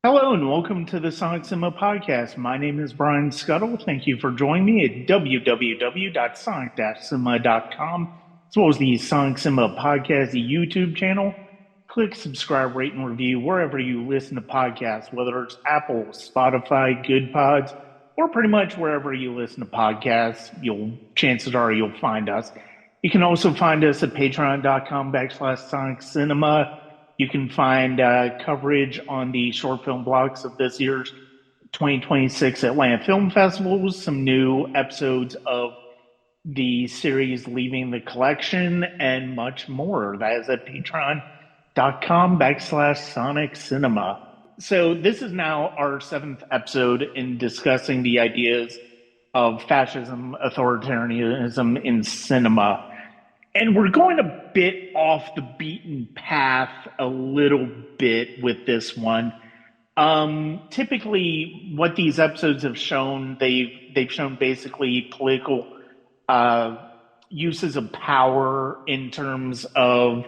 Hello and welcome to the Sonic Cinema Podcast. My name is Brian Scuttle. Thank you for joining me at www.sonic-cinema.com, as well as the Sonic Cinema Podcast YouTube channel. Click subscribe, rate, and review wherever you listen to podcasts, whether it's Apple, Spotify, Good Pods, or pretty much wherever you listen to podcasts. Chances are you'll find us. You can also find us at patreon.com/Sonic Cinema. You can find coverage on the short film blocks of this year's 2026 Atlanta Film Festival, some new episodes of the series Leaving the Collection, and much more. That is at patreon.com/Sonic Cinema. So this is now our seventh episode in discussing the ideas of fascism, authoritarianism in cinema. And we're going a bit off the beaten path a little bit with this one. Typically, what these episodes have shown, they've shown basically political uses of power in terms of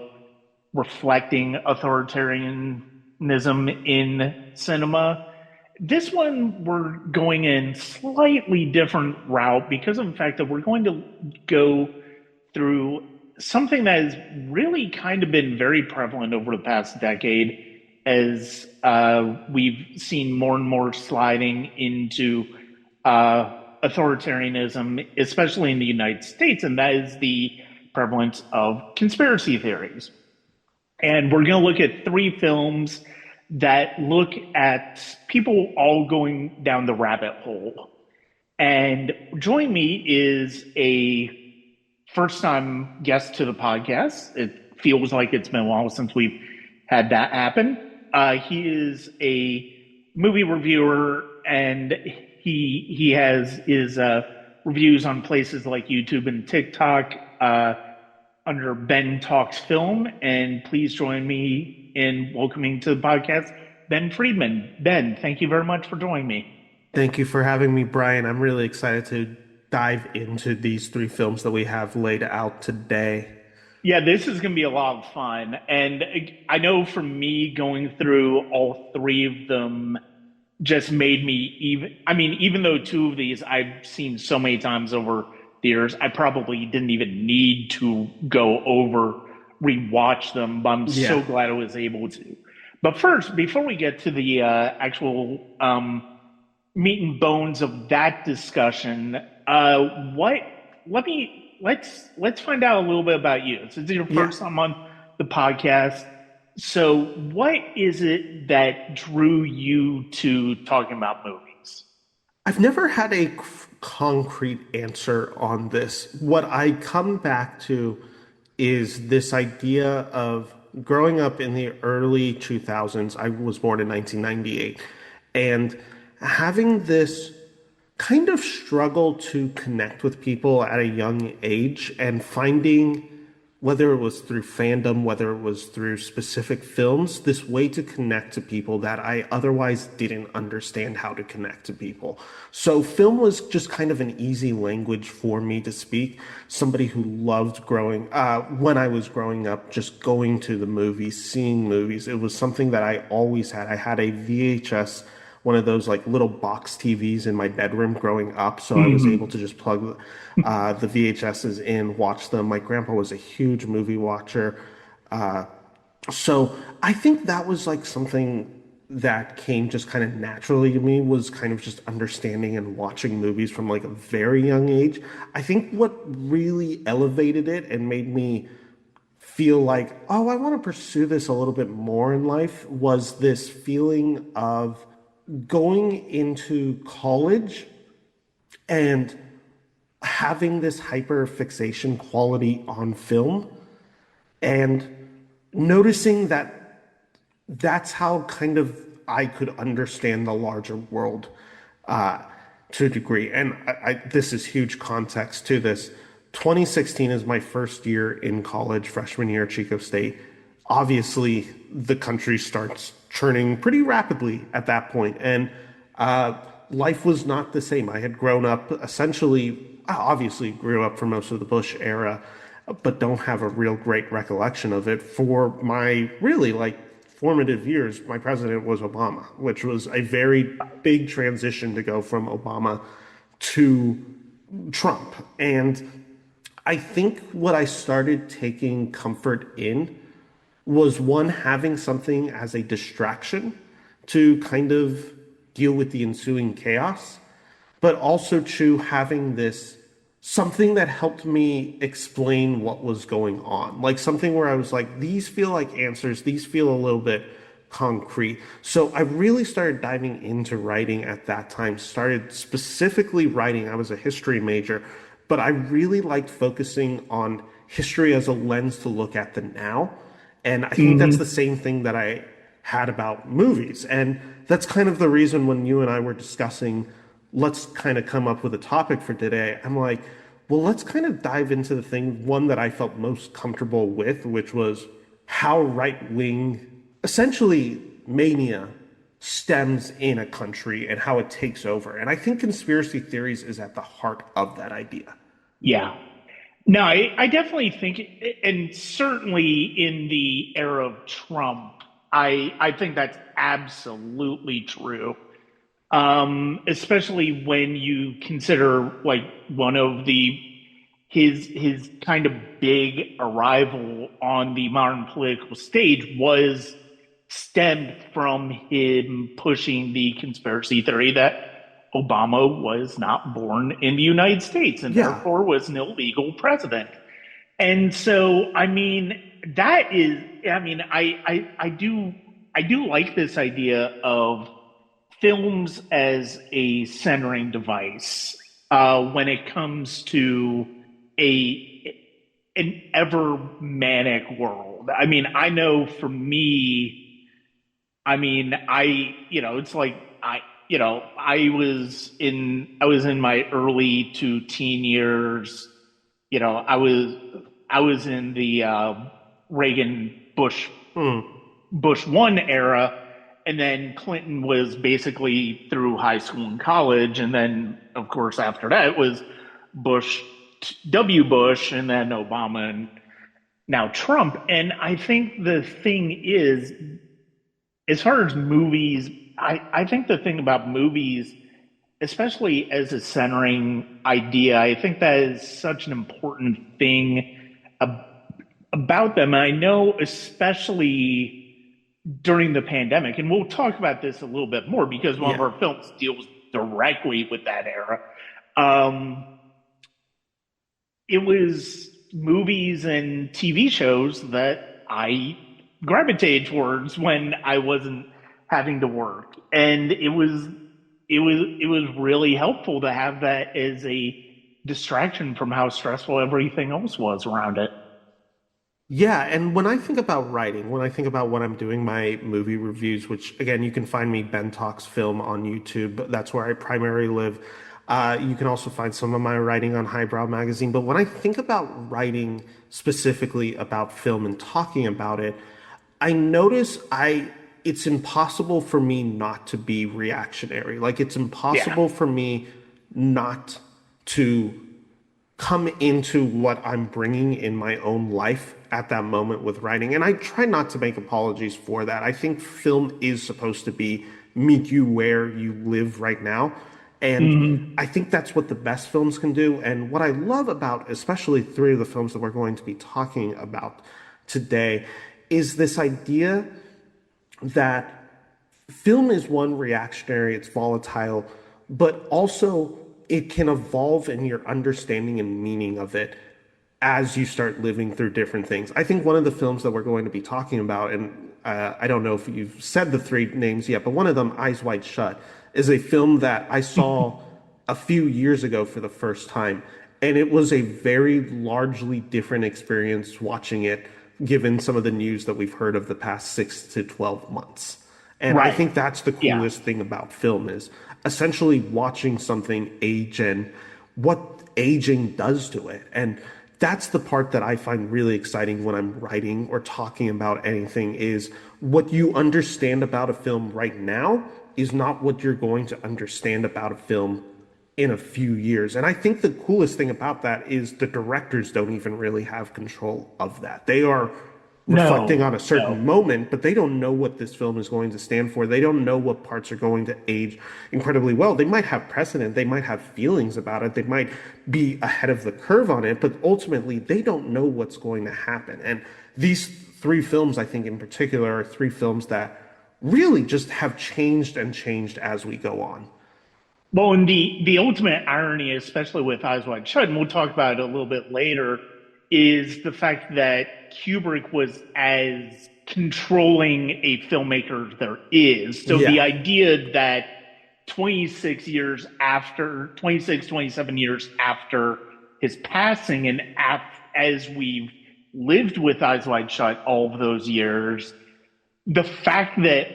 reflecting authoritarianism in cinema. This one, we're going in slightly different route because of the fact that we're going to go through something that has really kind of been very prevalent over the past decade as we've seen more and more sliding into authoritarianism, especially in the United States, and that is the prevalence of conspiracy theories. And we're going to look at three films that look at people all going down the rabbit hole. And joining me is a first time guest to the podcast. It feels like it's been a while since we've had that happen. He is a movie reviewer, and he has his reviews on places like YouTube and TikTok under Ben Talks Film. And please join me in welcoming to the podcast Ben Friedman. Ben, thank you very much for joining me. Thank you for having me, Brian. I'm really excited to dive into these three films that we have laid out today. Yeah, this is going to be a lot of fun. And I know for me, going through all three of them just made me even though two of these I've seen so many times over the years, I probably didn't even need to go over, rewatch them, but I'm so glad I was able to. But first, before we get to the actual meat and bones of that discussion, let's find out a little bit about you. So this is your first time on the podcast. So what is it that drew you to talking about movies? I've never had a concrete answer on this. What I come back to is this idea of growing up in the early 2000s. I was born in 1998, and having this kind of struggle to connect with people at a young age and finding, whether it was through fandom, whether it was through specific films, this way to connect to people that I otherwise didn't understand how to connect to people. So film was just kind of an easy language for me to speak. Somebody who loved when I was growing up, just going to the movies, seeing movies. It was something that I always had. I had a VHS, one of those like little box TVs in my bedroom growing up. So I was able to just plug the VHSs in, watch them. My grandpa was a huge movie watcher. So I think that was like something that came just kind of naturally to me, was kind of just understanding and watching movies from like a very young age. I think what really elevated it and made me feel like, oh, I want to pursue this a little bit more in life was this feeling of going into college and having this hyper fixation quality on film and noticing that that's how kind of I could understand the larger world to a degree. And this is huge context to this. 2016 is my first year in college, freshman year at Chico State. Obviously, the country starts churning pretty rapidly at that point, and life was not the same. I had grown up essentially, obviously grew up for most of the Bush era, but don't have a real great recollection of it for my really like formative years, my president was Obama, which was a very big transition to go from Obama to Trump. And I think what I started taking comfort in was one, having something as a distraction to kind of deal with the ensuing chaos, but also to having this something that helped me explain what was going on. Like something where I was like, these feel like answers, these feel a little bit concrete. So I really started diving into writing at that time, started specifically writing. I was a history major, but I really liked focusing on history as a lens to look at the now. And I think that's the same thing that I had about movies. And that's kind of the reason when you and I were discussing, let's kind of come up with a topic for today, I'm like, well, let's kind of dive into the thing, one that I felt most comfortable with, which was how right-wing, essentially mania, stems in a country and how it takes over. And I think conspiracy theories is at the heart of that idea. Yeah. No, I definitely think, and certainly in the era of Trump, I think that's absolutely true. Especially when you consider like one of the his kind of big arrival on the modern political stage was stemmed from him pushing the conspiracy theory that Obama was not born in the United States and Yeah. therefore was an illegal president. And so, I mean, that is, I mean, I do like this idea of films as a centering device when it comes to a an ever manic world. I mean, I know for me, I mean, it's like I was in my early to teen years. I was in the Reagan Bush one era, and then Clinton was basically through high school and college, and then of course after that it was Bush W. Bush, and then Obama, and now Trump. And I think the thing is, as far as movies, I think the thing about movies, especially as a centering idea, I think that is such an important thing about them. And I know, especially during the pandemic, and we'll talk about this a little bit more because one of Yeah. our films deals directly with that era. Um, it was movies and TV shows that I gravitated towards when I wasn't having to work, and it was really helpful to have that as a distraction from how stressful everything else was around it. Yeah, and when I think about writing, when I think about when I'm doing my movie reviews, which again, you can find me Ben Talks Film on YouTube, but that's where I primarily live. You can also find some of my writing on Highbrow Magazine. But when I think about writing specifically about film and talking about it, I notice it's impossible for me not to be reactionary. Like it's Yeah. impossible for me not to come into what I'm bringing in my own life at that moment with writing. And I try not to make apologies for that. I think film is supposed to be meet you where you live right now. And I think that's what the best films can do. And what I love about, especially three of the films that we're going to be talking about today, is this idea that film is one, reactionary, it's volatile, but also it can evolve in your understanding and meaning of it as you start living through different things. I think one of the films that we're going to be talking about, and I don't know if you've said the three names yet, but one of them, Eyes Wide Shut, is a film that I saw a few years ago for the first time. And it was a very largely different experience watching it, given some of the news that we've heard of the past 6 to 12 months. And I Right. think that's the Yeah. coolest thing about film is essentially watching something age and what aging does to it. And that's the part that I find really exciting when I'm writing or talking about anything is what you understand about a film right now is not what you're going to understand about a film in a few years. And I think the coolest thing about that is the directors don't even really have control of that. They are reflecting No, on a no. certain moment, but they don't know what this film is going to stand for. They don't know what parts are going to age incredibly well. They might have precedent, they might have feelings about it, they might be ahead of the curve on it, but ultimately they don't know what's going to happen. And these three films, I think in particular, are three films that really just have changed and changed as we go on. Well, and the ultimate irony, especially with Eyes Wide Shut, and we'll talk about it a little bit later, is the fact that Kubrick was as controlling a filmmaker there is. So the Yeah, idea that 26, 27 years after his passing, and as we've lived with Eyes Wide Shut all of those years, the fact that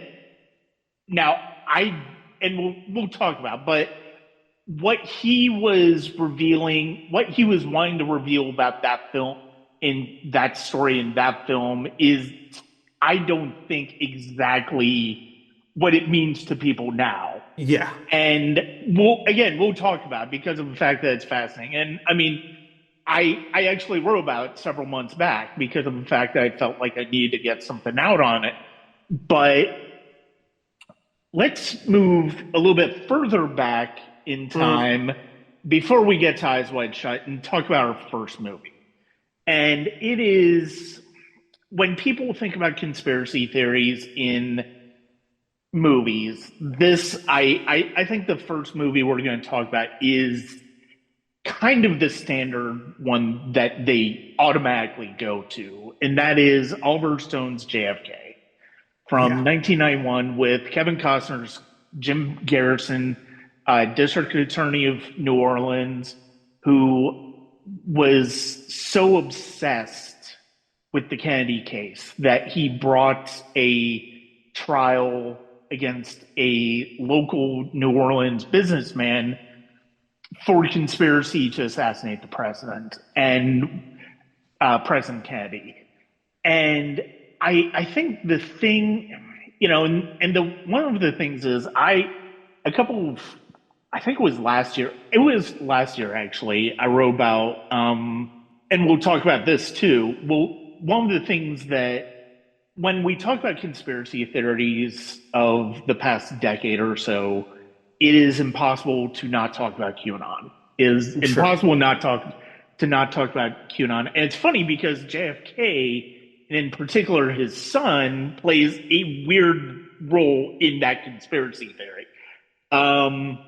now I and we'll talk about, but what he was revealing, what he was wanting to reveal about that film in that story in that film is, I don't think exactly what it means to people now. yeah. And we'll talk about it because of the fact that it's fascinating. And I mean, I actually wrote about it several months back because of the fact that I felt like I needed to get something out on it. But let's move a little bit further back in Mm, time before we get to Eyes Wide Shut and talk about our first movie. And it is when people think about conspiracy theories in movies, I think the first movie we're going to talk about is kind of the standard one that they automatically go to, and that is Oliver Stone's JFK from yeah. 1991 with Kevin Costner's Jim Garrison, District Attorney of New Orleans, who was so obsessed with the Kennedy case that he brought a trial against a local New Orleans businessman for conspiracy to assassinate the president and President Kennedy. And I think the thing, and the one of the things is a couple of I think it was last year. It was last year actually. I wrote about, and we'll talk about this too. Well, one of the things that when we talk about conspiracy theories of the past decade or so, it is impossible to not talk about QAnon. It is Sure. impossible not talk about QAnon. And it's funny because JFK, and in particular his son, plays a weird role in that conspiracy theory. Um,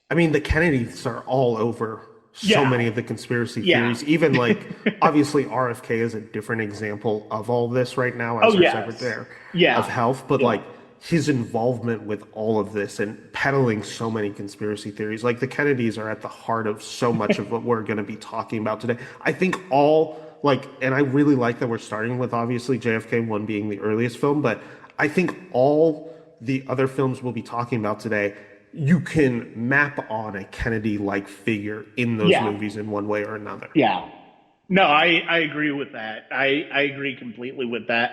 I mean, the Kennedys are all over so yeah, many of the conspiracy yeah. theories. Even like, obviously, RFK is a different example of all this right now Oh as our yes, Secretary of yeah, Health. But yeah, like, his involvement with all of this and peddling so many conspiracy theories, like the Kennedys are at the heart of so much of what we're going to be talking about today. I think all like, and I really like that we're starting with obviously JFK, one being the earliest film, but I think all the other films we'll be talking about today, you can map on a Kennedy like figure in those yeah, movies in one way or another. yeah. No, I agree with that. I agree completely with that.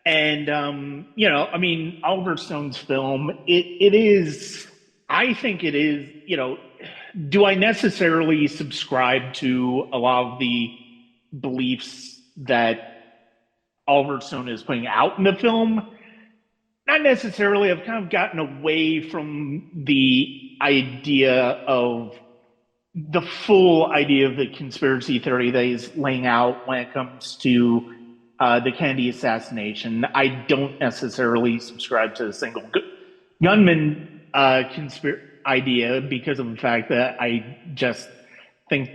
And I mean, Oliver Stone's film, it is. I think it is. Do I necessarily subscribe to a lot of the beliefs that Oliver Stone is putting out in the film? Not necessarily. I've kind of gotten away from the full idea of the conspiracy theory that he's laying out when it comes to the Kennedy assassination. I don't necessarily subscribe to the single gunman idea because of the fact that I just think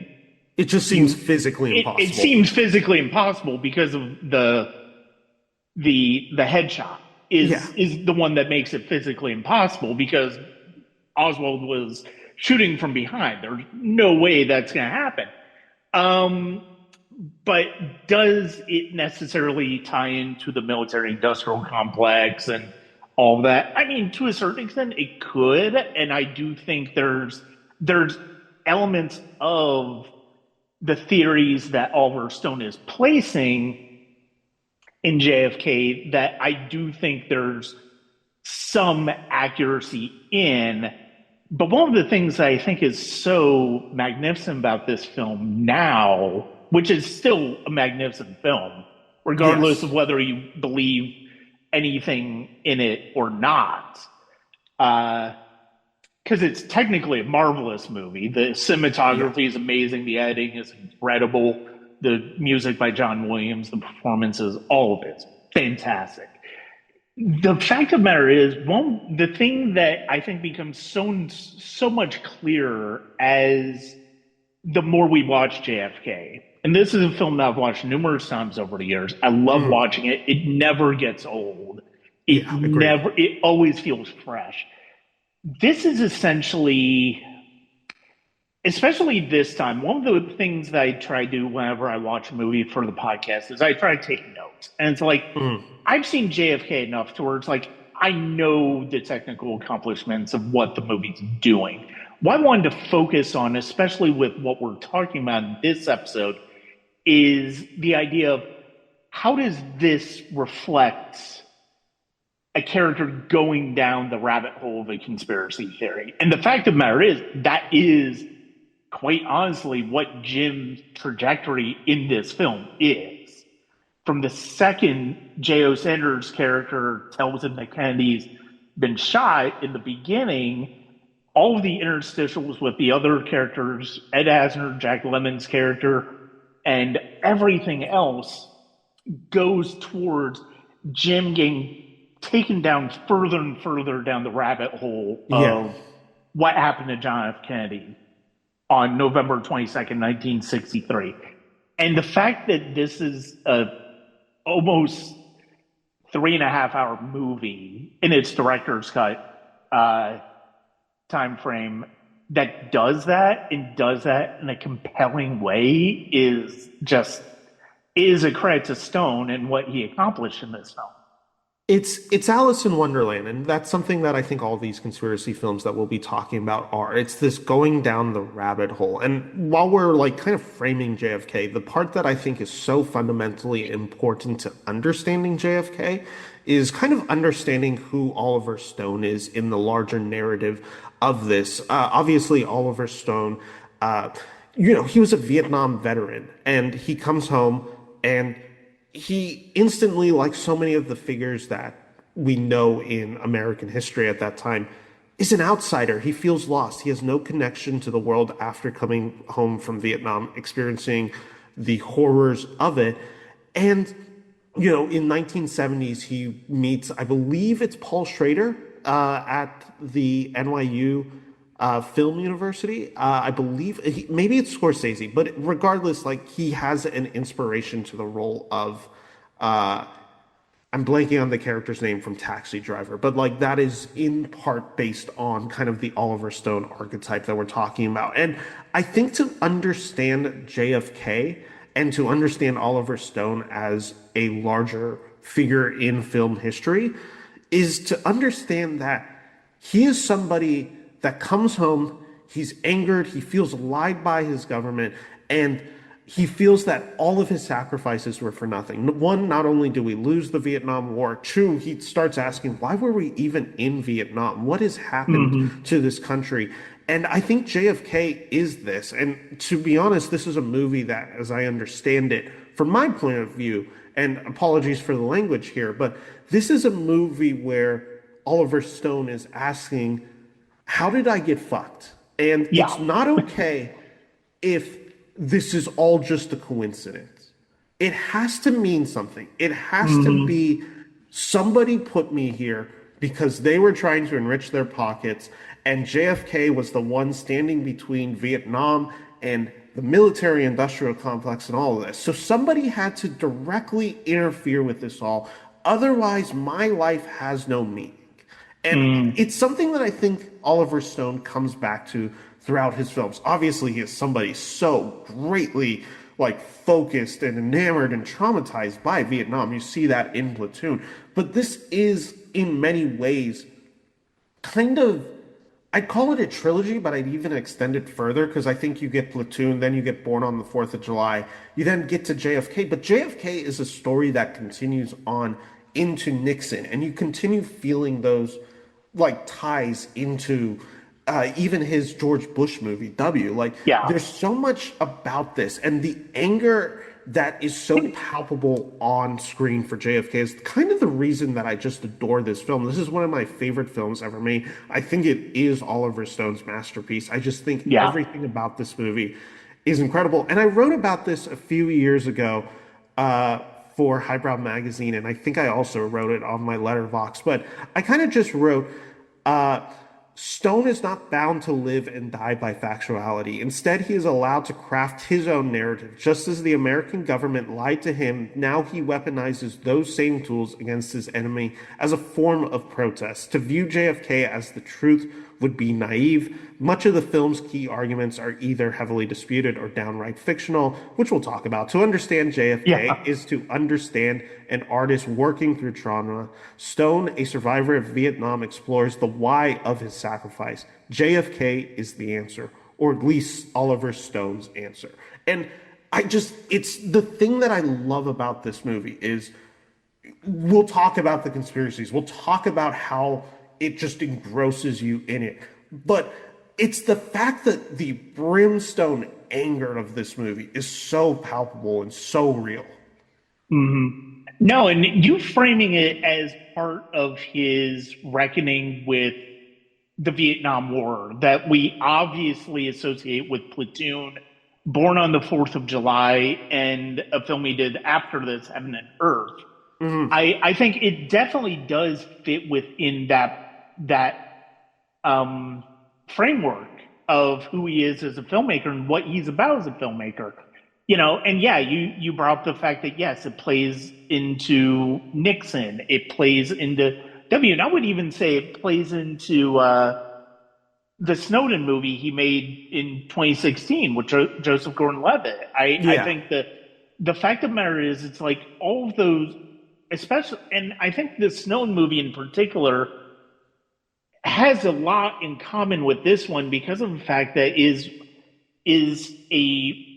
It just seems physically it impossible. seems physically impossible because of the headshot Yeah. is the one that makes it physically impossible because Oswald was shooting from behind. There's no way that's going to happen. Um, but does it necessarily tie into the military industrial complex and all that? I mean, to a certain extent, it could, and I do think there's elements of the theories that Oliver Stone is placing in JFK that I do think there's some accuracy in. But one of the things that I think is so magnificent about this film now, which is still a magnificent film, regardless Yes. of whether you believe anything in it or not. Because it's technically a marvelous movie. The Yeah. cinematography is amazing, the editing is incredible, the music by John Williams, the performances, all of it's fantastic. The fact of the matter is, the thing that I think becomes so much clearer as the more we watch JFK, and this is a film that I've watched numerous times over the years. I love Mm. watching it. It never gets old. Yeah, agreed. It always feels fresh. This is essentially, especially this time, one of the things that I try to do whenever I watch a movie for the podcast is I try to take notes. And it's like, Mm. I've seen JFK enough to where it's like, I know the technical accomplishments of what the movie's doing. What I wanted to focus on, especially with what we're talking about in this episode, is the idea of how does this reflect a character going down the rabbit hole of a conspiracy theory? And the fact of the matter is, that is quite honestly what Jim's trajectory in this film is. From the second J.O. Sanders' character tells him that Kennedy's been shot in the beginning, all of the interstitials with the other characters, Ed Asner, Jack Lemmon's character, and everything else goes towards Jim getting taken down further and further down the rabbit hole Yeah. of what happened to John F. Kennedy on November 22nd, 1963. And the fact that this is a almost 3.5 hour movie in its director's cut time frame that does that and does that in a compelling way is a credit to Stone and what he accomplished in this film. It's Alice in Wonderland, and that's something that I think all these conspiracy films that we'll be talking about are. It's this going down the rabbit hole. And while we're like kind of framing JFK, the part that I think is so fundamentally important to understanding JFK is kind of understanding who Oliver Stone is in the larger narrative of this. Obviously, Oliver Stone, he was a Vietnam veteran, and he comes home and he instantly, like so many of the figures that we know in American history at that time, is an outsider. He feels lost. He has no connection to the world after coming home from Vietnam, experiencing the horrors of it. And, in 1970s, he meets, I believe it's Paul Schrader at the NYU film university. I believe maybe it's Scorsese, but regardless, like he has an inspiration to the role of. I'm blanking on the character's name from Taxi Driver, but like that is in part based on kind of the Oliver Stone archetype that we're talking about. And I think to understand JFK and to understand Oliver Stone as a larger figure in film history is to understand that he is somebody that comes home, he's angered, he feels lied by his government, and he feels that all of his sacrifices were for nothing. One, not only do we lose the Vietnam War, two, he starts asking, why were we even in Vietnam? What has happened to this country? And I think JFK is this. And to be honest, this is a movie that, as I understand it, from my point of view, and apologies for the language here, but this is a movie where Oliver Stone is asking, how did I get fucked? And Yeah. it's not okay if this is all just a coincidence. It has to mean something. It has to be somebody put me here because they were trying to enrich their pockets, and JFK was the one standing between Vietnam and the military industrial complex and all of this. So somebody had to directly interfere with this all. Otherwise, my life has no meaning. And it's something that I think Oliver Stone comes back to throughout his films. Obviously, he is somebody so greatly focused and enamored and traumatized by Vietnam. You see that in Platoon. But this is in many ways kind of, I'd call it a trilogy, but I'd even extend it further because I think you get Platoon, then you get Born on the 4th of July, you then get to JFK. But JFK is a story that continues on into Nixon, and you continue feeling those ties into even his George Bush movie, W. Yeah. There's so much about this, and the anger that is so palpable on screen for JFK is kind of the reason that I just adore this film. This is one of my favorite films ever made. I think it is Oliver Stone's masterpiece. I just think Yeah. everything about this movie is incredible. And I wrote about this a few years ago uh, for Highbrow Magazine, and I think I also wrote it on my letterbox. But I kind of just wrote, uh, Stone is not bound to live and die by factuality. Instead, he is allowed to craft his own narrative. Just as the American government lied to him, now he weaponizes those same tools against his enemy as a form of protest. To view JFK as the truth would be naive. Much of the film's key arguments are either heavily disputed or downright fictional, which we'll talk about. To understand JFK Yeah. is to understand an artist working through trauma. Stone, a survivor of Vietnam, explores the why of his sacrifice. JFK is the answer, or at least Oliver Stone's answer. And it's the thing that I love about this movie is we'll talk about the conspiracies. We'll talk about how it just engrosses you in it. But it's the fact that the brimstone anger of this movie is so palpable and so real. No, and you framing it as part of his reckoning with the Vietnam War that we obviously associate with Platoon, Born on the 4th of July, and a film he did after this, Heaven and Earth. I think it definitely does fit within that framework of who he is as a filmmaker and what he's about as a filmmaker. And yeah, you brought up the fact that yes, it plays into Nixon, it plays into W, and I would even say it plays into the Snowden movie he made in 2016 with Joseph Gordon-Levitt. I Yeah. think that the fact of the matter is, it's like all of those, especially, and I think the Snowden movie in particular has a lot in common with this one because of the fact that is a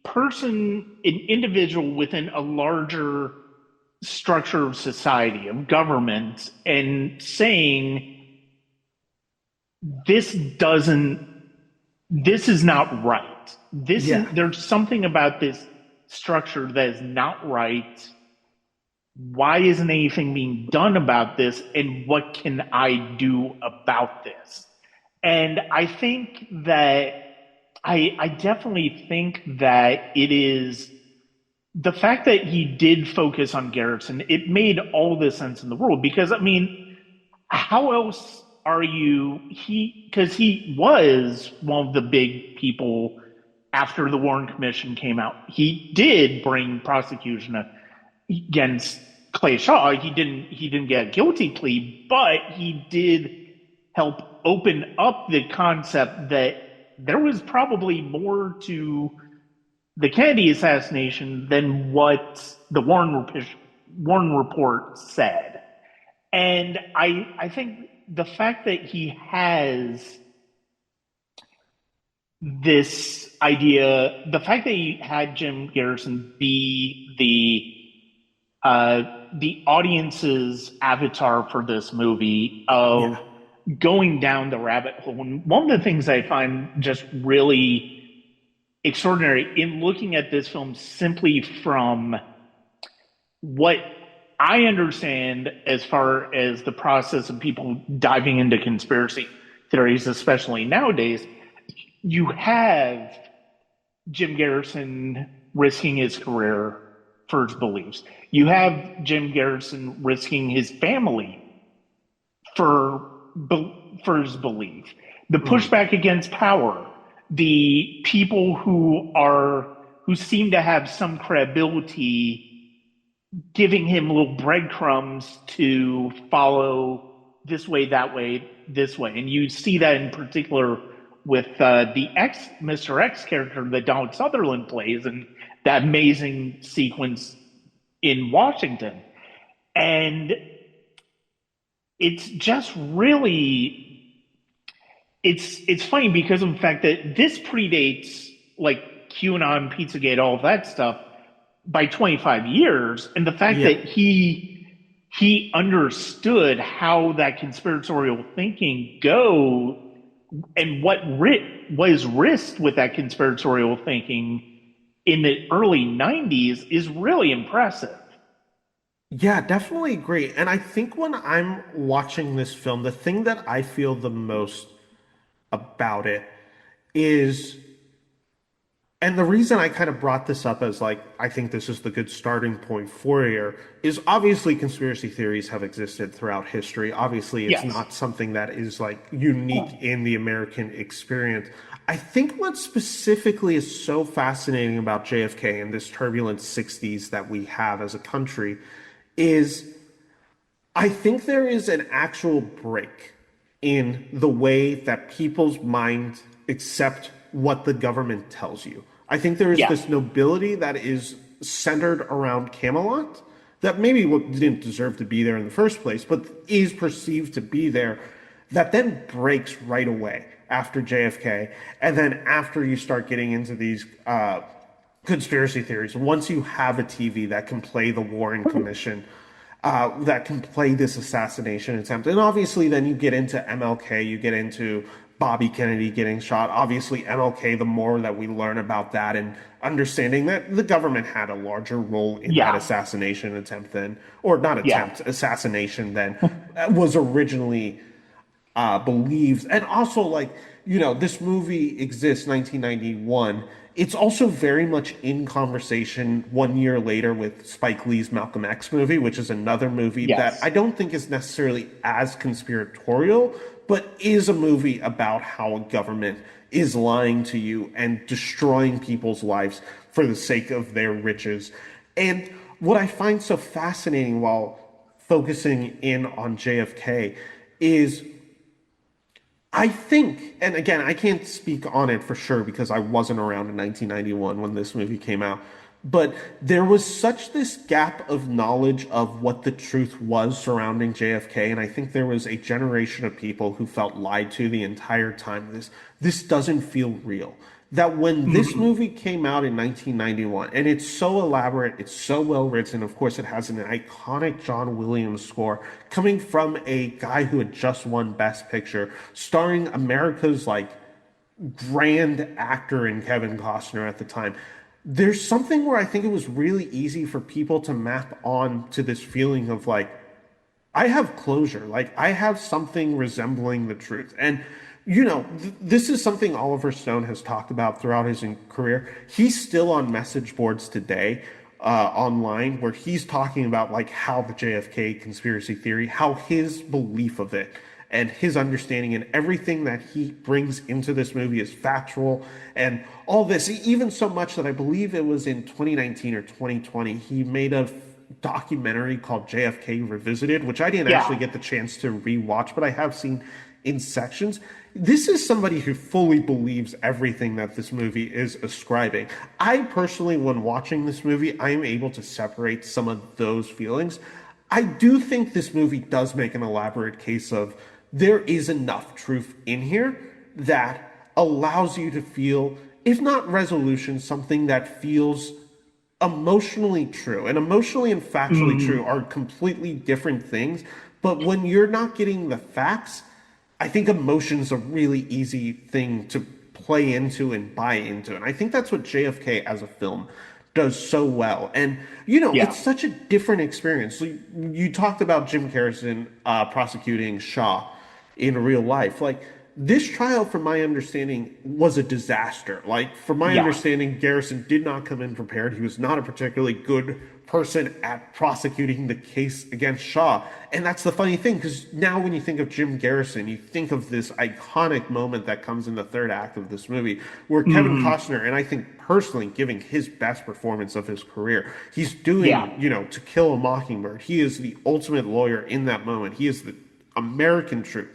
person, an individual within a larger structure of society, of government, and saying this doesn't, this is not right. Yeah. There's something about this structure that is not right. Why isn't anything being done about this? And what can I do about this? And I think that I definitely think that it is the fact that he did focus on Garrison, it made all the sense in the world because I mean, how else are you because he was one of the big people after the Warren Commission came out. He did bring prosecution against Clay Shaw. He didn't get a guilty plea, but he did help open up the concept that there was probably more to the Kennedy assassination than what the Warren report said. And I think the fact that he has this idea, the fact that he had Jim Garrison be the audience's avatar for this movie of Yeah. going down the rabbit hole. And one of the things I find just really extraordinary in looking at this film simply from what I understand as far as the process of people diving into conspiracy theories, especially nowadays, you have Jim Garrison risking his career for his beliefs. You have Jim Garrison risking his family for for his belief. The pushback against power, the people who seem to have some credibility giving him little breadcrumbs to follow this way, that way, this way. And you see that in particular with the Mr. X character that Donald Sutherland plays and that amazing sequence in Washington. And it's just really it's funny because of the fact that this predates like QAnon, Pizzagate, all of that stuff by 25 years, and the fact Yeah. that he understood how that conspiratorial thinking and what is risked with that conspiratorial thinking in the early 90s is really impressive. Yeah, definitely agree. And I think when I'm watching this film, the thing that I feel the most about it is, and the reason I kind of brought this up as like, I think this is the good starting point for here, is obviously conspiracy theories have existed throughout history. Obviously, it's Yes. not something that is like unique in the American experience. I think what specifically is so fascinating about JFK and this turbulent 60s that we have as a country is I think there is an actual break in the way that people's minds accept what the government tells you. I think there is Yeah. this nobility that is centered around Camelot that maybe didn't deserve to be there in the first place, but is perceived to be there, that then breaks right away after JFK. And then after you start getting into these conspiracy theories, once you have a TV that can play the Warren Commission, that can play this assassination attempt. And obviously, then you get into MLK, you get into Bobby Kennedy getting shot. Obviously, MLK, the more that we learn about that and understanding that the government had a larger role in that Yeah. assassination attempt than, or not Yeah. attempt, assassination than was originally believes. And also, like, this movie exists 1991. It's also very much in conversation 1 year later with Spike Lee's Malcolm X movie, which is another movie that I Yes. don't think is necessarily as conspiratorial, but is a movie about how a government is lying to you and destroying people's lives for the sake of their riches. And what I find so fascinating while focusing in on JFK is I think, and again, I can't speak on it for sure because I wasn't around in 1991 when this movie came out, but there was such this gap of knowledge of what the truth was surrounding JFK, and I think there was a generation of people who felt lied to the entire time. This doesn't feel real. That when this Mhm. movie came out in 1991, and it's so elaborate, it's so well written, of course, it has an iconic John Williams score coming from a guy who had just won Best Picture, starring America's like grand actor in Kevin Costner at the time. There's something where I think it was really easy for people to map on to this feeling of like, I have closure. Like I have something resembling the truth. And this is something Oliver Stone has talked about throughout his career. He's still on message boards today, online, where he's talking about like how the JFK conspiracy theory, how his belief of it and his understanding and everything that he brings into this movie is factual and all this, even so much that I believe it was in 2019 or 2020, he made a documentary called JFK Revisited, which I didn't actually Yeah. get the chance to rewatch, but I have seen in sections. This is somebody who fully believes everything that this movie is ascribing. I personally, when watching this movie, I am able to separate some of those feelings. I do think this movie does make an elaborate case of there is enough truth in here that allows you to feel, if not resolution, something that feels emotionally true. And emotionally and factually true Mhm. are completely different things. But when you're not getting the facts, I think emotion's a really easy thing to play into and buy into. And I think that's what JFK as a film does so well. And, Yeah. it's such a different experience. So you talked about Jim Garrison prosecuting Shaw in real life. Like, this trial, from my understanding, was a disaster. Like, from my Yeah. understanding, Garrison did not come in prepared. He was not a particularly good person at prosecuting the case against Shaw. And that's the funny thing, because now when you think of Jim Garrison, you think of this iconic moment that comes in the third act of this movie, where Kevin Mhm. Costner, and I think personally giving his best performance of his career, he's doing, Yeah. To Kill a Mockingbird. He is the ultimate lawyer in that moment. He is the American truth.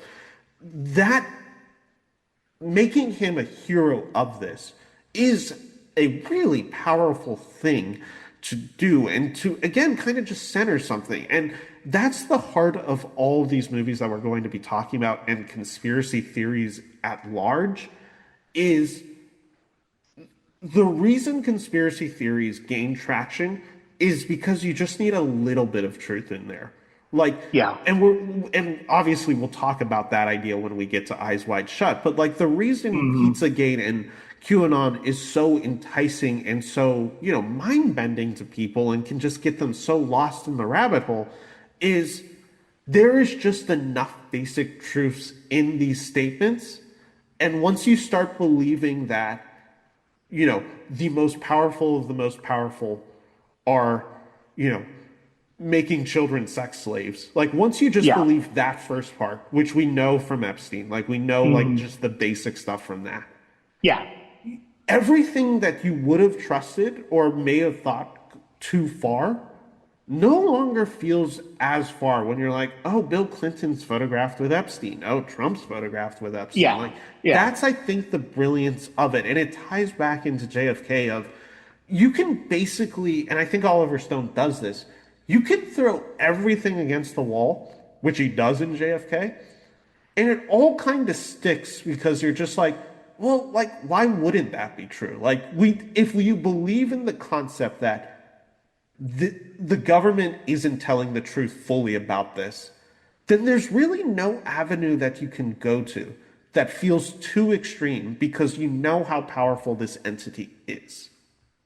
That making him a hero of this is a really powerful thing to do and to again kind of just center something. And that's the heart of all of these movies that we're going to be talking about and conspiracy theories at large is the reason conspiracy theories gain traction is because you just need a little bit of truth in there. Like, Yeah. and obviously we'll talk about that idea when we get to Eyes Wide Shut. But like the reason Hmm. Pizzagate and QAnon is so enticing and so, mind bending to people and can just get them so lost in the rabbit hole is there is just enough basic truths in these statements. And once you start believing that, the most powerful of the most powerful are, you know, making children sex slaves. Like once you just Yeah. believe that first part, which we know from Epstein, like we know like Hmm. just the basic stuff from that. Yeah. Everything that you would have trusted or may have thought too far no longer feels as far when you're like, oh, Bill Clinton's photographed with Epstein. Oh, Trump's photographed with Epstein. Yeah. Like Yeah. that's I think the brilliance of it. And it ties back into JFK of you can basically, and I think Oliver Stone does this, you can throw everything against the wall, which he does in JFK, and it all kind of sticks because you're just like, well, like, why wouldn't that be true? Like, if you believe in the concept that the government isn't telling the truth fully about this, then there's really no avenue that you can go to that feels too extreme because you know how powerful this entity is.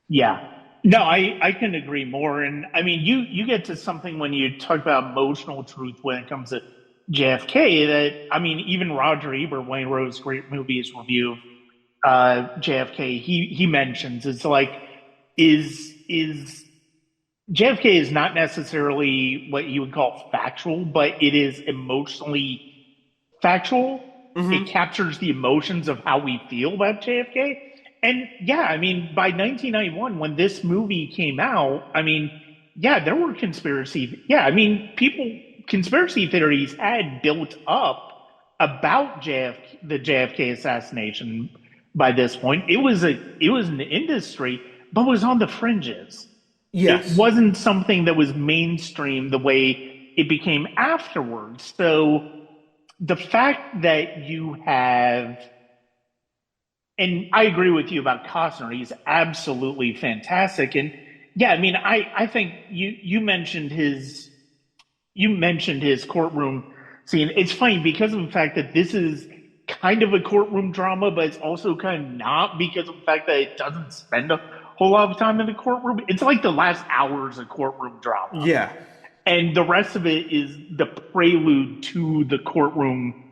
Yeah. No, I can agree more. And I mean, you get to something when you talk about emotional truth when it comes to JFK that, I mean, even Roger Ebert, when he wrote his great movies review of JFK, he mentions it's like, is JFK is not necessarily what you would call factual, but it is emotionally factual. It Hmm. captures the emotions of how we feel about JFK. And yeah, I mean, by 1991, when this movie came out, I mean, yeah, there were conspiracy. Yeah, I mean, conspiracy theories had built up about the JFK assassination by this point. It was an industry, but was on the fringes. It Yes. wasn't something that was mainstream the way it became afterwards. So the fact that you have, and I agree with you about Costner, he's absolutely fantastic. And yeah, I mean, I think you mentioned his courtroom scene. It's funny because of the fact that this is kind of a courtroom drama, but it's also kind of not because of the fact that it doesn't spend a whole lot of time in the courtroom. It's like the last hours of courtroom drama. Yeah. And the rest of it is the prelude to the courtroom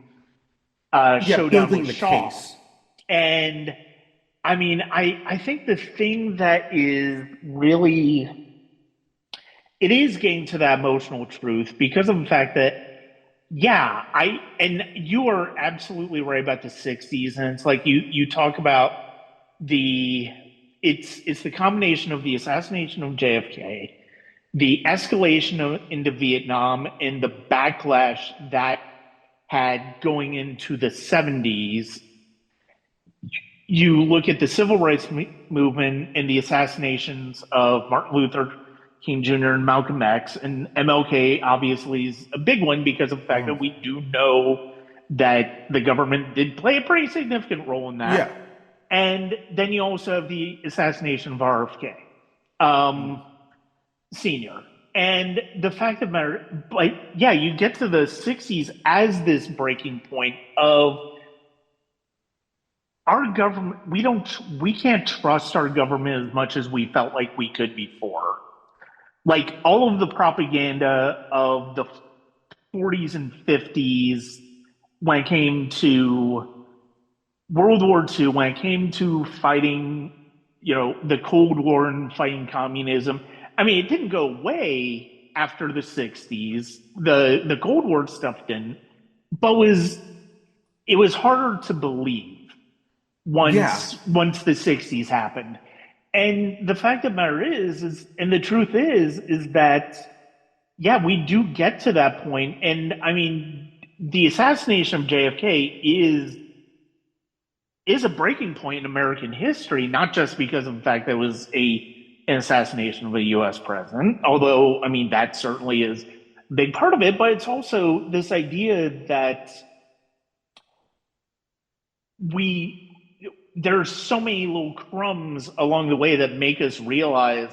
Yeah. showdown with Building the Shaw. case. And I mean, I think the thing that is really, it is getting to that emotional truth because of the fact that, yeah, and you are absolutely right about the 60s. And it's like you talk about the, it's the combination of the assassination of JFK, the escalation into Vietnam, and the backlash that had going into the 70s. You look at the civil rights movement and the assassinations of Martin Luther King Jr. and Malcolm X, and MLK obviously is a big one because of the fact that Oh, we do know that the government did play a pretty significant role in that. yeah. And then you also have the assassination of RFK um, Sr. And the fact of the matter, like, yeah, you get to the 60s as this breaking point of our government. We can't trust our government as much as we felt like we could before. Like all of the propaganda of the 40s and 50s when it came to World War II, when it came to fighting, the Cold War and fighting communism. I mean, it didn't go away after the 60s. The Cold War stuff didn't, but it was harder to believe Yeah. once the 60s happened. And the fact of the matter is and the truth is that yeah, we do get to that point. And I mean, the assassination of JFK is a breaking point in American history, not just because of the fact that it was an assassination of a US president, although I mean that certainly is a big part of it, but it's also this idea that we there's so many little crumbs along the way that make us realize,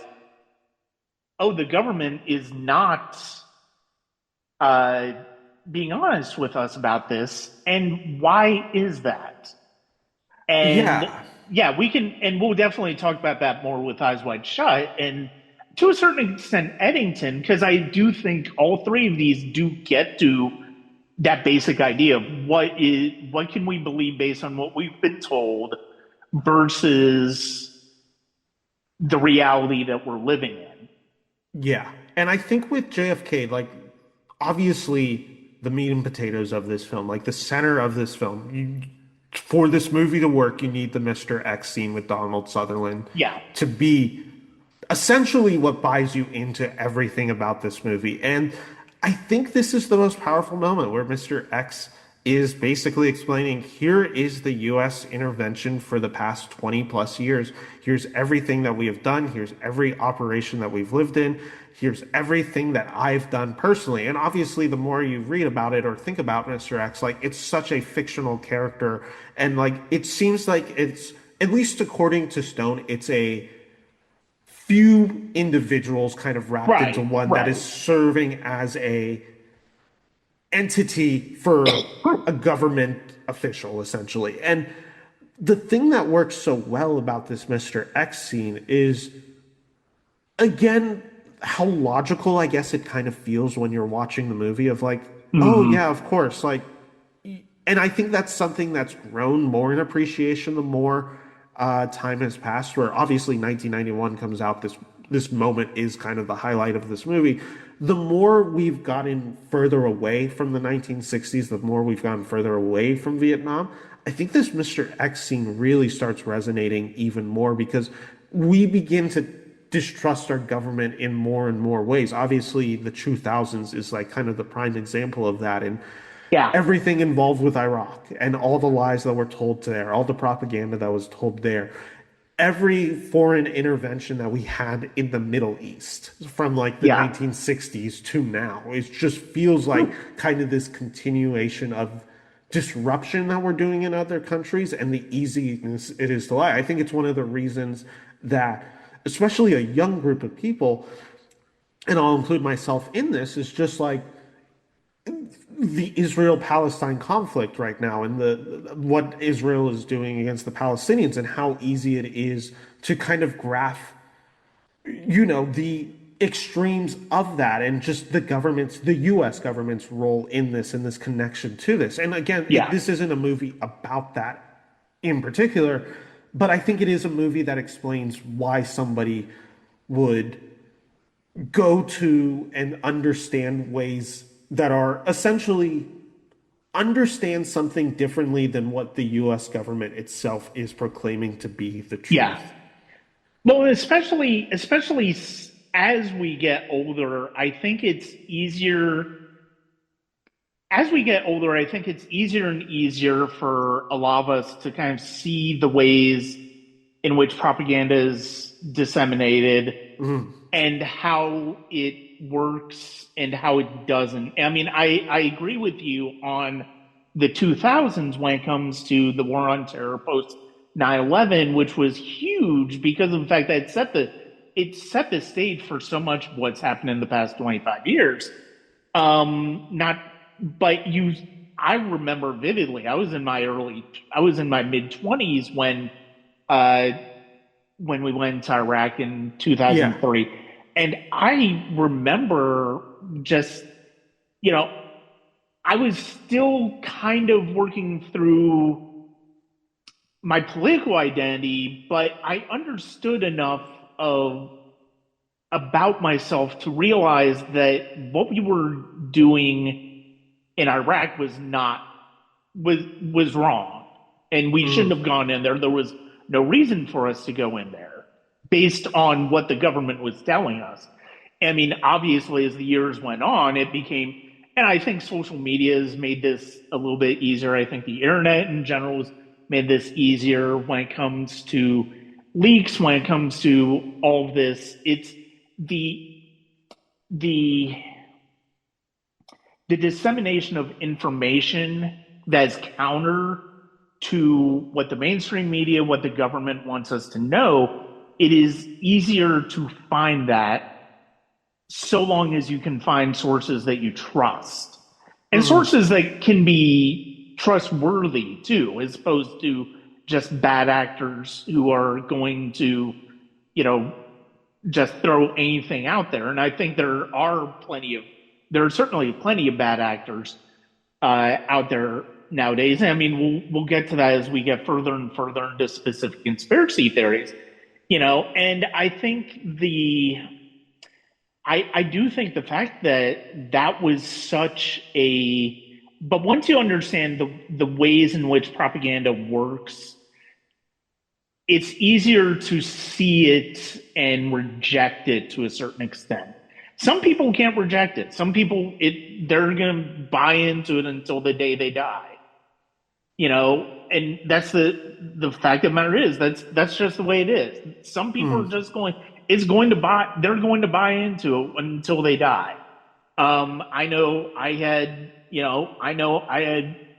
oh, the government is not uh, being honest with us about this. And why is that? And Yeah. yeah, we can, and we'll definitely talk about that more with Eyes Wide Shut. And to a certain extent, Eddington, because I do think all three of these do get to that basic idea of what can we believe based on what we've been told versus the reality that we're living in. Yeah. And I think with JFK, like, obviously, the meat and potatoes of this film, like the center of this film, for this movie to work, you need the Mr. X scene with Donald Sutherland Yeah, to be essentially what buys you into everything about this movie. And I think this is the most powerful moment where Mr. X is basically explaining here is the US intervention for the past 20 plus years. Here's everything that we have done. Here's every operation that we've lived in. Here's everything that I've done personally. And obviously, the more you read about it or think about Mr. X, like, it's such a fictional character. And like, it seems like it's, at least according to Stone, it's a few individuals kind of wrapped into right, one that is right. serving as a entity for a government official, essentially. And the thing that works so well about this Mr. X scene is, again, how logical I guess it kind of feels when you're watching the movie of like, oh Mm-hmm. yeah, of course, like, and I think that's something that's grown more in appreciation the more time has passed. Where obviously 1991 comes out, this moment is kind of the highlight of this movie. The more we've gotten further away from the 1960s, the more we've gotten further away from Vietnam. I think this Mr. X scene really starts resonating even more because we begin to distrust our government in more and more ways. Obviously, the 2000s is like kind of the prime example of that. And Yeah, everything involved with Iraq and all the lies that were told there, all the propaganda that was told there, every foreign intervention that we had in the Middle East from like the yeah, 1960s to now, it just feels like kind of this continuation of disruption that we're doing in other countries and the easiness it is to lie. I think it's one of the reasons that, especially a young group of people, and I'll include myself in this, is just like the Israel-Palestine conflict right now and the what Israel is doing against the Palestinians and how easy it is to kind of graph, the extremes of that and just the US government's role in this and this connection to this. And again, yeah, this isn't a movie about that in particular, but I think it is a movie that explains why somebody would go to and understand ways that are essentially understand something differently than what the US government itself is proclaiming to be the truth. yeah. Well, especially as we get older, I think it's easier. As we get older, I think it's easier and easier for a lot of us to kind of see the ways in which propaganda is disseminated and how it works and how it doesn't. I mean, I agree with you on the 2000s when it comes to the war on terror post 9/11, which was huge because of the fact that it set the stage for so much of what's happened in the past 25 years. Not, but you, I remember vividly. I was in my mid 20s uh, when we went to Iraq in Yeah. 2003, and I remember just, you know, I was still kind of working through my political identity, but I understood enough of about myself to realize that what we were doing in Iraq was wrong, and we shouldn't have gone in there. There was no reason for us to go in there, based on what the government was telling us. I mean, obviously, as the years went on, it became, and I think social media has made this a little bit easier. I think the internet in general has made this easier when it comes to leaks, when it comes to all of this. It's the the the dissemination of information that's counter to what the mainstream media, what the government wants us to know. It is easier to find that so long as you can find sources that you trust and sources that can be trustworthy too, as opposed to just bad actors who are going to, you know, just throw anything out there. And I think there are certainly plenty of bad actors out there nowadays. I mean, we'll get to that as we get further and further into specific conspiracy theories, And I do think the fact that that was such a, but once you understand the ways in which propaganda works, it's easier to see it and reject it to a certain extent. Some people can't reject it. Some people they're going to buy into it until the day they die. And that's the fact of the matter is that's just the way it is. Some people are just they're going to buy into it until they die. I know I had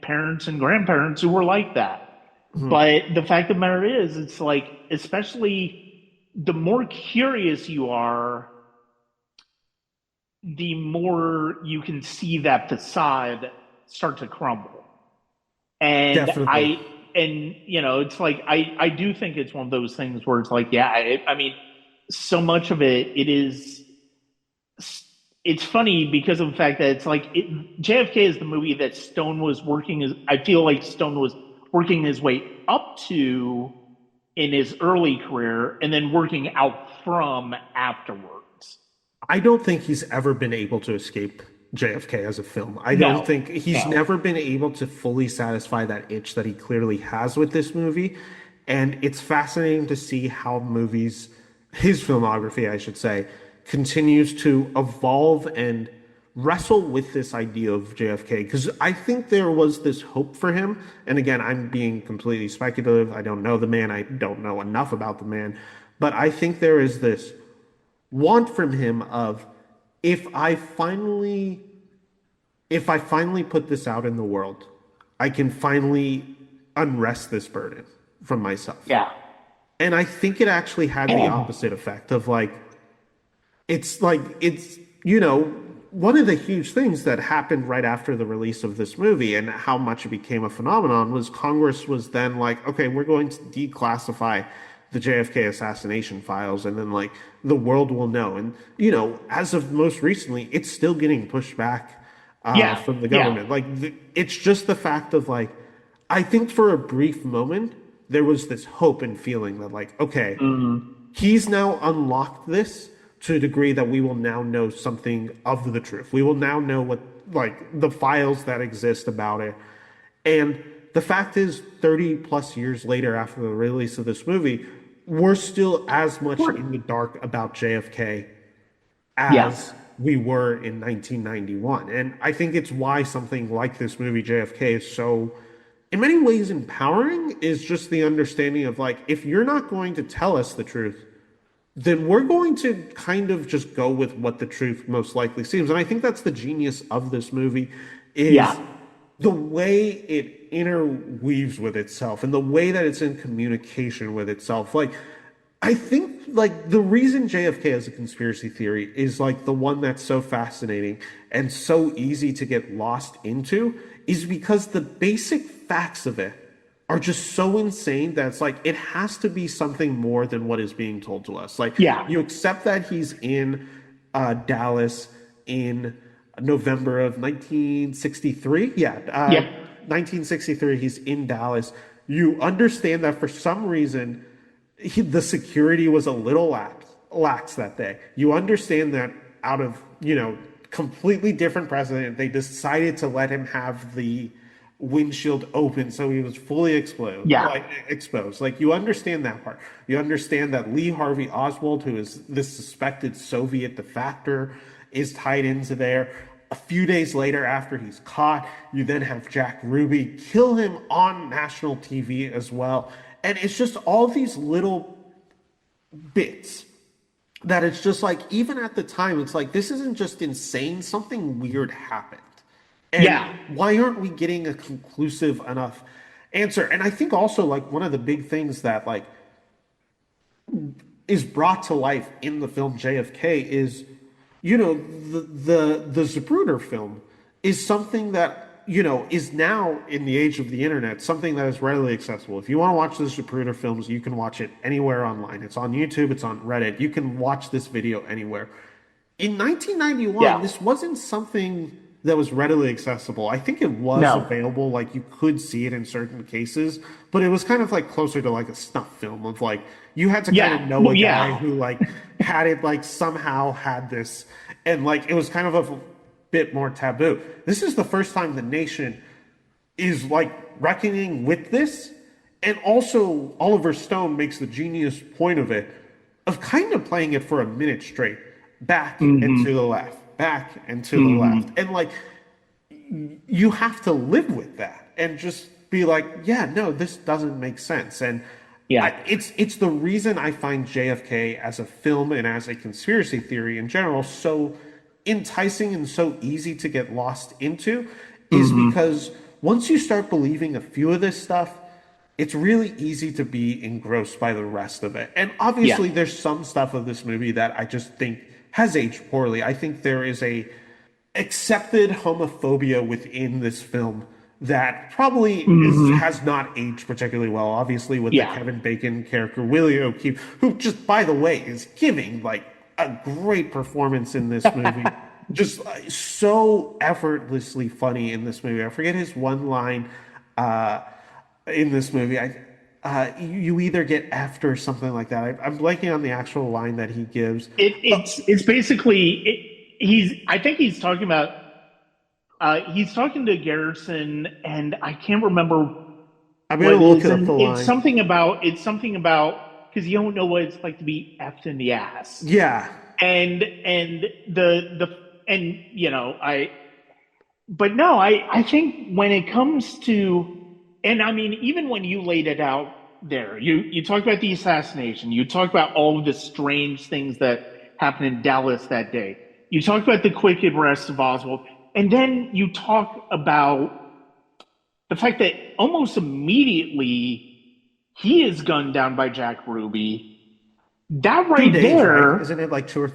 parents and grandparents who were like that. But the fact of the matter is, it's like, especially the more curious you are, the more you can see that facade start to crumble. And Definitely. it's like, I do think it's one of those things where it's like, yeah, I mean, so much of it's funny because of the fact that it's like, JFK is the movie that Stone was I feel like Stone was working his way up to in his early career and then working out from afterwards. I don't think he's ever been able to escape JFK as a film. I don't No, think he's no. never been able to fully satisfy that itch that he clearly has with this movie. And it's fascinating to see how his filmography, I should say, continues to evolve and wrestle with this idea of JFK. Because I think there was this hope for him. And again, I'm being completely speculative. I don't know the man. I don't know enough about the man. But I think there is this want from him of, if I finally put this out in the world, I can finally unrest this burden from myself. Yeah. And I think it actually had the opposite effect of one of the huge things that happened right after the release of this movie and how much it became a phenomenon was Congress was then like, okay, we're going to declassify the JFK assassination files, and then the world will know. And as of most recently, it's still getting pushed back from the government. It's just the fact of I think for a brief moment there was this hope and feeling that okay, he's now unlocked this to a degree that we will now know something of the truth. We will now know what the files that exist about it. And the fact is, 30 plus years later after the release of this movie, we're still as much in the dark about JFK as we were in 1991. And I think it's why something like this movie, JFK, is so, in many ways, empowering, is just the understanding of if you're not going to tell us the truth, then we're going to kind of just go with what the truth most likely seems. And I think that's the genius of this movie, is the way it interweaves with itself and the way that it's in communication with itself. I think the reason JFK as a conspiracy theory is the one that's so fascinating and so easy to get lost into is because the basic facts of it are just so insane that it's it has to be something more than what is being told to us. You accept that he's in Dallas in November of 1963. 1963, he's in Dallas. You understand that for some reason, the security was a little lax that day. You understand that out of, completely different precedent, they decided to let him have the windshield open so he was fully exposed. You understand that part. You understand that Lee Harvey Oswald, who is this suspected Soviet defector, is tied into there. A few days later, after he's caught, you then have Jack Ruby kill him on national TV as well. And it's just all these little bits that it's just even at the time, it's this isn't just insane, something weird happened. And why aren't we getting a conclusive enough answer? And I think also one of the big things that is brought to life in the film JFK is the Zapruder film is something that, is now in the age of the internet, something that is readily accessible. If you want to watch the Zapruder films, you can watch it anywhere online. It's on YouTube, it's on Reddit. You can watch this video anywhere. In 1991, Yeah. this wasn't something that was readily accessible. I think it was No. available, like you could see it in certain cases, but it was kind of like closer to like a snuff film of like you had to kind of Yeah. know Well, a guy yeah. who like had it, like somehow had this, and like it was kind of a bit more taboo. This is the first time the nation is like reckoning with this, and also Oliver Stone makes the genius point of it of kind of playing it for a minute straight, back and to the left, back and to the left, and like you have to live with that and just be like, yeah, no, this doesn't make sense. And Yeah. it's the reason I find JFK as a film and as a conspiracy theory in general so enticing and so easy to get lost into, is because once you start believing a few of this stuff, it's really easy to be engrossed by the rest of it. And Yeah. obviously, there's some stuff of this movie that I just think has aged poorly. I think there is a accepted homophobia within this film that probably has not aged particularly well. Obviously, with the Yeah. Kevin Bacon character, Willie O'Keefe, who just, by the way, is giving like a great performance in this movie. Just so effortlessly funny in this movie. I forget his one line in this movie. You either get effed or something like that. I'm blanking on the actual line that he gives. It's basically he's I think he's talking to Garrison, and I can't remember I'm what gonna it look is, up the and line. it's something about because you don't know what it's like to be effed in the ass, Yeah, and the and I but no, I think when it comes to, and I mean, even when you laid it out there, you talk about the assassination, you talk about all of the strange things that happened in Dallas that day, you talk about the quick arrest of Oswald, and then you talk about the fact that almost immediately he is gunned down by Jack Ruby. That 2 right days, right? there, Isn't it like 2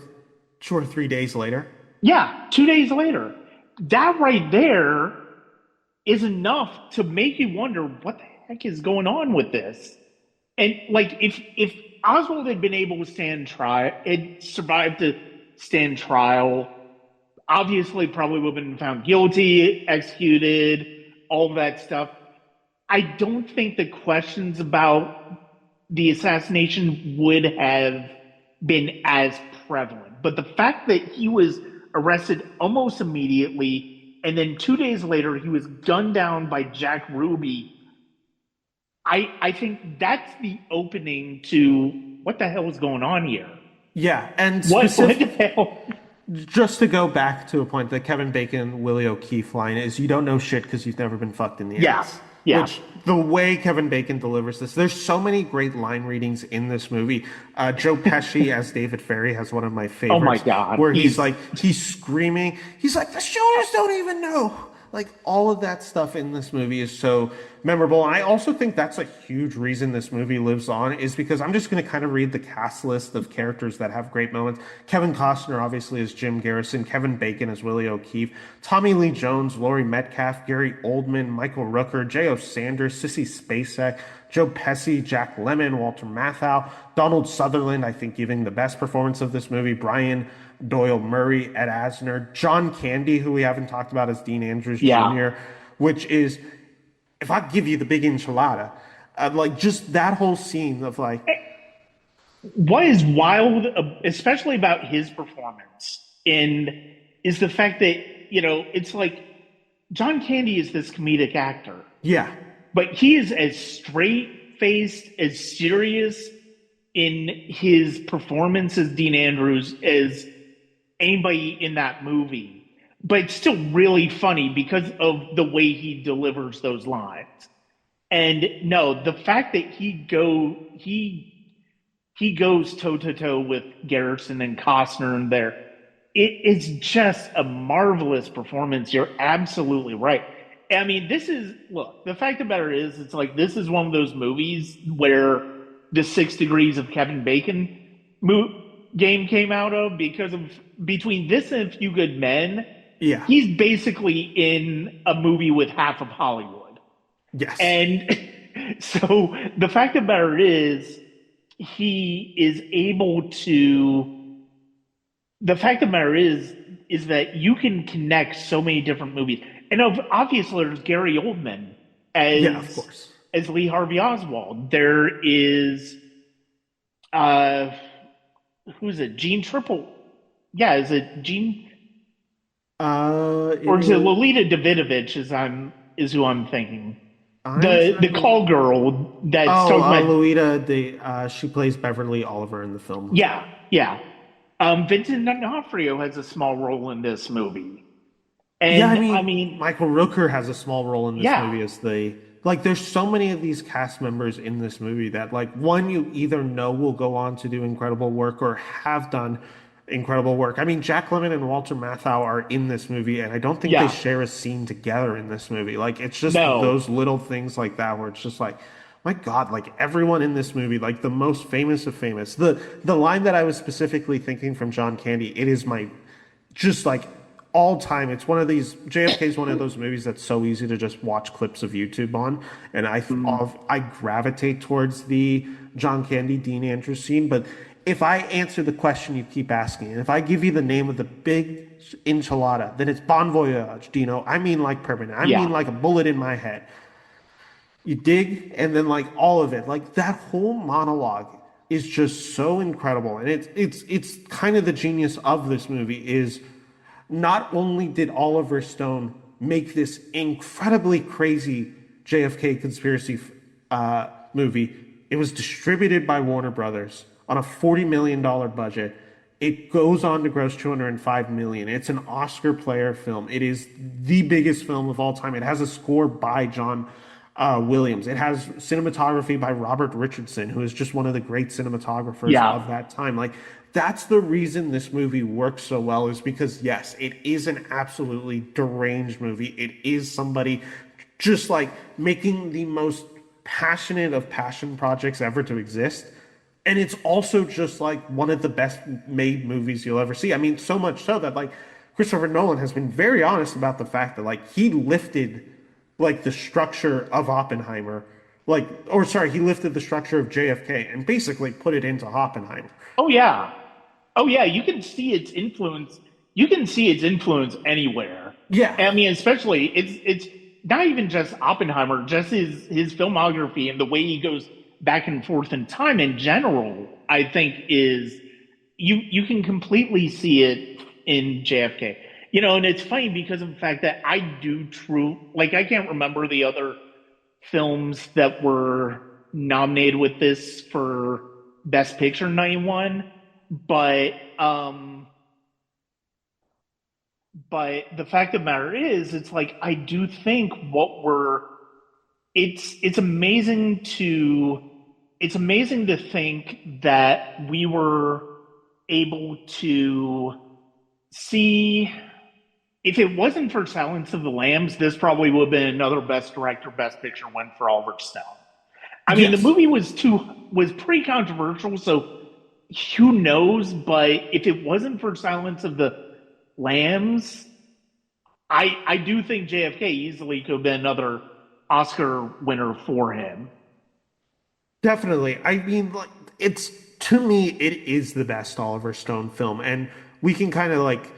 or 3 days later? yeah, 2 days later, that right there is enough to make you wonder what the heck is going on with this. And like if Oswald had been able to stand trial, it survived to stand trial, obviously probably would have been found guilty, executed, all that stuff. I don't think the questions about the assassination would have been as prevalent. But the fact that he was arrested almost immediately, and then 2 days later he was gunned down by Jack Ruby, I think that's the opening to what the hell is going on here. Yeah, and What the specific, hell? just to go back to a point, the Kevin Bacon, Willie O'Keefe line is you don't know shit because you've never been fucked in the Yeah, ass. yeah. Which, the way Kevin Bacon delivers this, there's so many great line readings in this movie. Joe Pesci as David Ferry has one of my favorites. Oh my God, Where he's screaming, he's like, the shooters don't even know. Like, all of that stuff in this movie is so memorable. And I also think that's a huge reason this movie lives on, is because I'm just going to kind of read the cast list of characters that have great moments. Kevin Costner, obviously, as Jim Garrison. Kevin Bacon as Willie O'Keefe. Tommy Lee Jones, Laurie Metcalf, Gary Oldman, Michael Rooker, J.O. Sanders, Sissy Spacek, Joe Pesci, Jack Lemmon, Walter Matthau, Donald Sutherland, I think giving the best performance of this movie, Brian Doyle Murray, Ed Asner, John Candy, who we haven't talked about as Dean Andrews Yeah. Jr., which is, if I give you the big enchilada, like just that whole scene of like, What is wild, especially about his performance, is the fact that it's like John Candy is this comedic actor, yeah, but he is as straight faced, as serious in his performance as Dean Andrews as anybody in that movie. But it's still really funny because of the way he delivers those lines. And no, the fact that he goes toe to toe with Garrison and Costner in there, it is just a marvelous performance. You're absolutely right. I mean, look, the fact of the matter is, it's like this is one of those movies where the 6 Degrees of Kevin Bacon game came out of, because of between this and A Few Good Men, Yeah. he's basically in a movie with half of Hollywood. Yes. And so the fact of the matter is, he is able to. The fact of the matter is that you can connect so many different movies, and obviously there's Gary Oldman Yeah, of as course. Lee Harvey Oswald. There is uh, who's it? Gene Triple. Yeah, is it Gene It or is it was. Lolita Davidovich? Is who I'm thinking. I'm The trying to. call girl that's Oh, talking about. Louita. She plays Beverly Oliver in the film. Yeah, yeah. Vincent D'Onofrio has a small role in this movie, Yeah, I and I mean, mean, Michael Rooker has a small role in this yeah, movie as the like. There's so many of these cast members in this movie that like one you either know will go on to do incredible work or have done incredible work. I mean, Jack Lemmon and Walter Matthau are in this movie, and I don't think they yeah. share a scene together in this movie. Like, it's just No, those little things like that where it's just like, my God, like everyone in this movie, like the most famous of famous. The line that I was specifically thinking from John Candy, it is my just like all time. It's one of these JFK is one of those movies that's so easy to just watch clips of YouTube on, and I gravitate towards the John Candy Dean Andrews scene. But if I answer the question you keep asking, and if I give you the name of the big enchilada, then it's Bon Voyage, Dino. I mean like permanent. I mean yeah, like a bullet in my head. You dig, and then like all of it, like that whole monologue is just so incredible, and it's kind of the genius of this movie is not only did Oliver Stone make this incredibly crazy JFK conspiracy movie, it was distributed by Warner Brothers on a $40 million budget. It goes on to gross 205 million. It's an Oscar player film. It is the biggest film of all time. It has a score by John Williams. It has cinematography by Robert Richardson, who is just one of the great cinematographers yeah. of that time. Like, that's the reason this movie works so well, is because, yes, it is an absolutely deranged movie. It is somebody just like making the most passionate of passion projects ever to exist. And it's also just like one of the best made movies you'll ever see. I mean, so much so that like Christopher Nolan has been very honest about the fact that like he lifted like the structure of Oppenheimer, like, or sorry, he lifted the structure of JFK and basically put it into Oppenheimer. Oh yeah, oh yeah. You can see its influence. You can see its influence anywhere. Yeah, I mean, especially it's not even just Oppenheimer, just his filmography and the way he goes back and forth in time in general. I think is you can completely see it in JFK. You know, and it's funny because of the fact that I do true like I can't remember the other films that were nominated with this for Best Picture in '91, but but the fact of the matter is, it's like I do think what we're it's amazing to think that we were able to see. If it wasn't for Silence of the Lambs, this probably would have been another Best Director, Best Picture win for Oliver Stone. I mean, the yes, movie was pretty controversial, so who knows? But if it wasn't for Silence of the Lambs, I do think JFK easily could have been another Oscar winner for him. definitely. I mean, like, it's to me, it is the best Oliver Stone film, and we can kind of like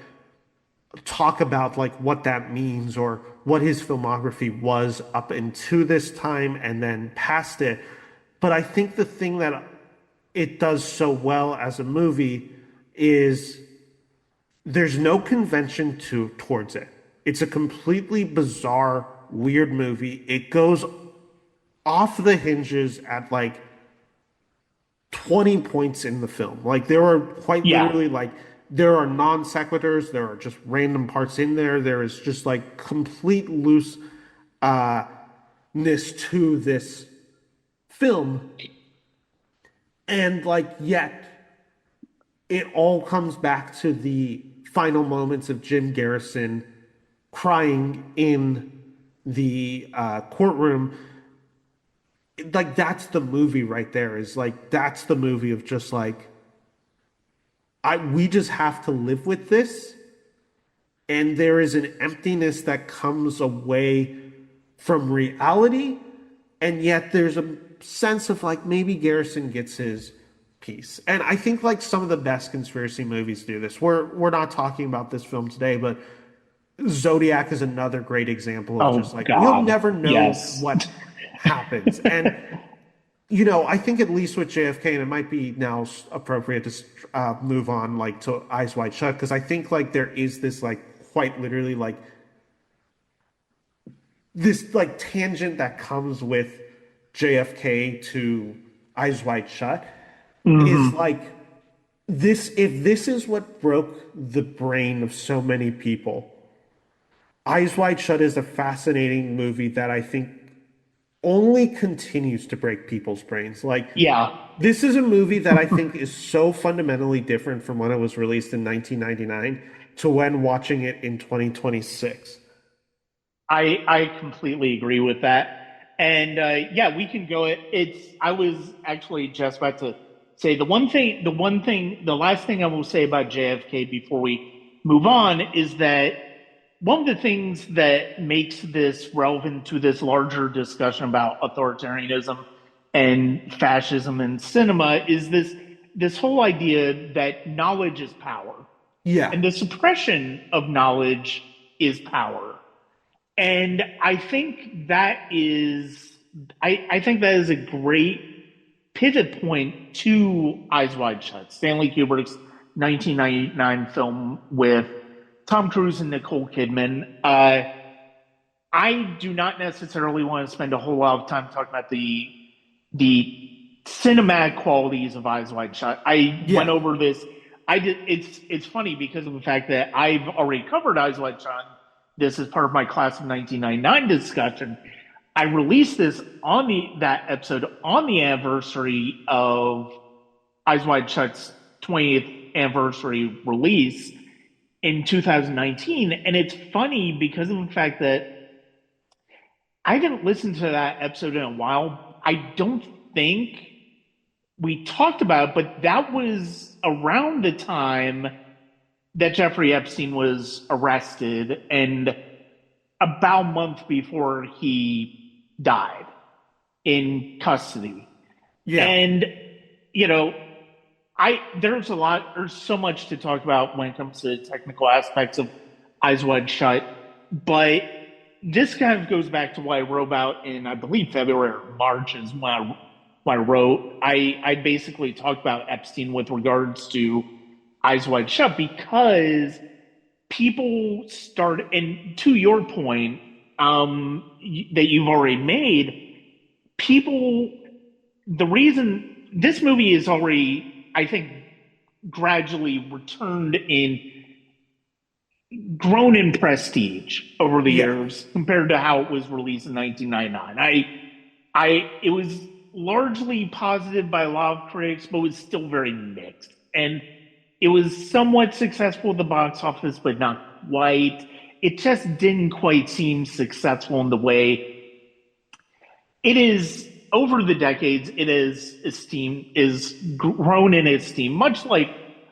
talk about like what that means or what his filmography was up into this time and then past it. But I think the thing that it does so well as a movie is there's no convention towards it. It's a completely bizarre, weird movie. It goes off the hinges at like 20 points in the film. Like there are quite Yeah, literally like there are non sequiturs, there are just random parts in there. There is just like complete looseness to this film. And like yet it all comes back to the final moments of Jim Garrison crying in the courtroom. Like that's the movie right there, is like that's the movie of just like we just have to live with this, and there is an emptiness that comes away from reality, and yet there's a sense of like maybe Garrison gets his piece. And I think like some of the best conspiracy movies do this. We're not talking about this film today, but Zodiac is another great example of just Oh like we'll God, never know yes. what happens. And I think at least with JFK, and it might be now appropriate to move on like to Eyes Wide Shut, because I think like there is this like quite literally like this like tangent that comes with JFK to Eyes Wide Shut is Hmm. like this. If this is what broke the brain of so many people, Eyes Wide Shut is a fascinating movie that I think only continues to break people's brains. Like, Yeah, this is a movie that I think is so fundamentally different from when it was released in 1999 to when watching it in 2026. I completely agree with that. And yeah, we can go. It's. I was actually just about to say the last thing I will say about JFK before we move on is that one of the things that makes this relevant to this larger discussion about authoritarianism and fascism in cinema is this whole idea that knowledge is power, Yeah. and the suppression of knowledge is power. And I think that is a great pivot point to Eyes Wide Shut, Stanley Kubrick's 1999 film with Tom Cruise and Nicole Kidman. I do not necessarily want to spend a whole lot of time talking about the cinematic qualities of Eyes Wide Shut. I went Yeah. over this. I did. It's funny because of the fact that I've already covered Eyes Wide Shut. This is part of my class of 1999 discussion. I released this on that episode on the anniversary of Eyes Wide Shut's 20th anniversary release in 2019, and it's funny because of the fact that I haven't listened to that episode in a while. I don't think we talked about it, but that was around the time that Jeffrey Epstein was arrested and about a month before he died in custody. Yeah. And, you know, there's so much to talk about when it comes to technical aspects of Eyes Wide Shut, but this kind of goes back to what I wrote about in, I believe, February or March is when I wrote. I basically talked about Epstein with regards to Eyes Wide Shut because people start, and to your point that you've already made, people, the reason this movie is already, I think, gradually returned in grown in prestige over the Yeah. years compared to how it was released in 1999. It was largely positive by a lot of critics, but was still very mixed. And it was somewhat successful at the box office, but not quite. It just didn't quite seem successful in the way it is over the decades. Is grown in esteem, much like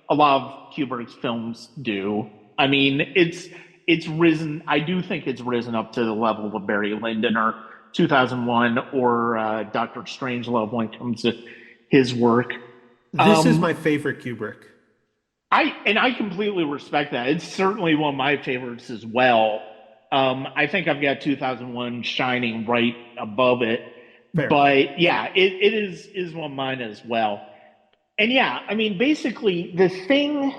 a lot of Kubrick's films do. I mean, it's risen. I do think it's risen up to the level of Barry Lyndon or 2001 or Doctor Strangelove when it comes to his work. This is Um, my favorite Kubrick. I completely respect that. It's certainly one of my favorites as well. I think I've got 2001 shining right above it, Fair. but yeah, it is one of mine as well. And yeah, I mean, basically, the thing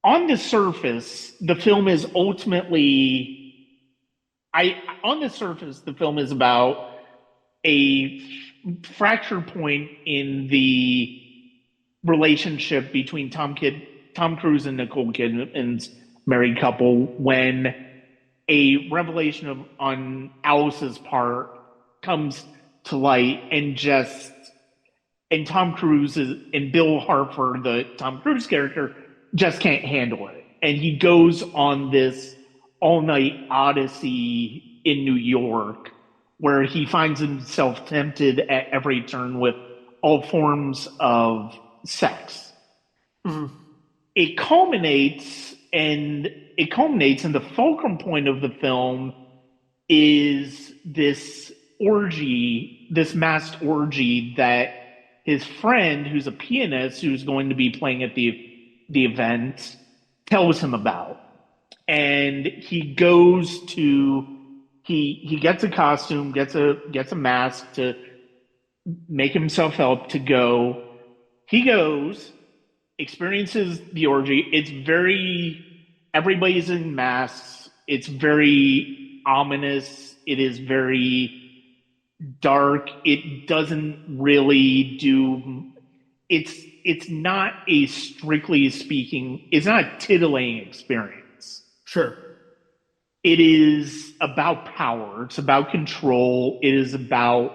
on the surface, the film is ultimately, I on the surface, the film is about a fracture point in the relationship between Tom Cruise and Nicole Kidman's married couple when a revelation on Alice's part comes to light and Tom Cruise and Bill Harper, the Tom Cruise character, just can't handle it. And he goes on this all night odyssey in New York where he finds himself tempted at every turn with all forms of sex. It culminates, and and the fulcrum point of the film is this orgy, this masked orgy that his friend, who's a pianist, who's going to be playing at the event, tells him about. And he goes to he gets a costume, gets a mask to make himself up to go. He goes, experiences the orgy. It's very everybody's in masks. It's very ominous. It is very dark. It doesn't really do it's not a strictly speaking, it's not a titillating experience. Sure. It is about power. It's about control. It is about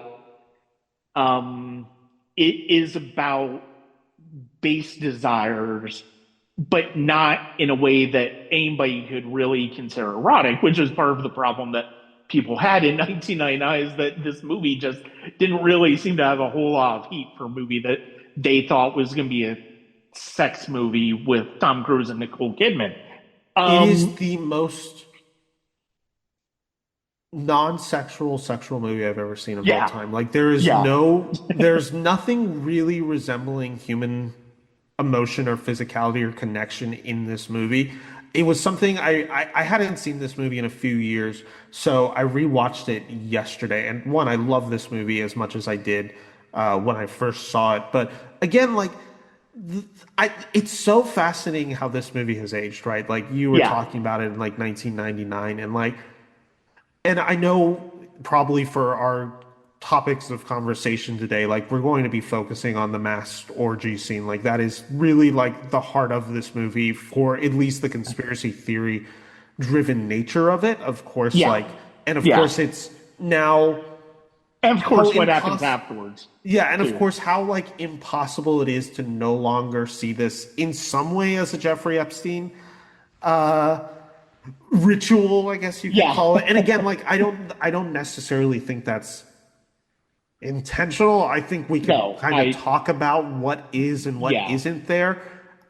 base desires, but not in a way that anybody could really consider erotic, which is part of the problem that people had in 1999, is that this movie just didn't really seem to have a whole lot of heat for a movie that they thought was going to be a sex movie with Tom Cruise and Nicole Kidman. It is the most non-sexual sexual movie I've ever seen of all Yeah, time. Like there is yeah, there's nothing really resembling human emotion or physicality or connection in this movie. It was something I hadn't seen this movie in a few years, so I rewatched it yesterday. And one, I love this movie as much as I did when I first saw it. But again, like it's so fascinating how this movie has aged, right? Like you were yeah, talking about it in like 1999, and like, and I know probably for our topics of conversation today, like we're going to be focusing on the masked orgy scene. Like that is really like the heart of this movie for at least the conspiracy theory driven nature of it. Of course, yeah, like, and of yeah. course it's now And of how course, what happens impossible. afterwards, Yeah, and of too. course, how like impossible it is to no longer see this in some way as a Jeffrey Epstein ritual, I guess you could Yeah, call it. And again, like I don't necessarily think that's intentional. I think we can no, kind of talk about what is and what yeah, isn't there.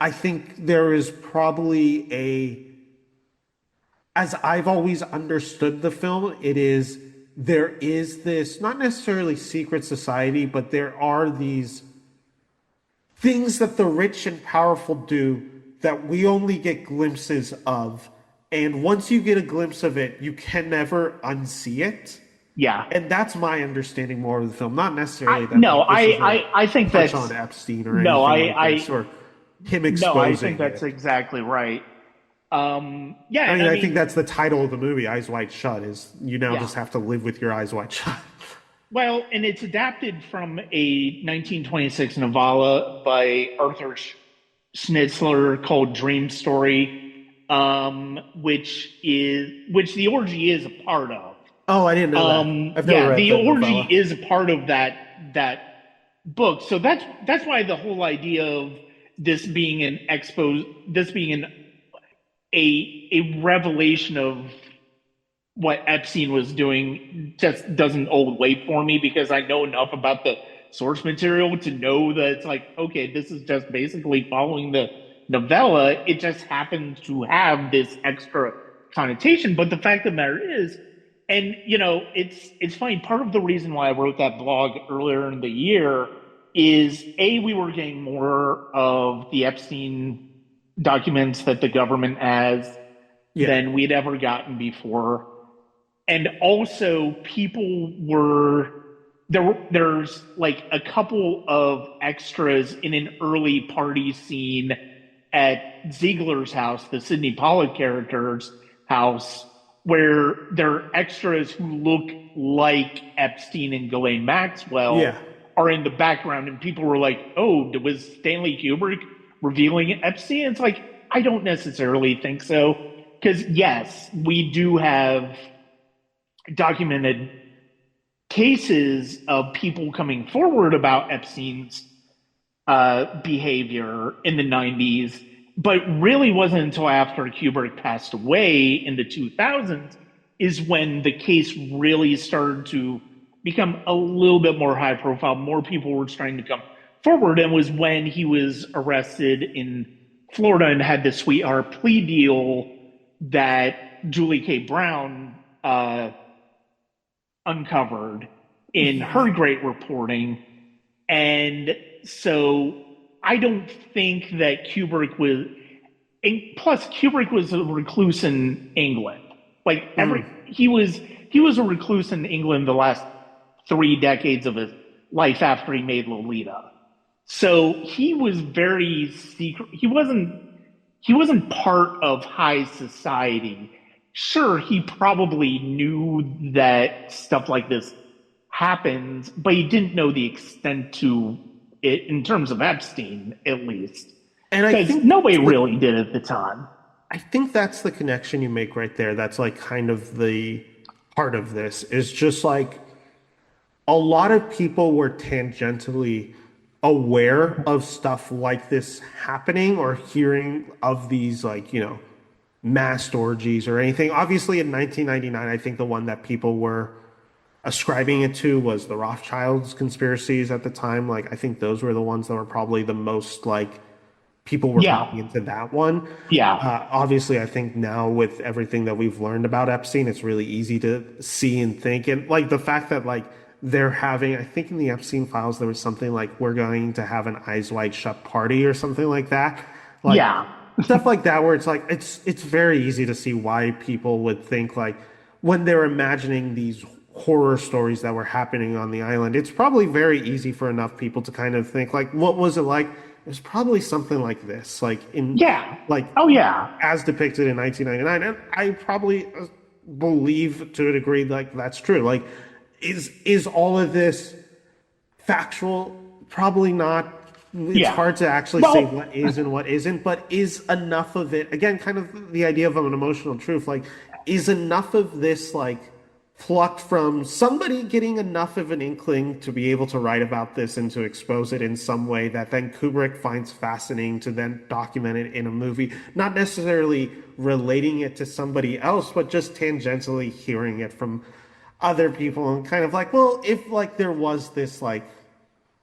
I think there is probably as I've always understood the film, it is there is this not necessarily secret society, but there are these things that the rich and powerful do that we only get glimpses of. And once you get a glimpse of it, you can never unsee it. yeah. And that's my understanding more of the film. Not necessarily that No, like this is a I think touch on that's Epstein or no, anything like this, or him I think exposing that's it. exactly right. Yeah, I and mean, I I think mean, that's the title of the movie, Eyes Wide Shut, is you now yeah. just have to live with your eyes wide shut. Well, and it's adapted from a 1926 novella by Arthur Schnitzler called Dream Story, which the orgy is a part of. Oh, I didn't know that. I've never Yeah, read the the orgy novella. is a part of that book. So that's why the whole idea of this being a revelation of what Epstein was doing just doesn't hold weight for me, because I know enough about the source material to know that it's like, okay, this is just basically following the novella. It just happens to have this extra connotation. But the fact of the matter is, and it's funny. Part of the reason why I wrote that blog earlier in the year is we were getting more of the Epstein documents that the government has Yeah. than we'd ever gotten before. And also people were there's like a couple of extras in an early party scene at Ziegler's house, the Sidney Pollack character's house, where there are extras who look like Epstein and Ghislaine Maxwell Yeah. are in the background, and people were like, "Oh, was Stanley Kubrick revealing Epstein?" It's like, I don't necessarily think so, because yes, we do have documented cases of people coming forward about Epstein's behavior in the 90s, but really wasn't until after Kubrick passed away in the 2000s is when the case really started to become a little bit more high profile. More people were starting to come forward, and was when he was arrested in Florida and had the sweetheart plea deal that Julie K. Brown uncovered in her great reporting. And so I don't think that Kubrick was, plus Kubrick was a recluse in England. Like he was a recluse in England the last 3 decades of his life after he made Lolita. So he was very secret. He wasn't part of high society. Sure, he probably knew that stuff like this happens, but he didn't know the extent to it in terms of Epstein, at least. And I Because think nobody really did at the time. I think that's the connection you make right there. That's like kind of the part of this is just like a lot of people were tangentially aware of stuff like this happening or hearing of these like, mass orgies or anything. Obviously in 1999, I think the one that people were ascribing it to was the Rothschilds conspiracies at the time. Like I think those were the ones that were probably the most like people were Yeah, buying into that one. yeah, Obviously, I think now with everything that we've learned about Epstein, it's really easy to see and think. And like the fact that like they're having, I think in the Epstein files, there was something like we're going to have an eyes wide shut party or something like that. Like yeah, stuff like that, where it's like it's very easy to see why people would think like when they're imagining these horror stories that were happening on the island, it's probably very easy for enough people to kind of think like, what was it like? It was probably something like this, like in yeah. like Oh, yeah. as depicted in 1999, and I probably believe to a degree like that's true. Like, is all of this factual? Probably not. It's Yeah. hard to actually say Well, what is and what isn't, but is enough of it, again, kind of the idea of an emotional truth, like, is enough of this, like, plucked from somebody getting enough of an inkling to be able to write about this and to expose it in some way that then Kubrick finds fascinating to then document it in a movie, not necessarily relating it to somebody else, but just tangentially hearing it from other people and kind of like, well, if like there was this like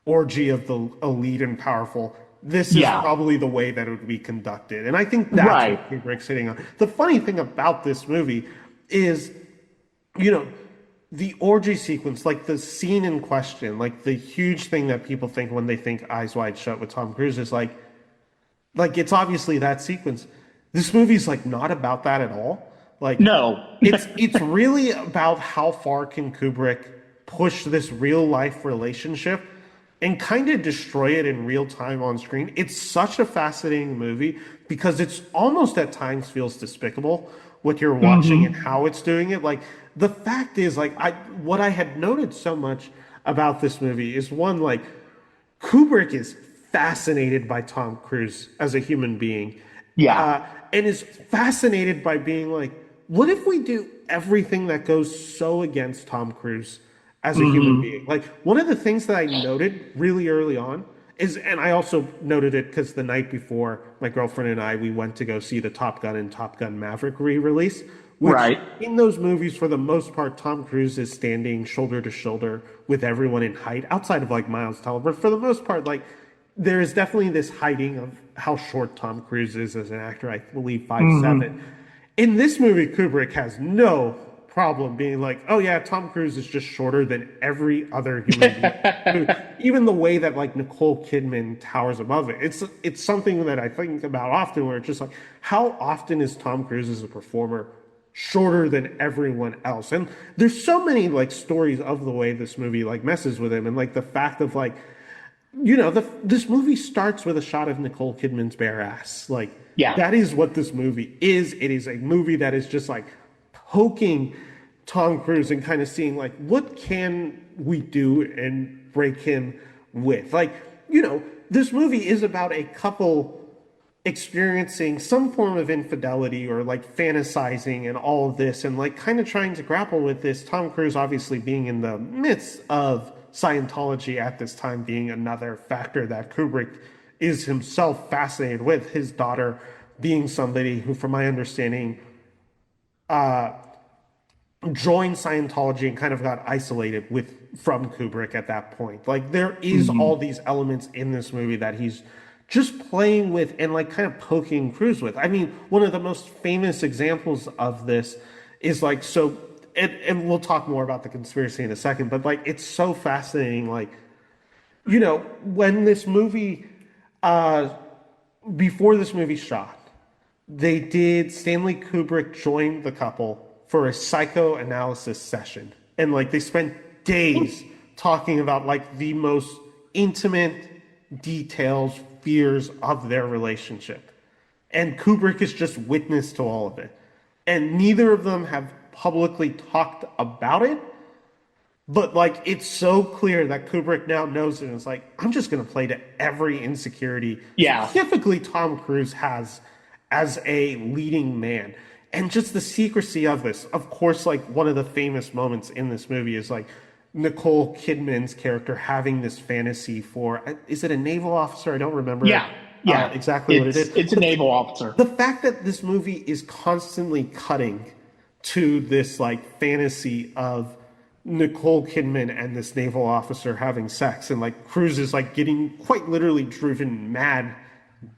orgy of the elite and powerful, this is yeah. probably the way that it would be conducted. And I think that's Right. what Kubrick's hitting on. The funny thing about this movie is, the orgy sequence, like the scene in question, like the huge thing that people think when they think Eyes Wide Shut with Tom Cruise is like it's obviously that sequence. This movie's like not about that at all. Like No. it's really about how far can Kubrick push this real life relationship and kind of destroy it in real time on screen. It's such a fascinating movie because it's almost at times feels despicable what you're watching and how it's doing it. Like the fact is, like what I had noted so much about this movie is one, like Kubrick is fascinated by Tom Cruise as a human being, Yeah. and is fascinated by being like, what if we do everything that goes so against Tom Cruise as a human being? Like one of the things that I noted really early on is, and I also noted it because the night before my girlfriend and I, we went to go see the Top Gun and Top Gun Maverick re-release, which Right. in those movies, for the most part, Tom Cruise is standing shoulder to shoulder with everyone in height, outside of like Miles Teller. But for the most part, like there is definitely this hiding of how short Tom Cruise is as an actor. I believe 5'7". In this movie, Kubrick has no problem being like, oh yeah, Tom Cruise is just shorter than every other human being. Even the way that like Nicole Kidman towers above it. It's something that I think about often where it's just like, how often is Tom Cruise as a performer shorter than everyone else? And there's so many like stories of the way this movie like messes with him and like the fact of like, this movie starts with a shot of Nicole Kidman's bare ass. Like Yeah. that is what this movie is. It is a movie that is just like poking Tom Cruise and kind of seeing like, what can we do and break him with? Like, this movie is about a couple experiencing some form of infidelity or like fantasizing and all of this and like kind of trying to grapple with this. Tom Cruise obviously being in the midst of Scientology at this time being another factor that Kubrick is himself fascinated with. His daughter being somebody who, from my understanding, joined Scientology and kind of got isolated from Kubrick at that point. Like there is all these elements in this movie that he's just playing with and like kind of poking Cruise with. I mean, one of the most famous examples of this is like so and we'll talk more about the conspiracy in a second, but like it's so fascinating. Like, when this movie before this movie shot, Stanley Kubrick joined the couple for a psychoanalysis session. And like they spent days talking about like the most intimate details, fears of their relationship. And Kubrick is just witness to all of it. And neither of them have publicly talked about it. But like it's so clear that Kubrick now knows it and is like, I'm just gonna play to every insecurity specifically Tom Cruise has as a leading man. And just the secrecy of this. Of course, like one of the famous moments in this movie is like Nicole Kidman's character having this fantasy for, is it a naval officer? I don't remember exactly what it is. It's a naval officer. The fact that this movie is constantly cutting to this like fantasy of Nicole Kidman and this naval officer having sex, and like Cruise is like getting quite literally driven mad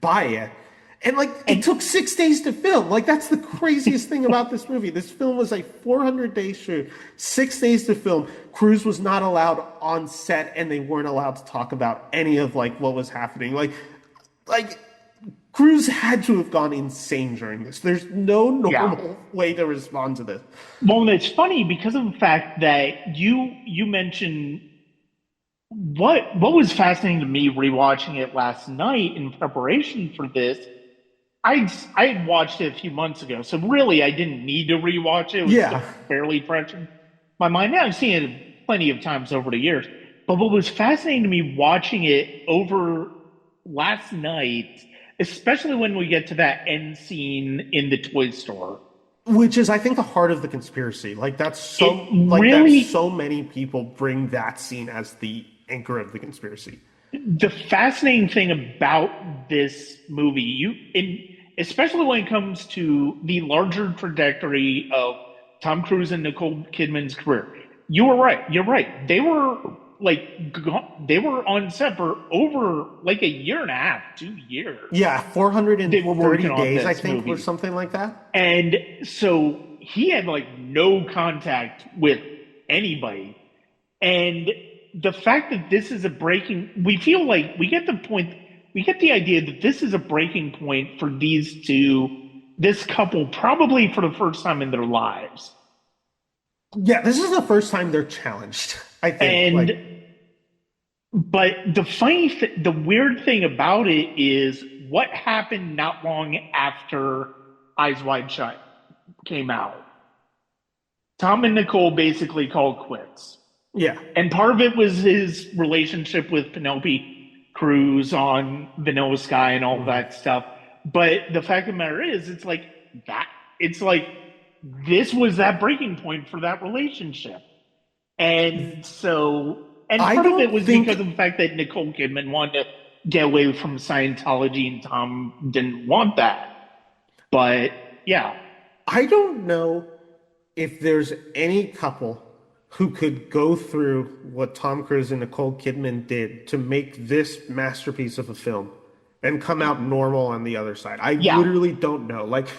by it. And like it took 6 days to film. Like that's the craziest thing about this movie. This film was a 400-day shoot, 6 days to film. Cruise was not allowed on set, and they weren't allowed to talk about any of like what was happening. Like Cruise had to have gone insane during this. There's no normal way to respond to this. Well, it's funny because of the fact that you mentioned what was fascinating to me rewatching it last night in preparation for this. I had watched it a few months ago, so really I didn't need to rewatch it. It was still fairly fresh in my mind. Now I've seen it plenty of times over the years. But what was fascinating to me watching it over last night, especially when we get to that end scene in the toy store. Which is, I think, the heart of the conspiracy. Like that's so so many people bring that scene as the anchor of the conspiracy. The fascinating thing about this movie, especially when it comes to the larger trajectory of Tom Cruise and Nicole Kidman's career, you were right. You're right. They were on set for over like a year and a half, 2 years. Yeah, 430 days, I think, movie. Or something like that. And so he had like no contact with anybody. And the fact that this is we feel like we get the idea that this is a breaking point for this couple, probably for the first time in their lives. Yeah, this is the first time they're challenged, I think. But the weird thing about it is what happened not long after Eyes Wide Shut came out. Tom and Nicole basically called quits. Yeah. And part of it was his relationship with Penelope Cruz on Vanilla Sky and all that stuff. But the fact of the matter is, it's like this was that breaking point for that relationship. And so, and part of it was because of the fact that Nicole Kidman wanted to get away from Scientology and Tom didn't want that. But yeah. I don't know if there's any couple who could go through what Tom Cruise and Nicole Kidman did to make this masterpiece of a film and come out normal on the other side. I literally don't know. Like,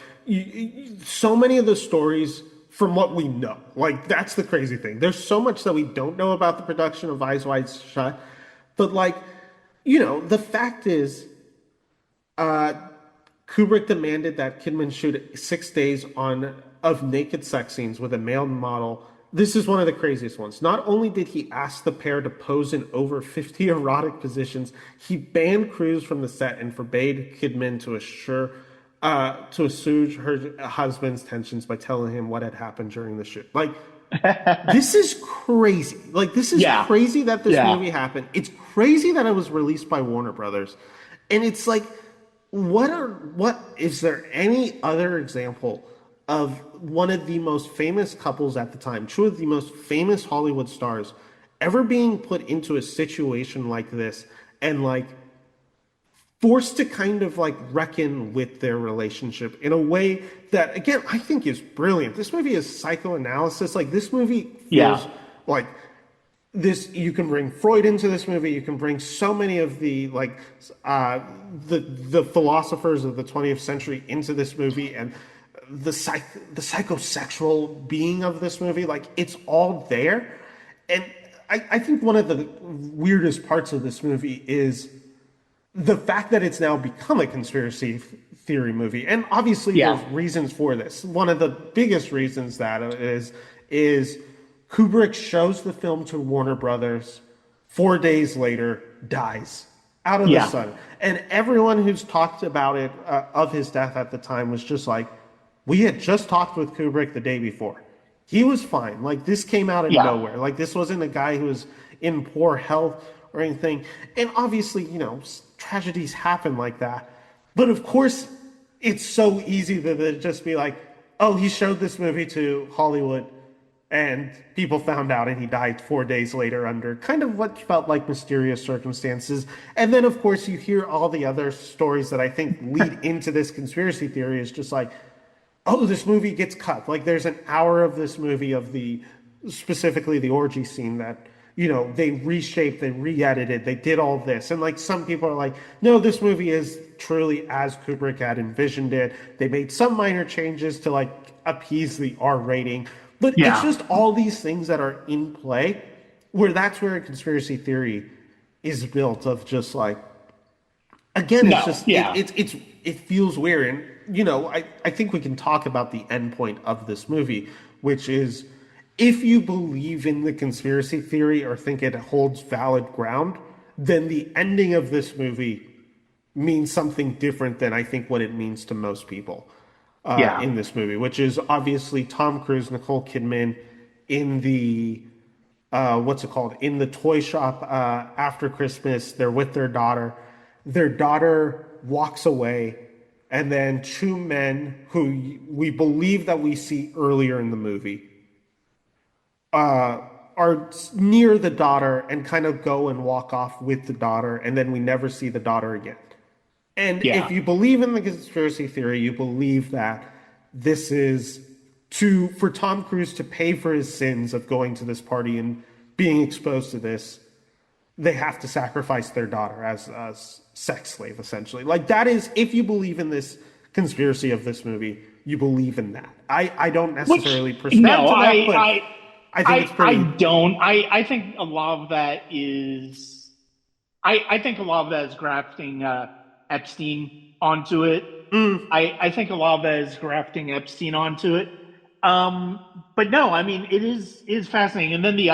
so many of the stories, from what we know, like, that's the crazy thing. There's so much that we don't know about the production of Eyes Wide Shut. But, like, the fact is, Kubrick demanded that Kidman shoot 6 days of naked sex scenes with a male model. This is one of the craziest ones. Not only did he ask the pair to pose in over 50 erotic positions, he banned Cruise from the set and forbade Kidman to assuage her husband's tensions by telling him what had happened during the shoot. Like, this is crazy. Like, this is crazy that this movie happened. It's crazy that it was released by Warner Brothers. And it's like, what is there any other example of one of the most famous couples at the time, two of the most famous Hollywood stars, ever being put into a situation like this and like forced to kind of like reckon with their relationship in a way that, again, I think is brilliant. This movie is psychoanalysis. Like, this movie Yeah. feels like this. You can bring Freud into this movie. You can bring so many of the like the philosophers of the 20th century into this movie, and the psychosexual being of this movie. Like, it's all there. And I think one of the weirdest parts of this movie is the fact that it's now become a conspiracy theory movie. And obviously Yeah. there's reasons for this. One of the biggest reasons that is Kubrick shows the film to Warner Brothers, 4 days later dies out of the Yeah. sun. And everyone who's talked about it, of his death at the time, was just like, we had just talked with Kubrick the day before. He was fine. Like, this came out of Yeah. nowhere. Like, this wasn't a guy who was in poor health or anything. And obviously, tragedies happen like that. But of course, it's so easy to just be like, oh, he showed this movie to Hollywood and people found out and he died 4 days later under kind of what felt like mysterious circumstances. And then, of course, you hear all the other stories that I think lead into this conspiracy theory. Is just like, oh, this movie gets cut. Like, there's an hour of this movie of specifically the orgy scene that, they reshaped, they re-edited, they did all this. And like, some people are like, no, this movie is truly as Kubrick had envisioned it. They made some minor changes to like appease the R rating. But Yeah. it's just all these things that are in play where that's where a conspiracy theory is built, of just like, again, No, it's just, yeah. it feels weird. And, I think we can talk about the end point of this movie, which is, if you believe in the conspiracy theory or think it holds valid ground, then the ending of this movie means something different than I think what it means to most people Yeah. in this movie, which is obviously Tom Cruise, Nicole Kidman in the what's it called, in the toy shop after Christmas. They're with their daughter. Their daughter walks away, and then two men who we believe that we see earlier in the movie are near the daughter and kind of go and walk off with the daughter, and then we never see the daughter again. And Yeah. if you believe in the conspiracy theory, you believe that this is for Tom Cruise to pay for his sins of going to this party and being exposed to this, they have to sacrifice their daughter as a sex slave, essentially. Like, that is, if you believe in this conspiracy of this movie, you believe in that. I don't necessarily prescribe No, to that, but I think it's pretty. I don't. I think a lot of that is. I think a lot of that is grafting Epstein onto it. I think a lot of that is grafting Epstein onto it. But no, I mean, it is fascinating. And then the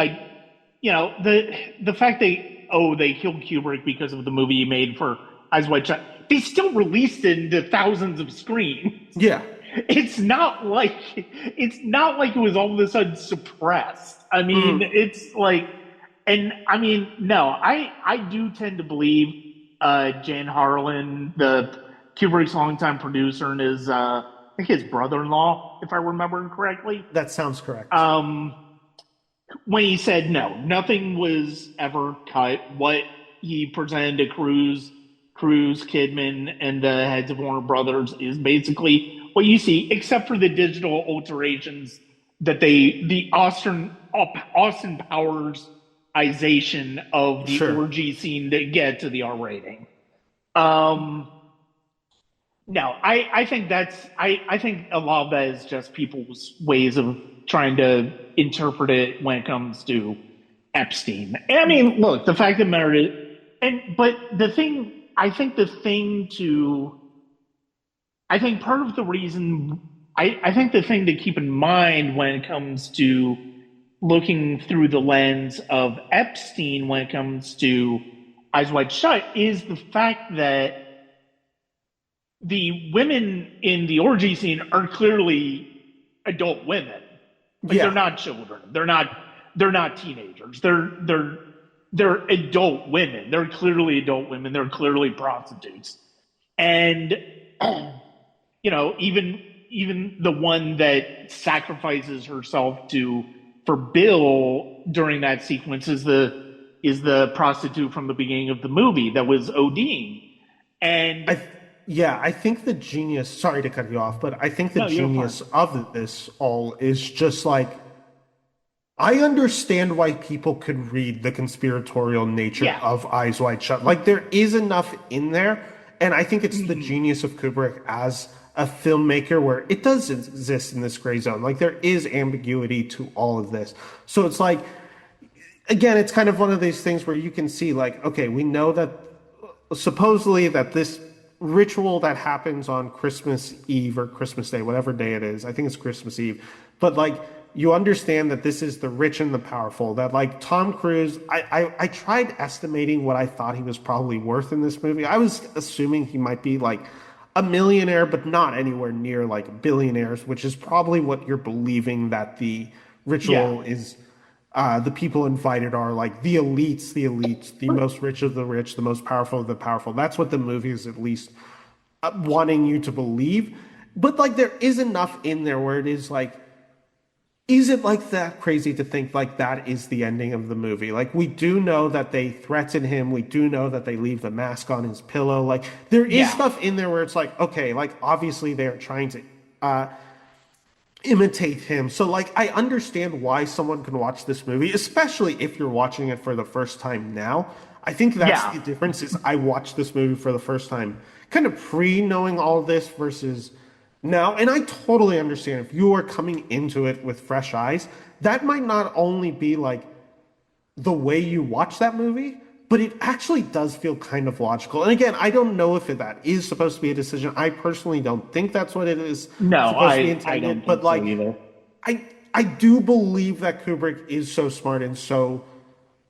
fact they killed Kubrick because of the movie he made for Eyes Wide Shut. They still released it into thousands of screens. Yeah. It's not like it was all of a sudden suppressed. I mean, it's like, and I mean, no, I do tend to believe Jan Harlan, the Kubrick's longtime producer, and his I think his brother-in-law, if I remember correctly. That sounds correct. When he said no, nothing was ever cut. What he presented to Cruise, Kidman, and the heads of Warner Brothers is basically what you see, except for the digital alterations that the Austin Powers-ization of the orgy scene to get to the R rating. No, I think I think a lot of that is just people's ways of trying to interpret it when it comes to Epstein. And I mean, look, the fact of the matter is, but the thing, I think part of the reason, I think the thing to keep in mind when it comes to looking through the lens of Epstein when it comes to Eyes Wide Shut is the fact that the women in the orgy scene are clearly adult women. Like, they're not children. They're not teenagers. They're adult women. They're clearly adult women. They're clearly prostitutes. And even the one that sacrifices herself for Bill during that sequence is the prostitute from the beginning of the movie that was ODing. And I think the genius, sorry to cut you off, but I think the no, you're fine. genius of this all is just like, I understand why people could read the conspiratorial nature Yeah. of Eyes Wide Shut. Like, there is enough in there, and I think it's the Mhm. genius of Kubrick as a filmmaker where it does exist in this gray zone. Like, there is ambiguity to all of this. So it's like, again, it's kind of one of these things where you can see, like, okay, we know that supposedly that this ritual that happens on Christmas Eve or Christmas Day, whatever day it is, I think it's Christmas Eve, but like you understand that this is the rich and the powerful. That like Tom Cruise, I tried estimating what I thought he was probably worth in this movie. I was assuming he might be like a millionaire, but not anywhere near like billionaires, which is probably what you're believing that the Yeah. ritual is. The people invited are like the elites, the most rich of the rich, the most powerful of the powerful. That's what the movie is at least wanting you to believe. But like there is enough in there where it is like, is it like that crazy to think like that is the ending of the movie? Like we do know that they threaten him. We do know that they leave the mask on his pillow. Like there is Yeah. stuff in there where it's like, okay, like obviously they're trying to uh, imitate him. So like I understand why someone can watch this movie, especially if you're watching it for the first time now. I think that's Yeah. the difference is I watched this movie for the first time kind of pre knowing all this versus now. And I totally understand if you are coming into it with fresh eyes, that might not only be like the way you watch that movie, but it actually does feel kind of logical. And again, I don't know if that is supposed to be a decision. I personally don't think that's what it is No, supposed to be I don't intended. But think so like, either. I do believe that Kubrick is so smart and so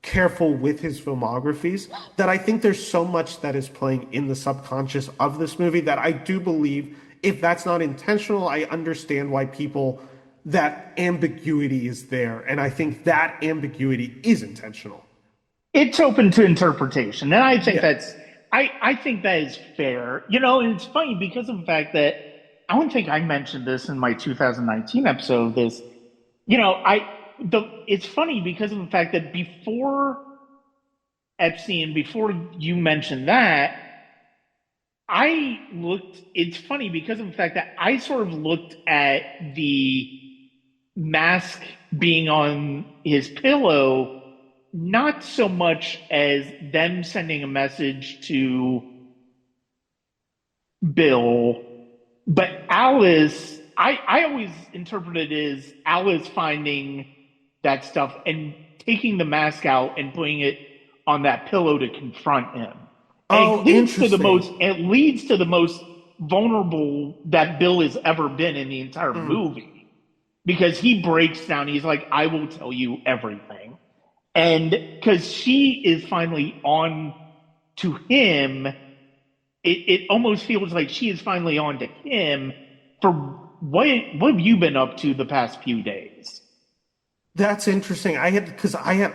careful with his filmographies that I think there's so much that is playing in the subconscious of this movie that I do believe if that's not intentional, I understand why people that ambiguity is there. And I think that ambiguity is intentional. It's open to interpretation, and I think Yeah. I think that is fair. And it's funny because of the fact that I don't think I mentioned this in my 2019 episode of this. It's funny because of the fact that before Epstein, before you mentioned that, I looked. It's funny because of the fact that I sort of looked at the mask being on his pillow not so much as them sending a message to Bill, but Alice. I always interpreted it as Alice finding that stuff and taking the mask out and putting it on that pillow to confront him. And Oh, interesting. it leads to the most vulnerable that Bill has ever been in the entire Mm. movie. Because he breaks down, he's like, I will tell you everything. And because she is finally on to him, it almost feels like she is finally on to him for what have you been up to the past few days? That's interesting.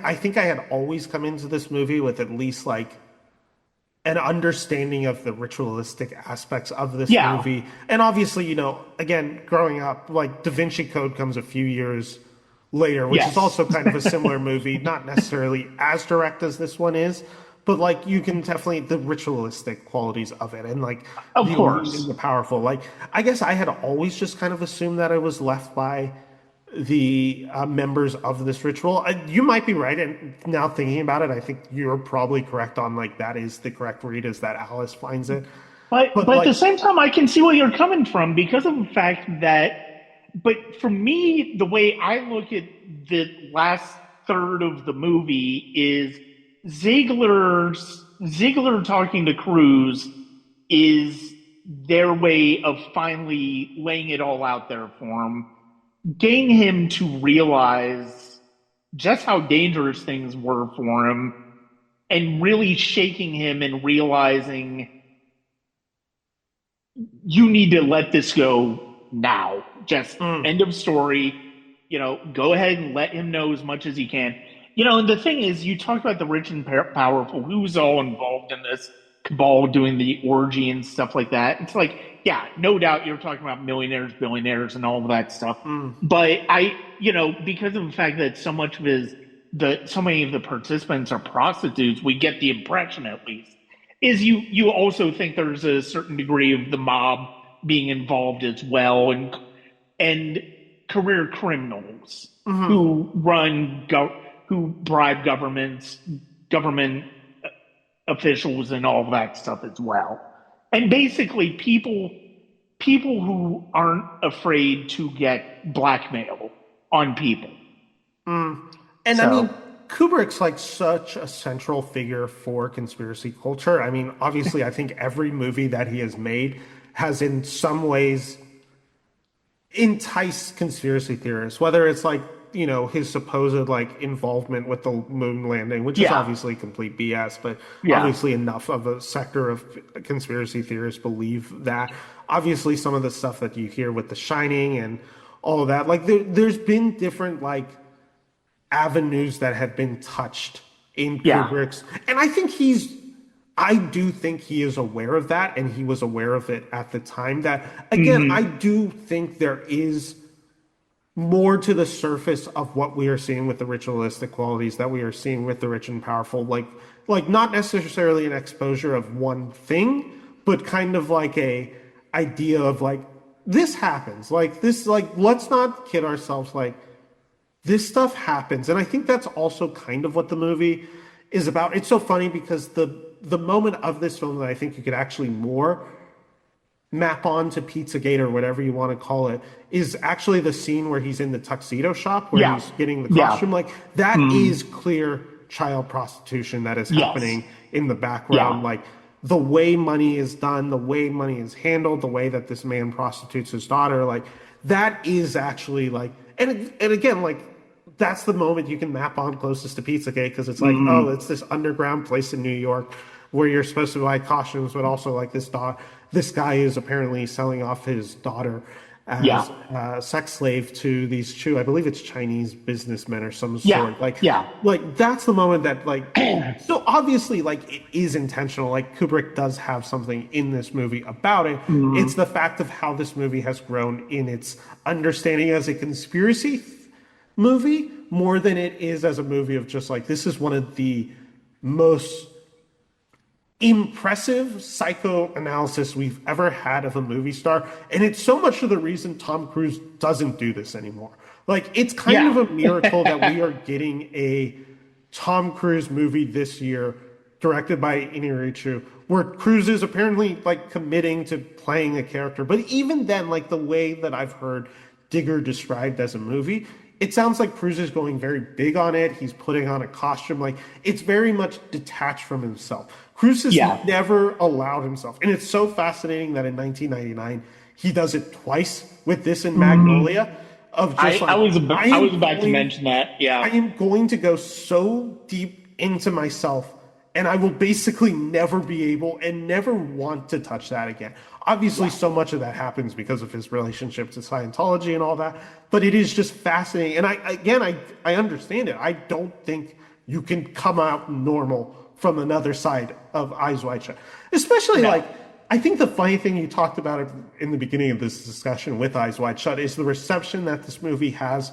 I think I had always come into this movie with at least like an understanding of the ritualistic aspects of this Yeah, movie. And obviously, again, growing up, like Da Vinci Code comes a few years later, which is yes, also kind of a similar movie, not necessarily as direct as this one is, but like you can definitely the ritualistic qualities of it and like of the elite and course. the powerful. Like I guess I had always just kind of assumed that it was left by the members of this ritual. You might be right, and now thinking about it, I think you're probably correct on like that is the correct read is that Alice finds it. But But at like, the same time, I can see where you're coming from because of the fact that. But for me, the way I look at the last third of the movie is Ziegler talking to Cruz is their way of finally laying it all out there for him, getting him to realize just how dangerous things were for him, and really shaking him and realizing you need to let this go now. Just mm, end of story. Go ahead and let him know as much as he can. And the thing is, you talk about the rich and powerful, who's all involved in this cabal doing the orgy and stuff like that. It's like, yeah, no doubt you're talking about millionaires, billionaires, and all of that stuff. mm. But because of the fact that so many of the participants are prostitutes, we get the impression at least is you also think there's a certain degree of the mob being involved as well, and career criminals who bribe government officials, and all that stuff as well. And basically, people who aren't afraid to get blackmail on people. And So, I mean, Kubrick's like such a central figure for conspiracy culture. I mean, obviously, I think every movie that he has made has in some ways enticed conspiracy theorists, whether it's like, you know, his supposed like involvement with the moon landing, which is yeah, obviously complete BS, but yeah, obviously enough of a sector of conspiracy theorists believe that. Obviously, some of the stuff that you hear with The Shining and all of that, like there's been different like avenues that have been touched in yeah, Kubrick's, and I do think he is aware of that, and he was aware of it at the time. That again, I do think there is more to the surface of what we are seeing with the ritualistic qualities that we are seeing with the rich and powerful, like not necessarily an exposure of one thing, but kind of like a idea of like this happens, like this, like let's not kid ourselves, like this stuff happens. And I think that's also kind of what the movie is about. It's so funny because the moment of this film that I think you could actually more map on to Pizzagate or whatever you want to call it is actually the scene where he's in the tuxedo shop where yeah, he's getting the yeah, costume. Like that is clear child prostitution that is yes, happening in the background. yeah, Like the way money is done, the way money is handled, the way that this man prostitutes his daughter, like that is actually like, and again, like that's the moment you can map on closest to Pizzagate because it's like, oh, it's this underground place in New York where you're supposed to buy costumes, but also like this guy is apparently selling off his daughter yeah, as a sex slave to these I believe it's Chinese businessmen or some yeah, sort. yeah, Like that's the moment that like, so obviously like it is intentional. Like Kubrick does have something in this movie about it. It's the fact of how this movie has grown in its understanding as a conspiracy movie more than it is as a movie of just like, this is one of the most impressive psychoanalysis we've ever had of a movie star. And it's so much of the reason Tom Cruise doesn't do this anymore. Like, it's kind yeah, of a miracle that we are getting a Tom Cruise movie this year directed by Inarritu, where Cruise is apparently like committing to playing a character. But even then, like the way that I've heard Digger described as a movie, it sounds like Cruise is going very big on it. He's putting on a costume. Like, it's very much detached from himself. Cruise has yeah. never allowed himself. And it's so fascinating that in 1999, he does it twice with this and Magnolia. Of just I was about to going, mention that. Yeah, I am going to go so deep into myself, and I will basically never be able and never want to touch that again. Obviously, so much of that happens because of his relationship to Scientology and all that, but it is just fascinating. And I understand it. I don't think you can come out normal from another side of Eyes Wide Shut. Especially no. like, I think the funny thing you talked about it in the beginning of this discussion with Eyes Wide Shut is the reception that this movie has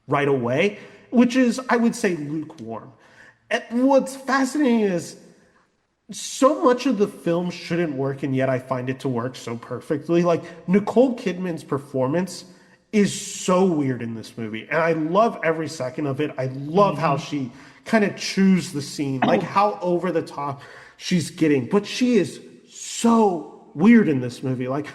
right away, which is, I would say, lukewarm. And what's fascinating is so much of the film shouldn't work, and yet I find it to work so perfectly. Like, Nicole Kidman's performance is so weird in this movie, and I love every second of it. I love how she kind of chews the scene, like how over the top she's getting, but she is so weird in this movie. Like,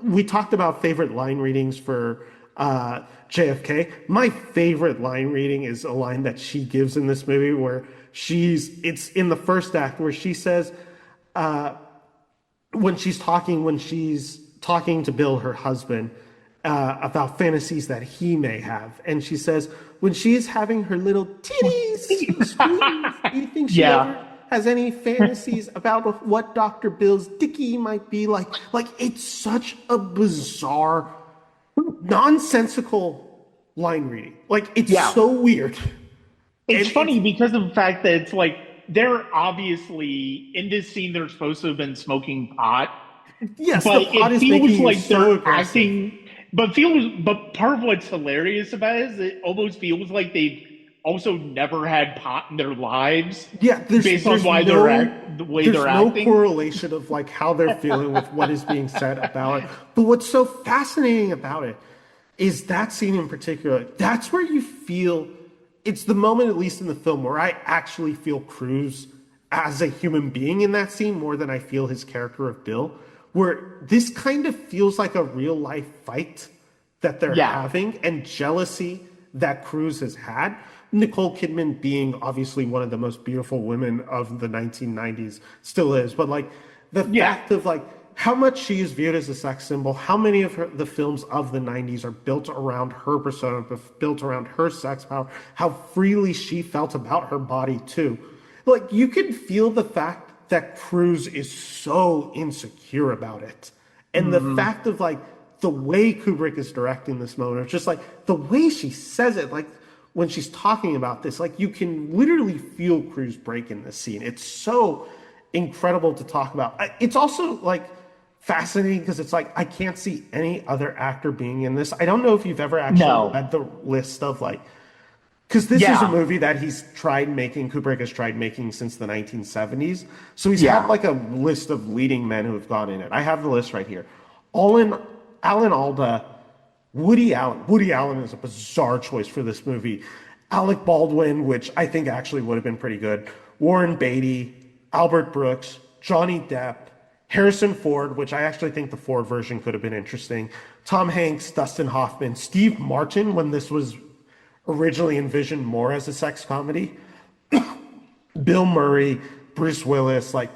we talked about favorite line readings for JFK. My favorite line reading is a line that she gives in this movie where it's in the first act where she says, when she's talking to Bill, her husband, about fantasies that he may have. And she says, when she is having her little titties squeeze, do you think she ever has any fantasies about what Dr. Bill's dickie might be like? Like, it's such a bizarre, nonsensical line reading. Like, it's so weird. It's funny because of the fact that it's like they're obviously in this scene they're supposed to have been smoking pot. Yes, but the pot it is feels making like you so they're aggressive. acting. But part of what's hilarious about it is it almost feels like they've also never had pot in their lives Yeah, based on why the way there's they're no acting. correlation of like how they're feeling with what is being said about it. But what's so fascinating about it is that scene in particular. That's where you feel it's the moment, at least in the film, where I actually feel Cruz as a human being in that scene more than I feel his character of Bill, where this kind of feels like a real life fight that they're Yeah. having and jealousy that Cruz has had. Nicole Kidman being obviously one of the most beautiful women of the 1990s, still is, but like the Yeah. fact of like how much she is viewed as a sex symbol, how many of the films of the 90s are built around her persona, built around her sex power, how freely she felt about her body too. Like you can feel the fact that Cruz is so insecure about it. And the fact of like the way Kubrick is directing this moment, it's just like the way she says it, like when she's talking about this, like you can literally feel Cruz break in this scene. It's so incredible to talk about. It's also like fascinating because it's like I can't see any other actor being in this. I don't know if you've ever actually No. read the list of like, because this is a Yeah. movie that Kubrick has tried making since the 1970s. So he's had Yeah. like a list of leading men who have gone in it. I have the list right here. Alan Alda, Woody Allen. Woody Allen is a bizarre choice for this movie. Alec Baldwin, which I think actually would have been pretty good. Warren Beatty, Albert Brooks, Johnny Depp, Harrison Ford, which I actually think the Ford version could have been interesting. Tom Hanks, Dustin Hoffman, Steve Martin, when this was originally envisioned more as a sex comedy. Bill Murray, Bruce Willis, like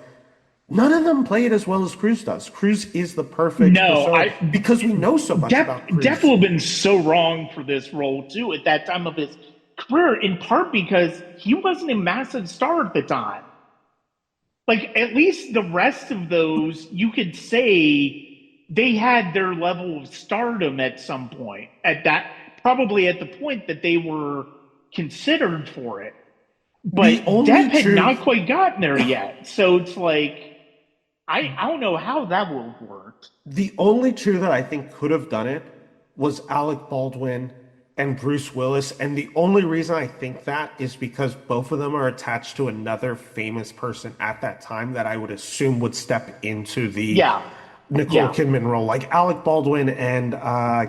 none of them play it as well as Cruz does. Cruz is the perfect No, persona because we know so much about Cruz. Depp would have been so wrong for this role too at that time of his career, in part because he wasn't a massive star at the time. Like at least the rest of those, you could say they had their level of stardom at some point. At that, probably at the point that they were considered for it. But The only Depp had not truth, quite gotten there yet. So it's like I don't know how that would have worked. the only two that I think could have done it was Alec Baldwin and Bruce Willis. And the only reason I think that is because both of them are attached to another famous person at that time that I would assume would step into the Yeah. Nicole Yeah. Kidman role, like Alec Baldwin and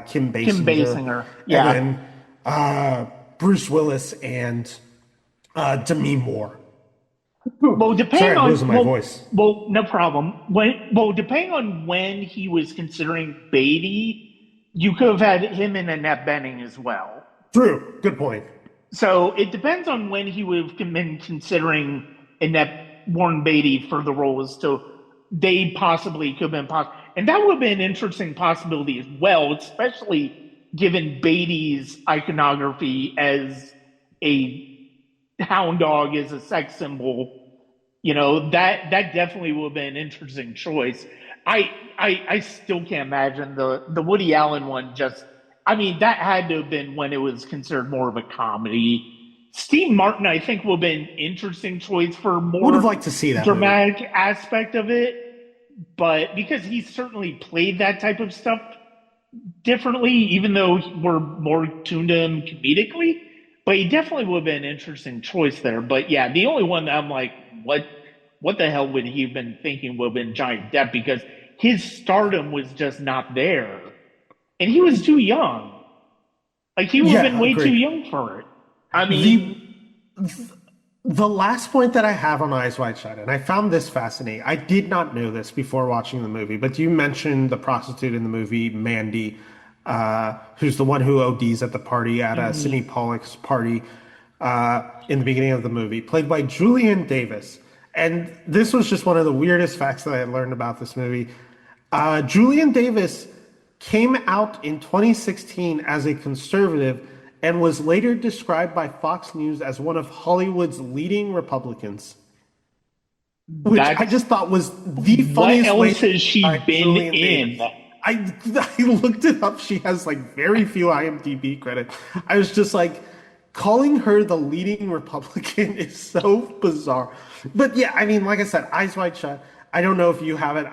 Kim Basinger. Kim Basinger. Yeah. And then Bruce Willis and Demi Moore. Well, depending Sorry, I'm on losing my voice. Well, no problem. Depending on when he was considering Beatty, you could have had him and Annette Bening as well. True. Good point. So it depends on when he would have been considering Annette Warren Beatty for the roles. So they possibly could have been possible, and that would have been an interesting possibility as well, especially given Beatty's iconography as a hound dog, as a sex symbol. You know, that definitely would have been an interesting choice. I still can't imagine the Woody Allen one. Just, I mean, that had to have been when it was considered more of a comedy. Steve Martin, I think, would have been an interesting choice for Would have more liked to see that dramatic aspect of it, but because he certainly played that type of stuff differently, even though we're more tuned to him comedically. But he definitely would have been an interesting choice there. But yeah, the only one that I'm like, what the hell would he have been thinking would have been Johnny Depp, because his stardom was just not there. And he was too young. Like he would have been way too young for it. I mean, The last point that I have on Eyes Wide Shut, and I found this fascinating. I did not know this before watching the movie, but you mentioned the prostitute in the movie, Mandy, who's the one who ODs at the party at Sidney Pollack's party in the beginning of the movie, played by Julian Davis. And this was just one of the weirdest facts that I had learned about this movie. Julian Davis came out in 2016 as a conservative and was later described by Fox News as one of Hollywood's leading Republicans. Which I just thought was the funniest way. What else has she been in? I looked it up. She has like very few IMDb credits. I was just like, calling her the leading Republican is so bizarre. But yeah, I mean, like I said, Eyes Wide Shut. I don't know if you have it.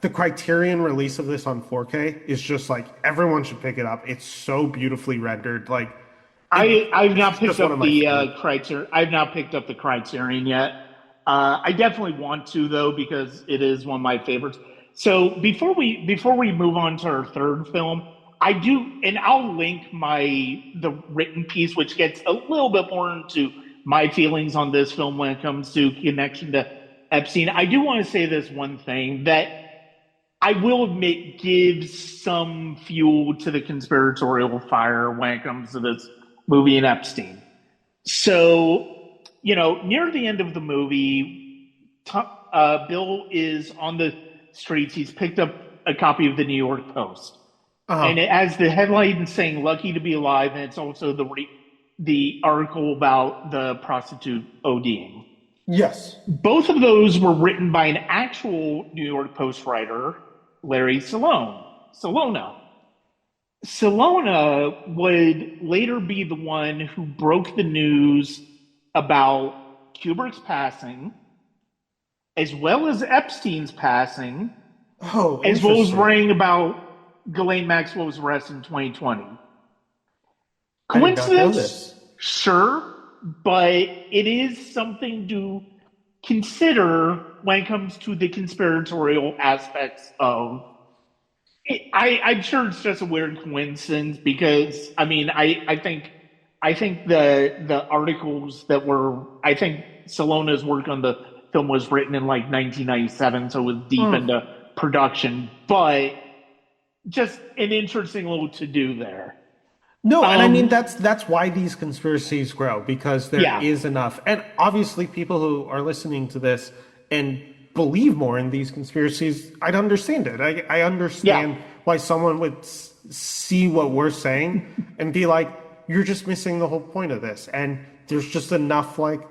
The Criterion release of this on 4K is just like, everyone should pick it up. It's so beautifully rendered. Like, I've This not is picked just one up of my the favorite. Criterion. I've not picked up the Criterion yet. I definitely want to though because it is one of my favorites. So before we move on to our third film, I do, and I'll link the written piece, which gets a little bit more into my feelings on this film when it comes to connection to Epstein. I do want to say this one thing that I will admit gives some fuel to the conspiratorial fire when it comes to this movie and Epstein. So, near the end of the movie, Bill is on the streets. He's picked up a copy of the New York Post, Uh-huh. and it has the headline saying "Lucky to be alive," and it's also the article about the prostitute ODing. Yes. Both of those were written by an actual New York Post writer, Larry Salona. Salona would later be the one who broke the news about Kubrick's passing, as well as Epstein's passing, Oh, as well as interesting. writing about Ghislaine Maxwell's arrest in 2020. I did not know Coincidence? this. Sure, but it is something to consider when it comes to the conspiratorial aspects of it. I'm sure it's just a weird coincidence because I mean I think the articles that were I think Salona's work on the film was written in like 1997, so it was deep Hmm. into production, but just an interesting little to do there. No, and I mean Um, that's why these conspiracies grow because there yeah, is enough. And obviously people who are listening to this and believe more in these conspiracies, I'd understand it. I yeah, understand why someone would see what we're saying and be like, you're just missing the whole point of this. And there's just enough like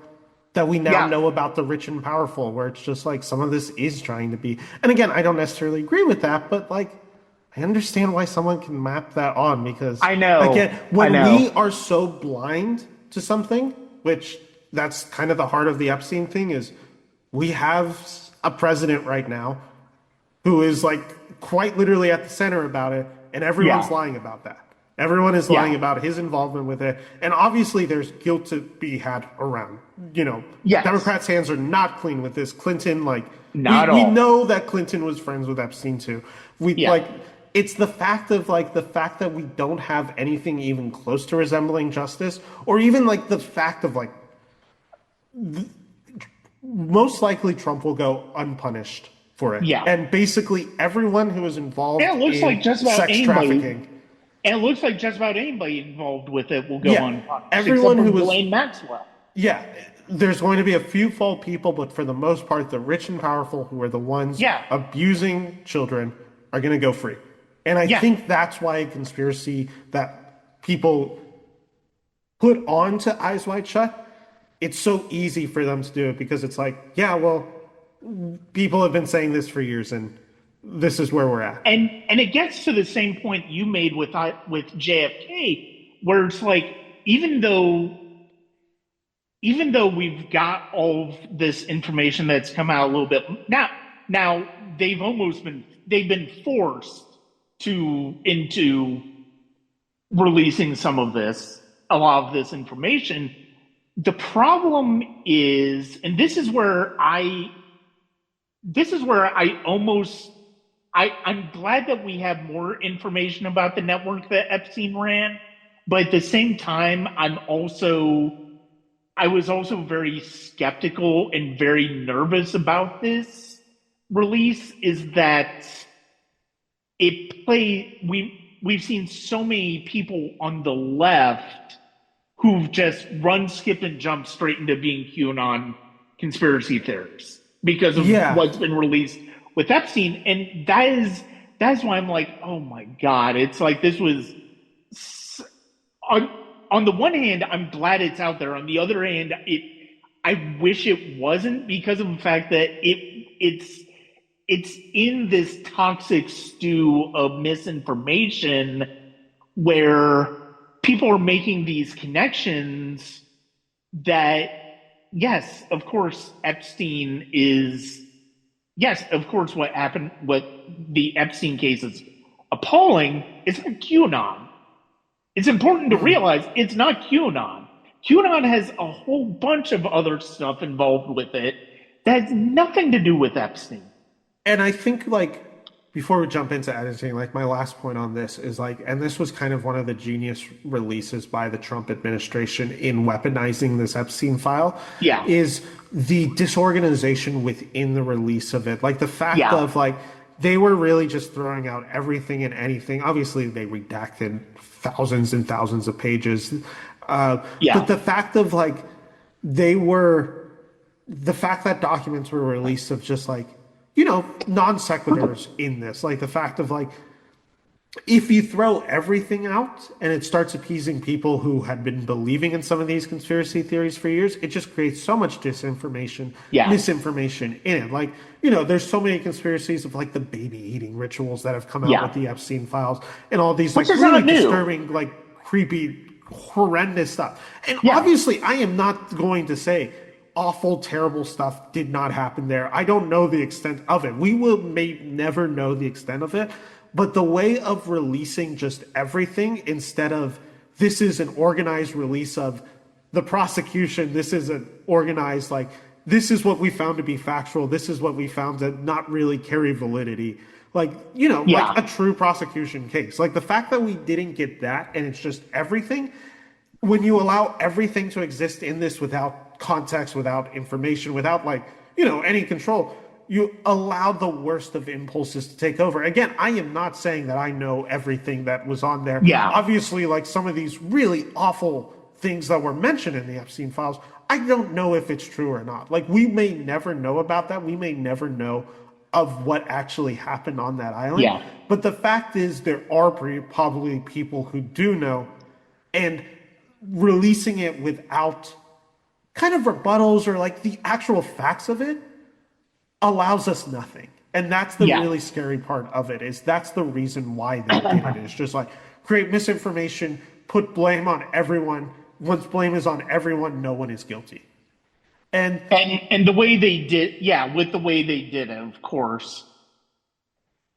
that we now yeah. know about the rich and powerful where it's just like some of this is trying to be. And again, I don't necessarily agree with that, but like I understand why someone can map that on because, I again, know, I when we know. are so blind to something, which that's kind of the heart of the Epstein thing, is we have a president right now who is like quite literally at the center about it, and everyone's Yeah, lying about that. Everyone is lying yeah, about his involvement with it, and obviously there's guilt to be had around. You know, yes, Democrats' hands are not clean with this. Clinton, like we not at we all. know that Clinton was friends with Epstein too. We Yeah, like it's the fact that we don't have anything even close to resembling justice, or even like the fact of like most likely Trump will go unpunished for it. yeah. And basically everyone who is involved And it looks like in just about sex anybody, trafficking, and it looks like just about anybody involved with it will go yeah, unpunished, except everyone for who was, Ghislaine Maxwell. yeah, there's going to be a few fault people, but for the most part, the rich and powerful who are the ones Yeah, abusing children are going to go free. And I yeah, think that's why a conspiracy that people put on to Eyes Wide Shut, it's so easy for them to do it because it's like, yeah, well, people have been saying this for years and this is where we're at. and it gets to the same point you made with JFK, where it's like even though even though we've got all of this information that's come out a little bit now they've been forced to into releasing a lot of this information. The problem is, and this is where I almost I'm glad that we have more information about the network that Epstein ran, but at the same time, I was also very skeptical and very nervous about this release. Is that we've seen so many people on the left who've just run, skipped, and jumped straight into being QAnon conspiracy theorists because of Yeah. what's been released with Epstein, and that's why I'm like, oh my god, it's like this was on on the one hand, I'm glad it's out there. On the other hand, I wish it wasn't because of the fact that it's in this toxic stew of misinformation where people are making these connections that yes, of course Epstein is yes, of course what the Epstein case is appalling. It's like QAnon. It's important to realize it's not QAnon. QAnon has a whole bunch of other stuff involved with it that has nothing to do with Epstein. And I think like before we jump into editing, like my last point on this is like, and this was kind of one of the genius releases by the Trump administration in weaponizing this Epstein file, Yeah. is the disorganization within the release of it. Like the fact Yeah. of like they were really just throwing out everything and anything. Obviously, they redacted thousands and thousands of pages. Yeah. But the fact of like they were, the fact that documents were released of just like, you know, non sequiturs in this, like the fact of like, if you throw everything out and it starts appeasing people who had been believing in some of these conspiracy theories for years, it just creates so much disinformation, misinformation in it. Like, you know, there's so many conspiracies of like the baby eating rituals that have come out with the Epstein files and all these like really disturbing, like creepy, horrendous stuff. And obviously, I am not going to say awful, terrible stuff did not happen there. I don't know the extent of it. We may never know the extent of it. But the way of releasing just everything instead of this is an organized release of the prosecution, this is an organized, like, this is what we found to be factual, this is what we found to not really carry validity. Like, you know, like a true prosecution case. Like the fact that we didn't get that and it's just everything, when you allow everything to exist in this without context, without information, without like, you know, any control, you allow the worst of impulses to take over. Again, I am not saying that I know everything that was on there. Obviously, like some of these really awful things that were mentioned in the Epstein files, I don't know if it's true or not. Like we may never know about that. We may never know of what actually happened on that island. But the fact is there are probably people who do know, and releasing it without kind of rebuttals or like the actual facts of it allows us nothing. And that's the really scary part of it, is that's the reason why they did it. It's just like create misinformation, put blame on everyone. Once blame is on everyone, no one is guilty. And the way they did, with the way they did it, of course.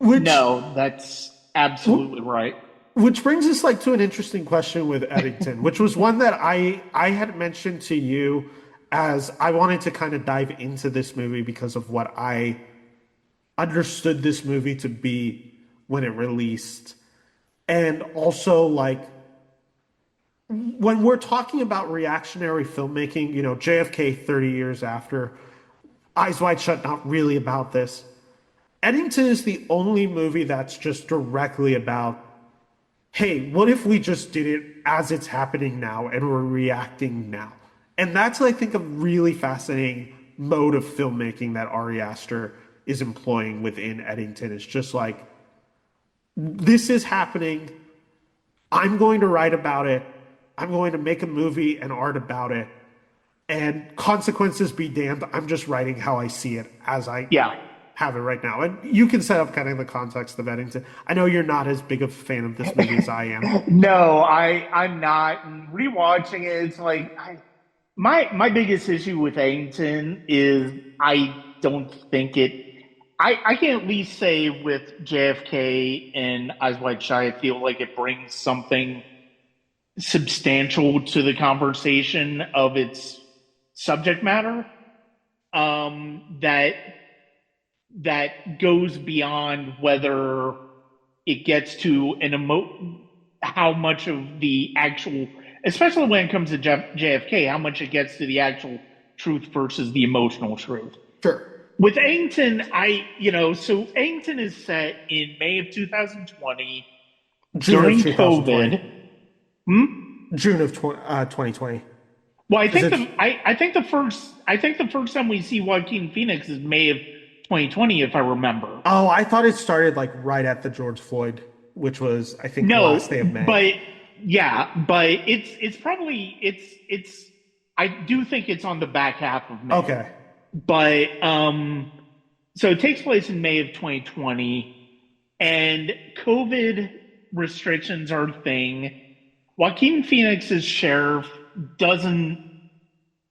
No, that's absolutely right. Which brings us like to an interesting question with Eddington, which was one that I had mentioned to you as I wanted to kind of dive into this movie because of what I understood this movie to be when it released. And also like when we're talking about reactionary filmmaking, you know, JFK 30 years after, Eyes Wide Shut, not really about this. Eddington is the only movie that's just directly about, hey, what if we just did it as it's happening now and we're reacting now? And that's, I think, a really fascinating mode of filmmaking that Ari Asher is employing within Eddington. It's just like, this is happening. I'm going to write about it. I'm going to make a movie and art about it. And consequences be damned. I'm just writing how I see it as I have it right now. And you can set up kind of the context of Eddington. I know you're not as big of a fan of this movie as I am. No, I'm not. And rewatching it, it's like my biggest issue with Eddington is I don't think I can at least say with JFK and Eyes Wide Shut, I feel like it brings something substantial to the conversation of its subject matter, that goes beyond whether it gets to how much of the actual, especially when it comes to JFK, how much it gets to the actual truth versus the emotional truth. Sure. With Eddington, so Eddington is set in May of 2020 during COVID. June of 2020. Well, I think the first time we see Joaquin Phoenix is May of 2020, if I remember. Oh, I thought it started like right at the George Floyd, which was I think the last day of May. But it's probably I do think it's on the back half of May. Okay. But so it takes place in May of 2020, and COVID restrictions are a thing. Joaquin Phoenix's sheriff doesn't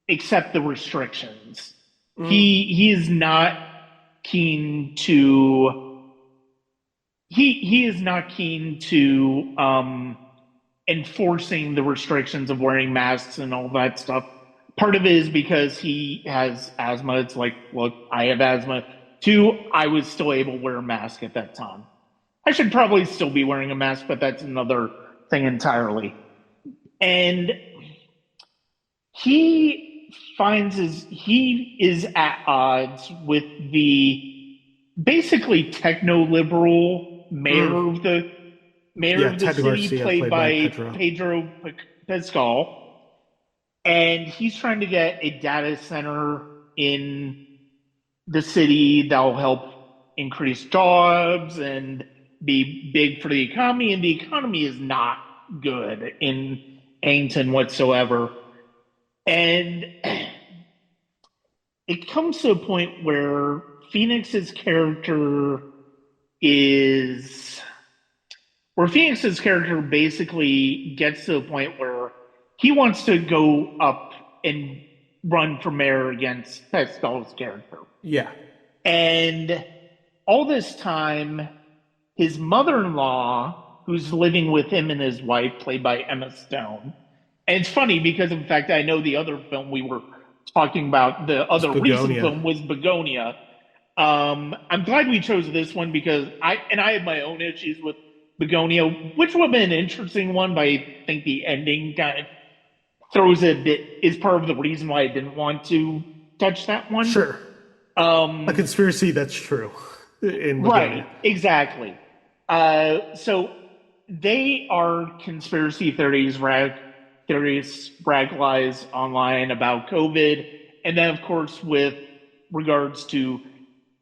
accept the restrictions. He is not keen to he is not keen to enforcing the restrictions of wearing masks and all that stuff. Part of it is because he has asthma. It's like, look, I have asthma. Two, I was still able to wear a mask at that time. I should probably still be wearing a mask, but that's another thing entirely. And he is at odds with the basically techno liberal mayor of the Ted city, Garcia, played played by by Pedro. Pedro Pascal, and he's trying to get a data center in the city that will help increase jobs and be big for the economy. And the economy is not good in Eddington whatsoever. And it comes to a point where Phoenix's character is where Phoenix's character basically gets to a point where he wants to go up and run for mayor against Pascal's character. Yeah. And all this time, his mother-in-law, who's living with him and his wife, played by Emma Stone. And it's funny because, in fact, I know the other film we were talking about, the It's other recent Begonia. film was Begonia. I'm glad we chose this one because I have my own issues with Begonia, which would have been an interesting one, but I think the ending kind of throws a bit, is part of the reason why I didn't want to touch that one. Sure. A conspiracy that's true in Begonia. Right, exactly. So they are conspiracy theories, radicalized online about COVID. And then, of course, with regards to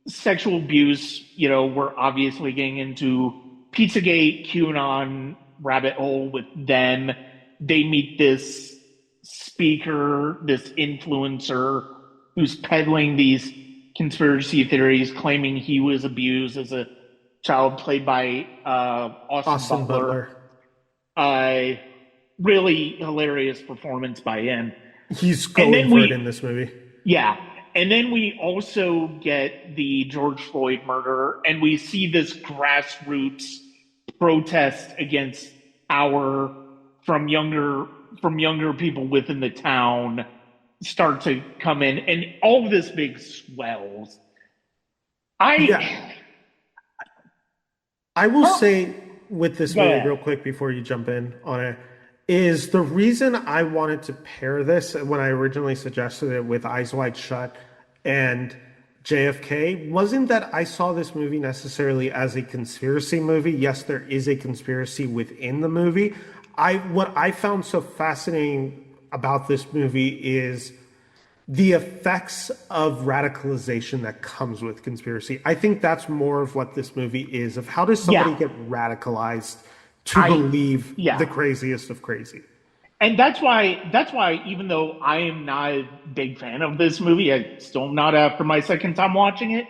sexual abuse, we're obviously getting into Pizzagate, QAnon rabbit hole with them. They meet this speaker, this influencer who's peddling these conspiracy theories, claiming he was abused as a child, played by Austin Butler. Really hilarious performance by him. He's going for it in this movie. Yeah. And then we also get the George Floyd murder, and we see this grassroots protest against from younger people within the town start to come in, and all of this big swells. I will say with this movie, real quick before you jump in on it, is the reason I wanted to pair this when I originally suggested it with Eyes Wide Shut and JFK wasn't that I saw this movie necessarily as a conspiracy movie. Yes, there is a conspiracy within the movie. What I found so fascinating about this movie is the effects of radicalization that comes with conspiracy. I think that's more of what this movie is, of how does somebody get radicalized to believe the craziest of crazy. And that's why even though I am not a big fan of this movie, I still am not after my second time watching it,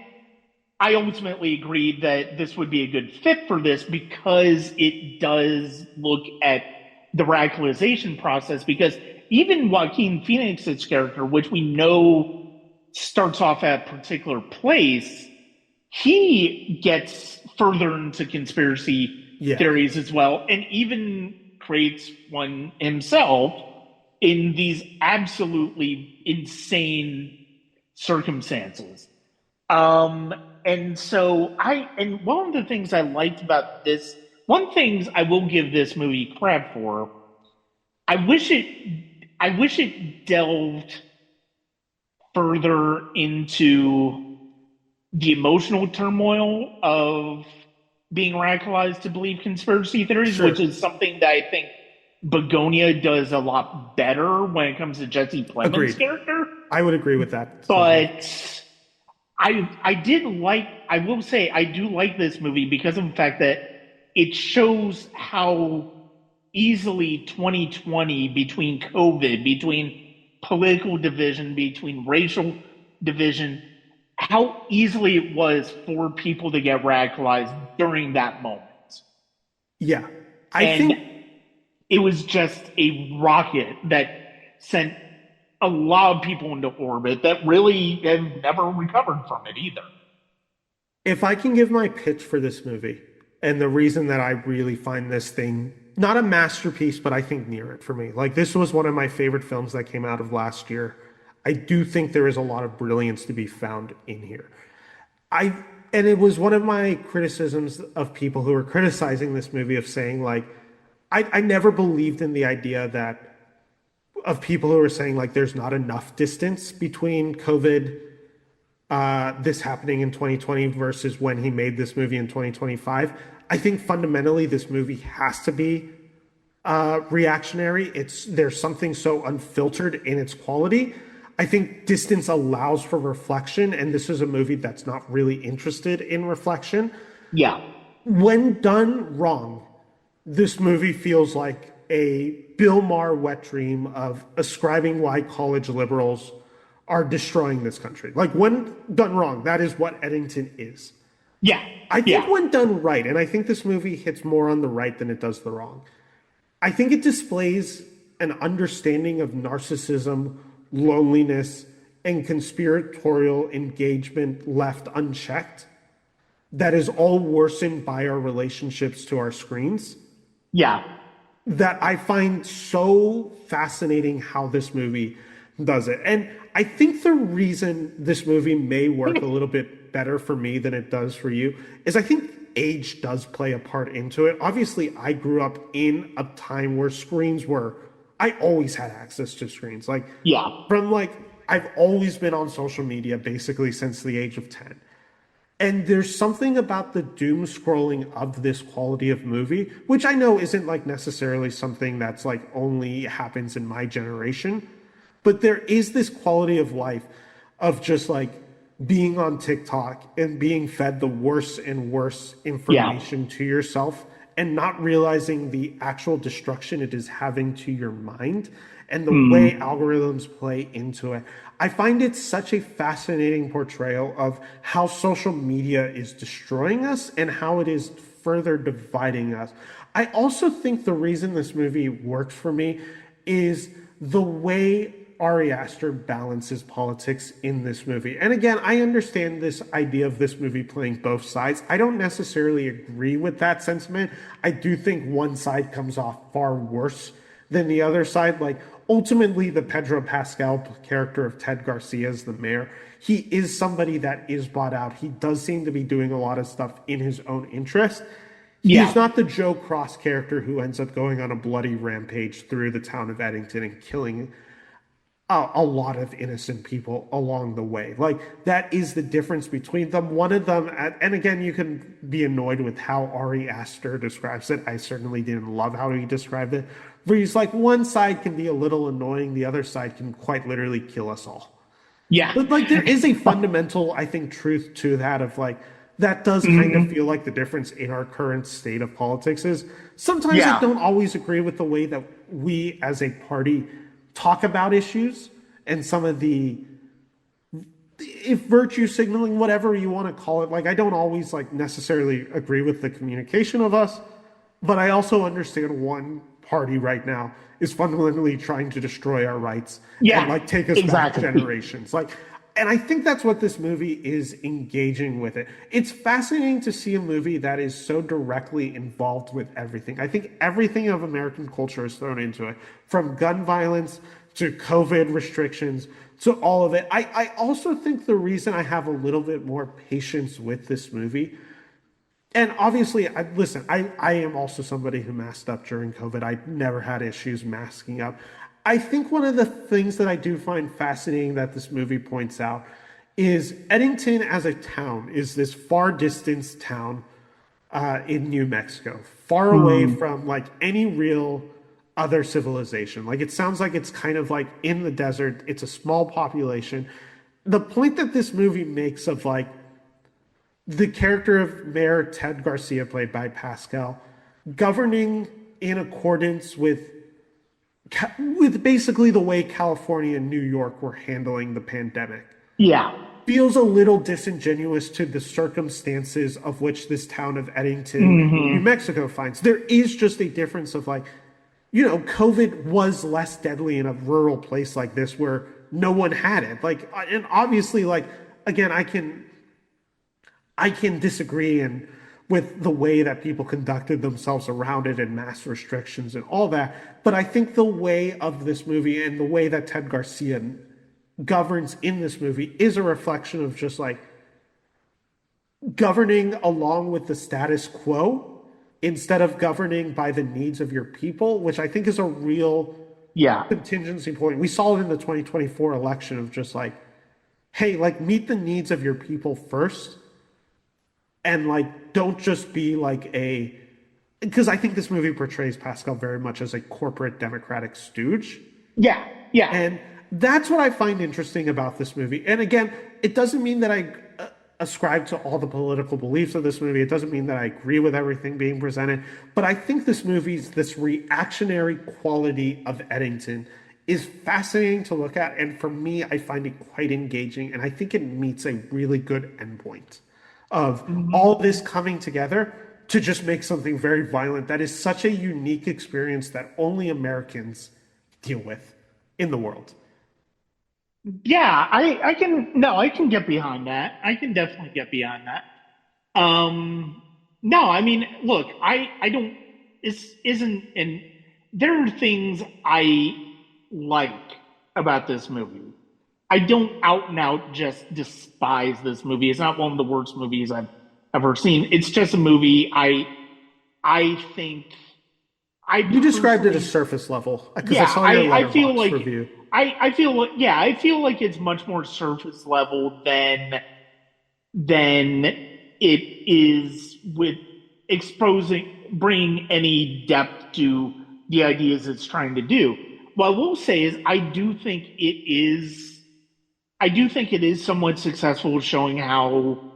I ultimately agreed that this would be a good fit for this because it does look at the radicalization process. Because even Joaquin Phoenix's character, which we know starts off at a particular place, he gets further into conspiracy theories as well, and even creates one himself in these absolutely insane circumstances. And so one of the things I liked about this, one things I will give this movie credit for, I wish it delved further into the emotional turmoil of being radicalized to believe conspiracy theories, which is something that I think Begonia does a lot better when it comes to Jesse Plemons' character. I would agree with that. But I will say I do like this movie because of the fact that it shows how easily 2020, between COVID, between political division, between racial division, how easily it was for people to get radicalized during that moment. Yeah. I think it was just a rocket that sent a lot of people into orbit that really have never recovered from it either. If I can give my pitch for this movie, and the reason that I really find this thing not a masterpiece, but I think near it for me. Like, this was one of my favorite films that came out of last year. I do think there is a lot of brilliance to be found in here. I and it was one of my criticisms of people who were criticizing this movie of saying like I never believed in the idea that of people who were saying like there's not enough distance between COVID, this happening in 2020 versus when he made this movie in 2025. I think fundamentally this movie has to be reactionary. There's something so unfiltered in its quality. I think distance allows for reflection, and this is a movie that's not really interested in reflection. Yeah. When done wrong, this movie feels like a Bill Maher wet dream of ascribing why college liberals are destroying this country. Like, when done wrong, that is what Eddington is. Yeah. I think when done right, and I think this movie hits more on the right than it does the wrong, I think it displays an understanding of narcissism, loneliness, and conspiratorial engagement left unchecked that is all worsened by our relationships to our screens. Yeah. That I find so fascinating how this movie does it. And I think the reason this movie may work a little bit better for me than it does for you is I think age does play a part into it. Obviously, I grew up in a time where I always had access to screens. Like, yeah. From like, I've always been on social media basically since the age of 10. And there's something about the doom scrolling of this quality of movie, which I know isn't like necessarily something that's like only happens in my generation, but there is this quality of life of just like being on TikTok and being fed the worse and worse information to yourself and not realizing the actual destruction it is having to your mind and the way algorithms play into it. I find it such a fascinating portrayal of how social media is destroying us and how it is further dividing us. I also think the reason this movie works for me is the way Ari Asher balances politics in this movie. And again, I understand this idea of this movie playing both sides. I don't necessarily agree with that sentiment. I do think one side comes off far worse than the other side. Like, ultimately, the Pedro Pascal character of Ted Garcia as the mayor, he is somebody that is bought out. He does seem to be doing a lot of stuff in his own interest. He's not the Joe Cross character who ends up going on a bloody rampage through the town of Eddington and killing a lot of innocent people along the way. Like, that is the difference between them. One of them, and again, you can be annoyed with how Ari Asher describes it. I certainly didn't love how he described it. Where he's like, one side can be a little annoying, the other side can quite literally kill us all. Yeah. But like, there is a fundamental, I think, truth to that of like, that does kind of feel like the difference in our current state of politics is sometimes I don't always agree with the way that we as a party talk about issues and some of the, if virtue signaling, whatever you want to call it. Like, I don't always like necessarily agree with the communication of us, but I also understand one party right now is fundamentally trying to destroy our rights and like take us back generations. Like, and I think that's what this movie is engaging with it. It's fascinating to see a movie that is so directly involved with everything. I think everything of American culture is thrown into it, from gun violence to COVID restrictions to all of it. I also think the reason I have a little bit more patience with this movie, and obviously, I am also somebody who masked up during COVID. I never had issues masking up. I think one of the things that I do find fascinating that this movie points out is Eddington as a town is this far distance town in New Mexico, far away from like any real other civilization. Like, it sounds like it's kind of like in the desert. It's a small population. The point that this movie makes of like the character of Mayor Ted Garcia, played by Pascal, governing in accordance with basically the way California and New York were handling the pandemic. Feels a little disingenuous to the circumstances of which this town of Eddington, New Mexico finds. There is just a difference of like, you know, COVID was less deadly in a rural place like this where no one had it. Like, and obviously, like, again, I can disagree and with the way that people conducted themselves around it and mass restrictions and all that. But I think the way of this movie and the way that Ted Garcia governs in this movie is a reflection of just like governing along with the status quo instead of governing by the needs of your people, which I think is a real contingency point. We saw it in the 2024 election of just like, hey, like meet the needs of your people first. And like, don't just be like because I think this movie portrays Pascal very much as a corporate Democratic stooge. Yeah, yeah. And that's what I find interesting about this movie. And again, it doesn't mean that I ascribe to all the political beliefs of this movie. It doesn't mean that I agree with everything being presented. But I think this this reactionary quality of Eddington is fascinating to look at. And for me, I find it quite engaging. And I think it meets a really good endpoint of all this coming together to just make something very violent that is such a unique experience that only Americans deal with in the world. Yeah, I can get behind that. I can definitely get behind that. No, I mean, look, I don't, this isn't, and there are things I like about this movie. I don't out and out just despise this movie. It's not one of the worst movies I've ever seen. It's just a movie I think you described it as surface level because I saw your Letterboxd review. I feel like it's much more surface level than it is with bringing any depth to the ideas it's trying to do. What I will say is I do think it is somewhat successful showing how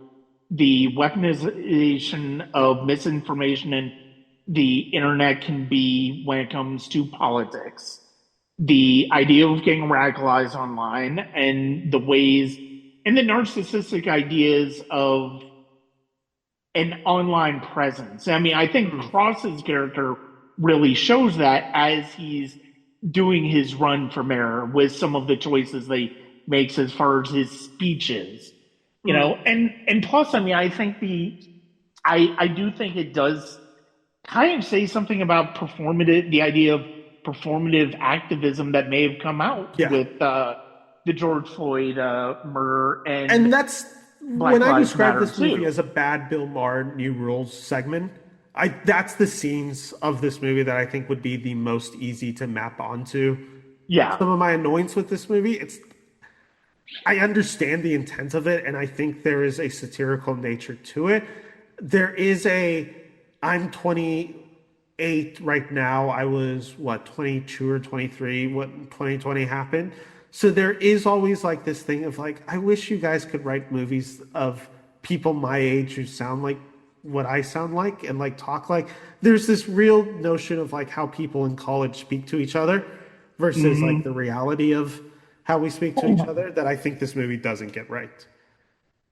the weaponization of misinformation and the internet can be when it comes to politics. The idea of getting radicalized online and the ways and the narcissistic ideas of an online presence. I mean, I think Cross's character really shows that as he's doing his run for mayor with some of the choices they makes as far as his speeches, you know, and plus, I mean, I think I do think it does kind of say something about the idea of performative activism that may have come out with the George Floyd murder, and that's Black when I Lives describe Matter this movie too. as a bad Bill Maher New Rules segment. That's the scenes of this movie that I think would be the most easy to map onto. Yeah, Some of my annoyance with this movie, I understand the intent of it, and I think there is a satirical nature to it. There is I'm 28 right now. I was, 22 or 23 when 2020 happened. So there is always like this thing of like, I wish you guys could write movies of people my age who sound like what I sound like and like talk like. There's this real notion of like how people in college speak to each other versus like the reality of how we speak to each other that I think this movie doesn't get right.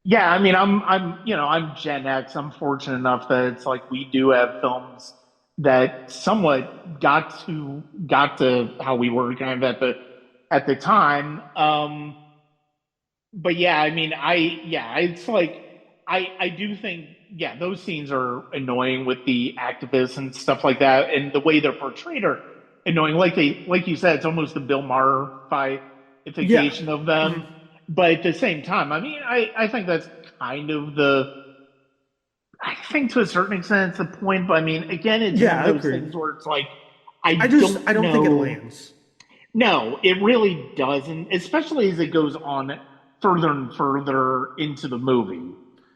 yeah. I mean, I'm Gen X. I'm fortunate enough that it's like we do have films that somewhat got to how we were kind of at the time. But yeah, I mean, it's like I do think those scenes are annoying with the activists and stuff like that, and the way they're portrayed are annoying. Like you said, it's almost the Bill Maher-ification of them. But at the same time, I mean, I think that's kind of I think to a certain extent it's the point. But I mean, again, it's one of those things where it's like I don't think it lands. No, it really doesn't, especially as it goes on further and further into the movie.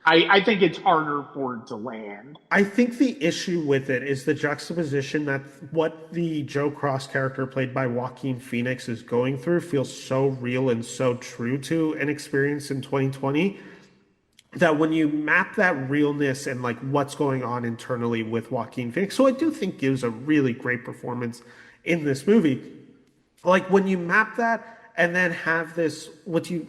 I think it's harder for it to land. I think the issue with it is the juxtaposition that what the Joe Cross character played by Joaquin Phoenix is going through feels so real and so true to an experience in 2020 that when you map that realness and like what's going on internally with Joaquin Phoenix, so I do think gives a really great performance in this movie. Like when you map that and then have this,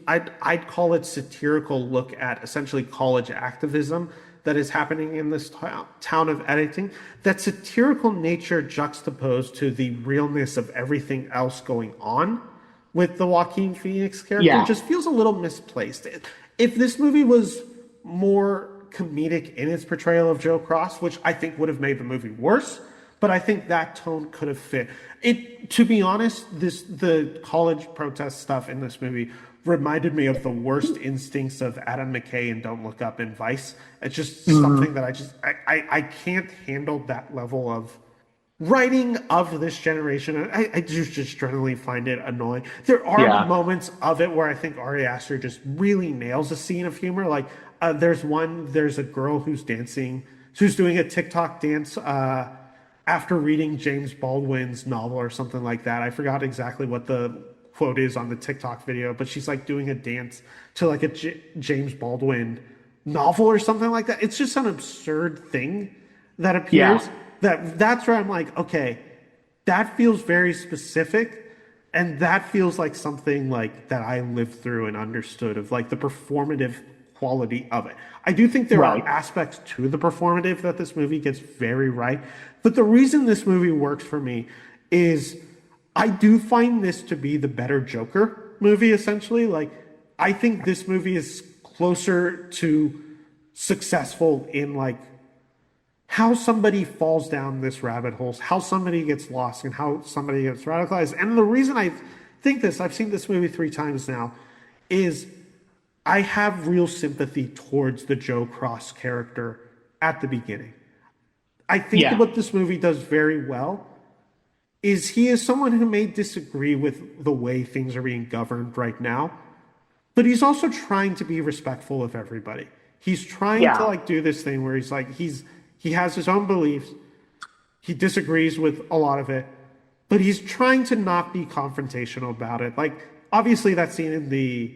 I'd call it satirical look at essentially college activism that is happening in this town of Eddington, that satirical nature juxtaposed to the realness of everything else going on with the Joaquin Phoenix character just feels a little misplaced. If this movie was more comedic in its portrayal of Joe Cross, which I think would have made the movie worse. But I think that tone could have fit it. To be honest, the college protest stuff in this movie reminded me of the worst instincts of Adam McKay and Don't Look Up in Vice. It's just something that I can't handle that level of writing of this generation. I just generally find it annoying. There are moments of it where I think Ari Asher just really nails a scene of humor. Like there's a girl who's doing a TikTok dance after reading James Baldwin's novel or something like that. I forgot exactly what the quote is on the TikTok video, but she's like doing a dance to like a James Baldwin novel or something like that. It's just an absurd thing that appears. That's where I'm like, okay, that feels very specific, and that feels like something like that I lived through and understood of like the performative quality of it. I do think there are aspects to the performative that this movie gets very right, but the reason this movie works for me is I do find this to be the better Joker movie, essentially. Like, I think this movie is closer to successful in like how somebody falls down this rabbit hole, how somebody gets lost, and how somebody gets radicalized. And the reason I think this, I've seen this movie 3 times now, is I have real sympathy towards the Joe Cross character at the beginning. I think what this movie does very well is he is someone who may disagree with the way things are being governed right now, but he's also trying to be respectful of everybody. He's trying to like do this thing where he's like, he has his own beliefs. He disagrees with a lot of it, but he's trying to not be confrontational about it. Like, obviously that scene in the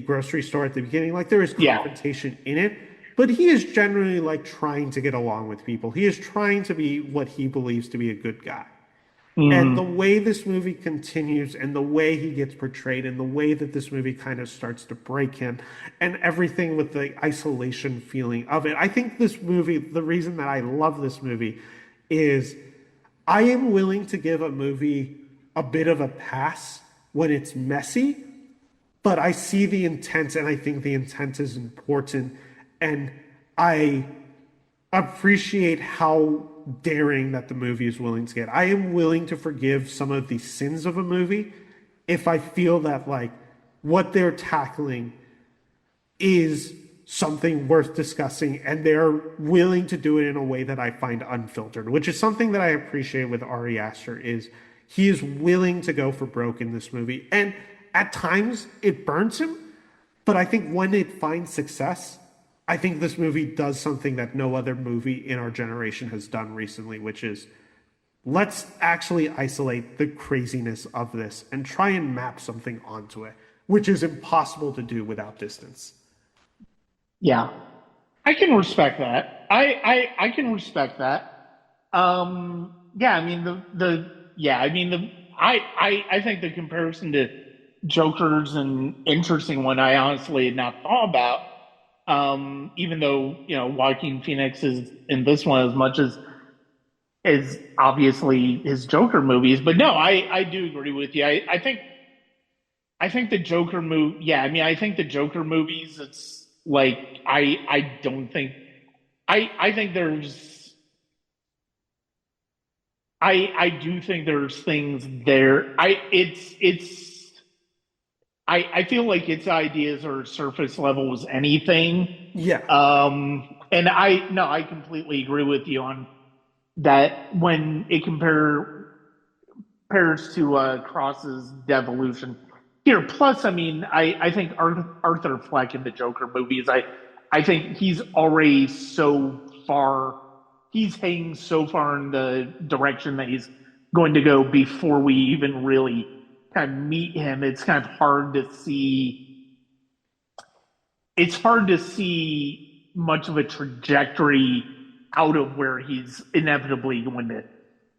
grocery store at the beginning, like there is confrontation in it, but he is generally like trying to get along with people. He is trying to be what he believes to be a good guy. And the way this movie continues and the way he gets portrayed and the way that this movie kind of starts to break him and everything with the isolation feeling of it. I think this movie, the reason that I love this movie is I am willing to give a movie a bit of a pass when it's messy, but I see the intent and I think the intent is important. And I appreciate how daring that the movie is willing to get. I am willing to forgive some of the sins of a movie if I feel that like what they're tackling is something worth discussing and they're willing to do it in a way that I find unfiltered, which is something that I appreciate with Ari Aster. Is he is willing to go for broke in this movie, and at times it burns him, but I think when it finds success, I think this movie does something that no other movie in our generation has done recently, which is let's actually isolate the craziness of this and try and map something onto it, which is impossible to do without distance. Yeah, I can respect that. I can respect that. Yeah, I mean I think the comparison to Joker's an interesting one. I honestly had not thought about. Even though Joaquin Phoenix is in this one as much as obviously his Joker movies, but no, I do agree with you. I think the Joker movie. Yeah, I mean, I think the Joker movies. It's like I don't think I think there's I do think there's things there. I feel like its ideas are surface level as anything. Yeah. And I completely agree with you on that when it compares to Cross's devolution here. Plus, I mean, I think Arthur Fleck in the Joker movies, I think he's already so far, he's hanging so far in the direction that he's going to go before we even really kind of meet him. It's kind of hard to see. It's hard to see much of a trajectory out of where he's inevitably going to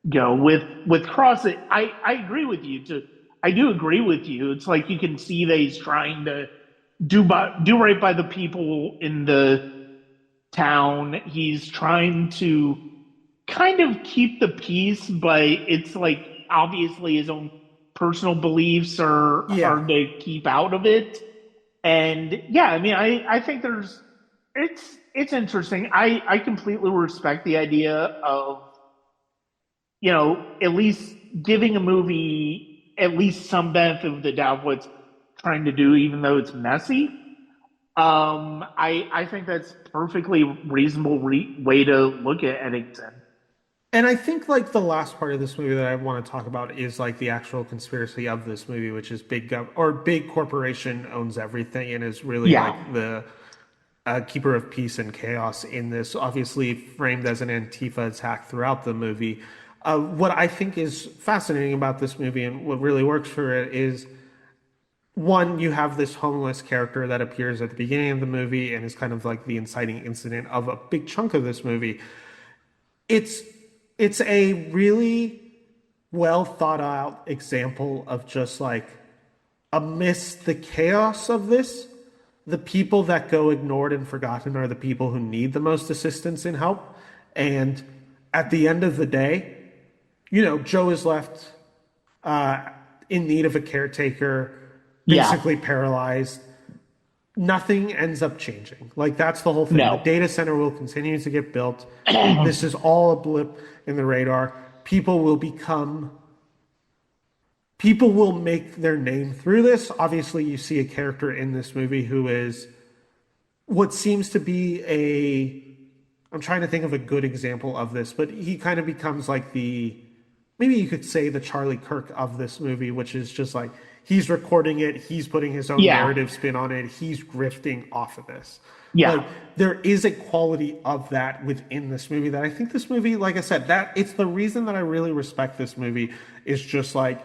go. With Cross, I agree with you. I do agree with you. It's like you can see that he's trying to do right by the people in the town. He's trying to kind of keep the peace, but it's like obviously his own personal beliefs are hard to keep out of it. And yeah, I mean, I think there's it's interesting. I completely respect the idea of, at least giving a movie at least some benefit of the doubt of what it's trying to do, even though it's messy. I think that's perfectly reasonable way to look at Eddington. And I think like the last part of this movie that I want to talk about is like the actual conspiracy of this movie, which is big corporation owns everything and is really Yeah, like the keeper of peace and chaos in this, obviously framed as an Antifa attack throughout the movie. What I think is fascinating about this movie and what really works for it is one, you have this homeless character that appears at the beginning of the movie and is kind of like the inciting incident of a big chunk of this movie. It's it's a really well thought out example of just like amidst the chaos of this, the people that go ignored and forgotten are the people who need the most assistance and help. And at the end of the day, Joe is left in need of a caretaker, yeah, basically paralyzed. Nothing ends up changing. Like that's the whole thing. The no, data center will continue to get built. This is all a blip in the radar. People will make their name through this. Obviously, you see a character in this movie who is what seems to be I'm trying to think of a good example of this, but he kind of becomes like maybe you could say the Charlie Kirk of this movie, which is just like he's recording it, he's putting his own yeah, narrative spin on it, he's grifting off of this. yeah, Like there is a quality of that within this movie that I think this movie, like I said, that it's the reason that I really respect this movie is just like,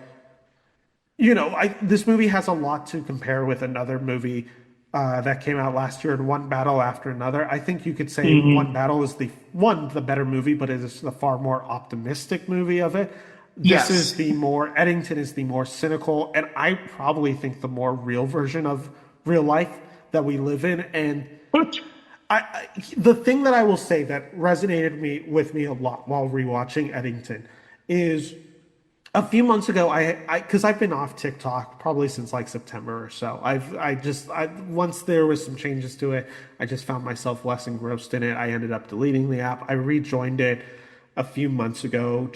this movie has a lot to compare with another movie that came out last year, and One Battle After Another. I think you could say One Battle is the better movie, but it is the far more optimistic movie of it. This is yes, Eddington is the more cynical, and I probably think the more real version of real life that we live in. And the thing that I will say that resonated with me a lot while rewatching Eddington is a few months ago, because I've been off TikTok probably since like September or so. Once there was some changes to it, I just found myself less engrossed in it. I ended up deleting the app. I rejoined it a few months ago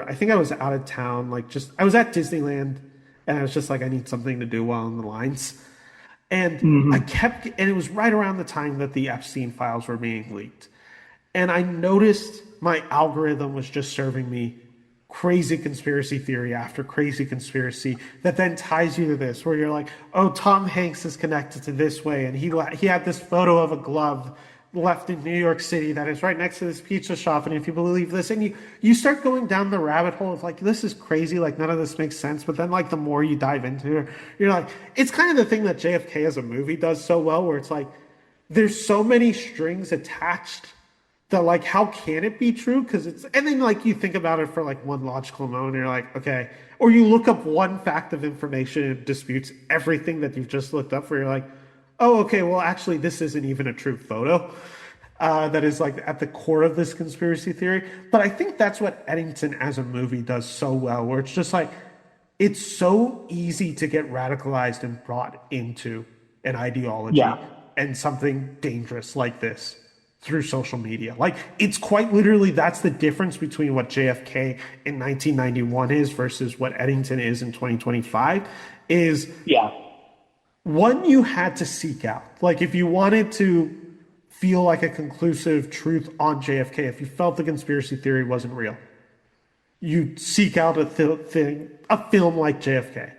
I think I was out of town, I was at Disneyland and I was just like, I need something to do while on the lines. And and it was right around the time that the Epstein files were being leaked. And I noticed my algorithm was just serving me crazy conspiracy theory after crazy conspiracy that then ties you to this, where you're like, oh, Tom Hanks is connected to this way, and he had this photo of a glove left in New York City that is right next to this pizza shop, and if you believe this, and you start going down the rabbit hole of like, this is crazy, like none of this makes sense. But then like the more you dive into it, you're like, it's kind of the thing that JFK as a movie does so well, where it's like there's so many strings attached that like, how can it be true? And then like you think about it for like one logical moment, and you're like, okay, or you look up one fact of information and it disputes everything that you've just looked up for. You're like, oh, okay, well actually this isn't even a true photo. That is like at the core of this conspiracy theory. But I think that's what Eddington as a movie does so well, where it's just like, it's so easy to get radicalized and brought into an ideology yeah, and something dangerous like this through social media. Like it's quite literally, that's the difference between what JFK in 1991 is versus what Eddington is in 2025 is yeah, one you had to seek out. Like if you wanted to feel like a conclusive truth on JFK, if you felt the conspiracy theory wasn't real, you'd seek out a film like JFK.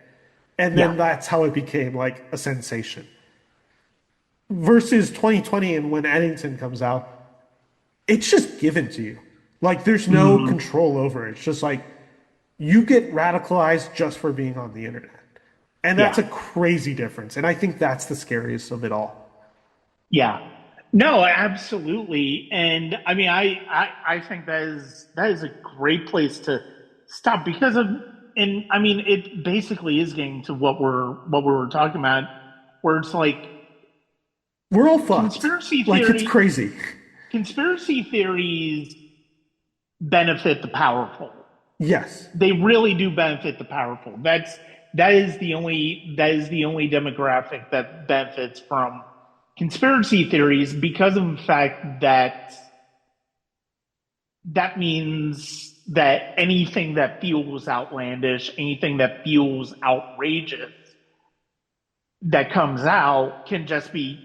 And then yeah, that's how it became like a sensation. Versus 2020 and when Eddington comes out, it's just given to you. Like there's no control over it. It's just like you get radicalized just for being on the internet. And that's yeah, a crazy difference. And I think that's the scariest of it all. yeah. No, absolutely. And I mean, I think that is a great place to stop because and I mean, it basically is getting to what we were talking about, where it's like We're all fucked. conspiracy Like it's theory, crazy. conspiracy theories benefit the powerful. Yes. They really do benefit the powerful. That is the only demographic that benefits from conspiracy theories because of the fact that that means that anything that feels outlandish, anything that feels outrageous that comes out can just be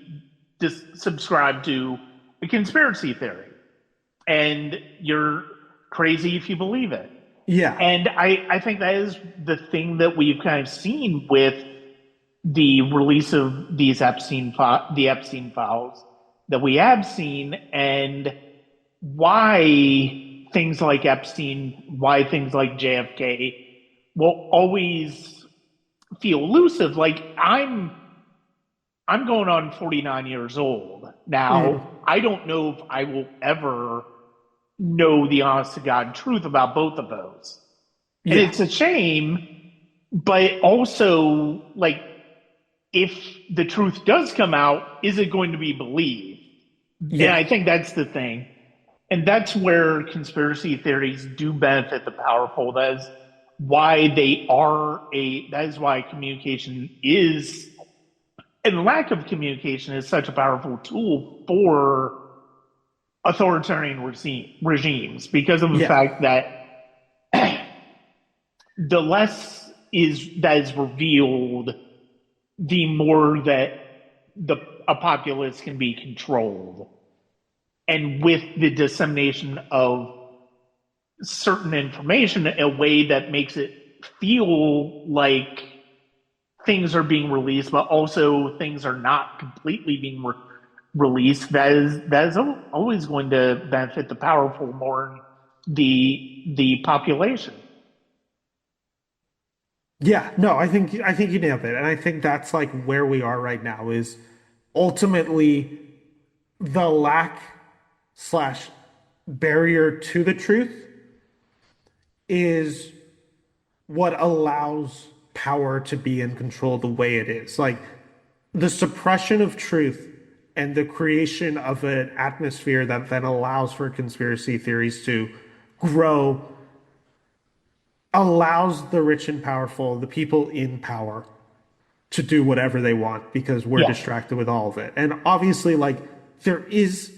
subscribed to a conspiracy theory. And you're crazy if you believe it. Yeah. And I think that is the thing that we've kind of seen with the release of the Epstein files that we have seen, and why things like Epstein, why things like JFK will always feel elusive. Like I'm going on 49 years old Mm. now. I don't know if I will ever know the honest to God truth about both of those. And Yeah. it's a shame, but also, like, if the truth does come out, is it going to be believed? And Yeah. I think that's the thing. And that's where conspiracy theories do benefit the powerful. That is why communication is, and lack of communication is such a powerful tool for authoritarian regimes, because of the Yeah. fact that the less that is revealed, the more that a populace can be controlled. And with the dissemination of certain information in a way that makes it feel like things are being released, but also things are not completely being released, that is always going to benefit the powerful more than the population. Yeah, no, I think you nailed it. And I think that's like where we are right now is ultimately the lack slash barrier to the truth is what allows power to be in control the way it is. Like the suppression of truth and the creation of an atmosphere that then allows for conspiracy theories to grow allows the rich and powerful, the people in power, to do whatever they want because we're Yeah, distracted with all of it. And obviously, like there is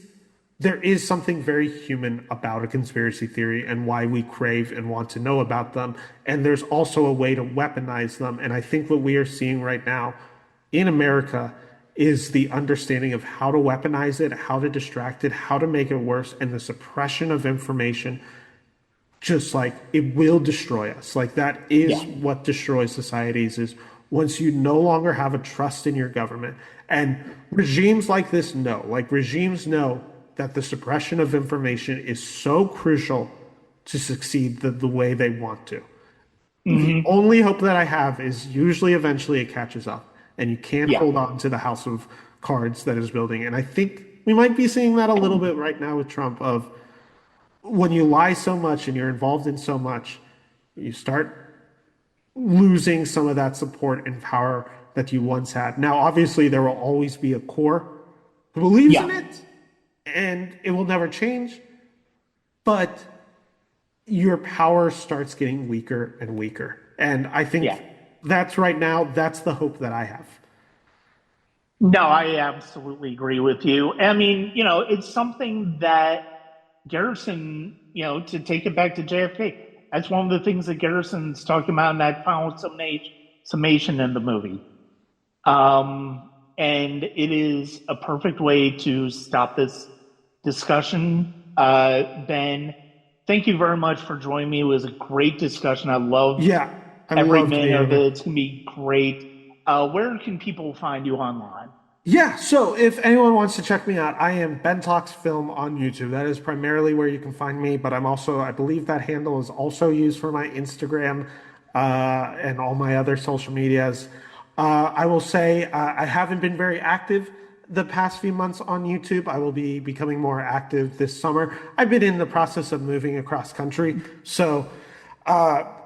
something very human about a conspiracy theory and why we crave and want to know about them. And there's also a way to weaponize them. And I think what we are seeing right now in America is the understanding of how to weaponize it, how to distract it, how to make it worse, and the suppression of information. Just like it will destroy us. Like that is yeah, what destroys societies is once you no longer have a trust in your government. And regimes like this know, like regimes know that the suppression of information is so crucial to succeed the way they want to. The hmm, only hope that I have is usually eventually it catches up and you can't yeah. hold on to the house of cards that is building. And I think we might be seeing that a little bit right now with Trump of when you lie so much and you're involved in so much, you start losing some of that support and power that you once had. Now, obviously, there will always be a core who believes in Yeah, it and it will never change, but your power starts getting weaker and weaker. And I yeah. think that's right now, that's the hope that I have. No, I absolutely agree with you. I mean, it's something that Garrison, to take it back to JFK, that's one of the things that Garrison's talking about in that final summation in the movie. And it is a perfect way to stop this discussion. Ben, thank you very much for joining me. It was a great discussion. I loved Yeah, I every loved minute being of here. it. It's going to be great. Where can people find you online? Yeah, so if anyone wants to check me out, I am Ben Talks Film on YouTube. That is primarily where you can find me, but I'm also, I believe that handle is also used for my Instagram and all my other social medias. I will say I haven't been very active the past few months on YouTube. I will be becoming more active this summer. I've been in the process of moving across country, so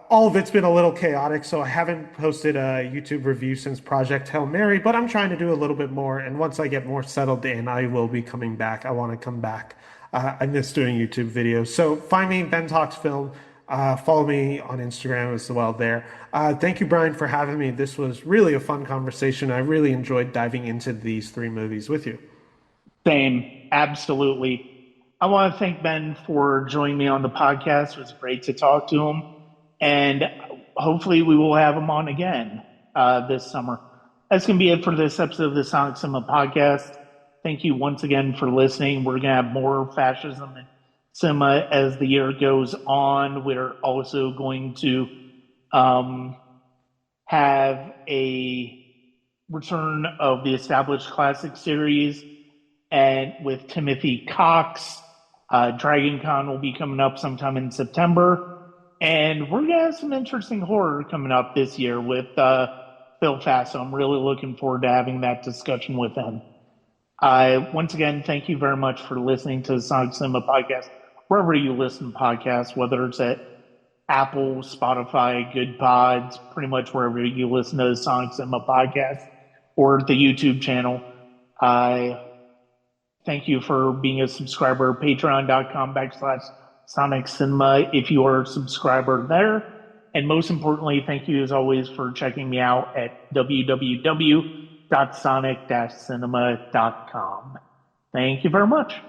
all of it's been a little chaotic, so I haven't posted a YouTube review since Project Hail Mary, but I'm trying to do a little bit more. And once I get more settled in, I will be coming back. I want to come back. I miss doing YouTube videos. So find me Ben Talks Film. Follow me on Instagram as well there. Thank you, Brian, for having me. This was really a fun conversation. I really enjoyed diving into these three movies with you. Same, absolutely. I want to thank Ben for joining me on the podcast. It was great to talk to him, and hopefully we will have him on again this summer. That's going to be it for this episode of the Sonic Cinema podcast. Thank you once again for listening. We're going to have more fascism and cinema as the year goes on. We're also going to have a return of the established classic series, and with Timothy Cox. Dragon Con will be coming up sometime in September, and we're going to have some interesting horror coming up this year with Phil Fast, so I'm really looking forward to having that discussion with him. Once again, thank you very much for listening to the Sonic Cinema podcast, wherever you listen to podcasts, whether it's at Apple, Spotify, Good Pods, pretty much wherever you listen to the Sonic Cinema podcast, or the YouTube channel. Thank you for being a subscriber, patreon.com/Sonic Cinema if you are a subscriber there. And most importantly, thank you as always for checking me out at www.sonic-cinema.com. Thank you very much.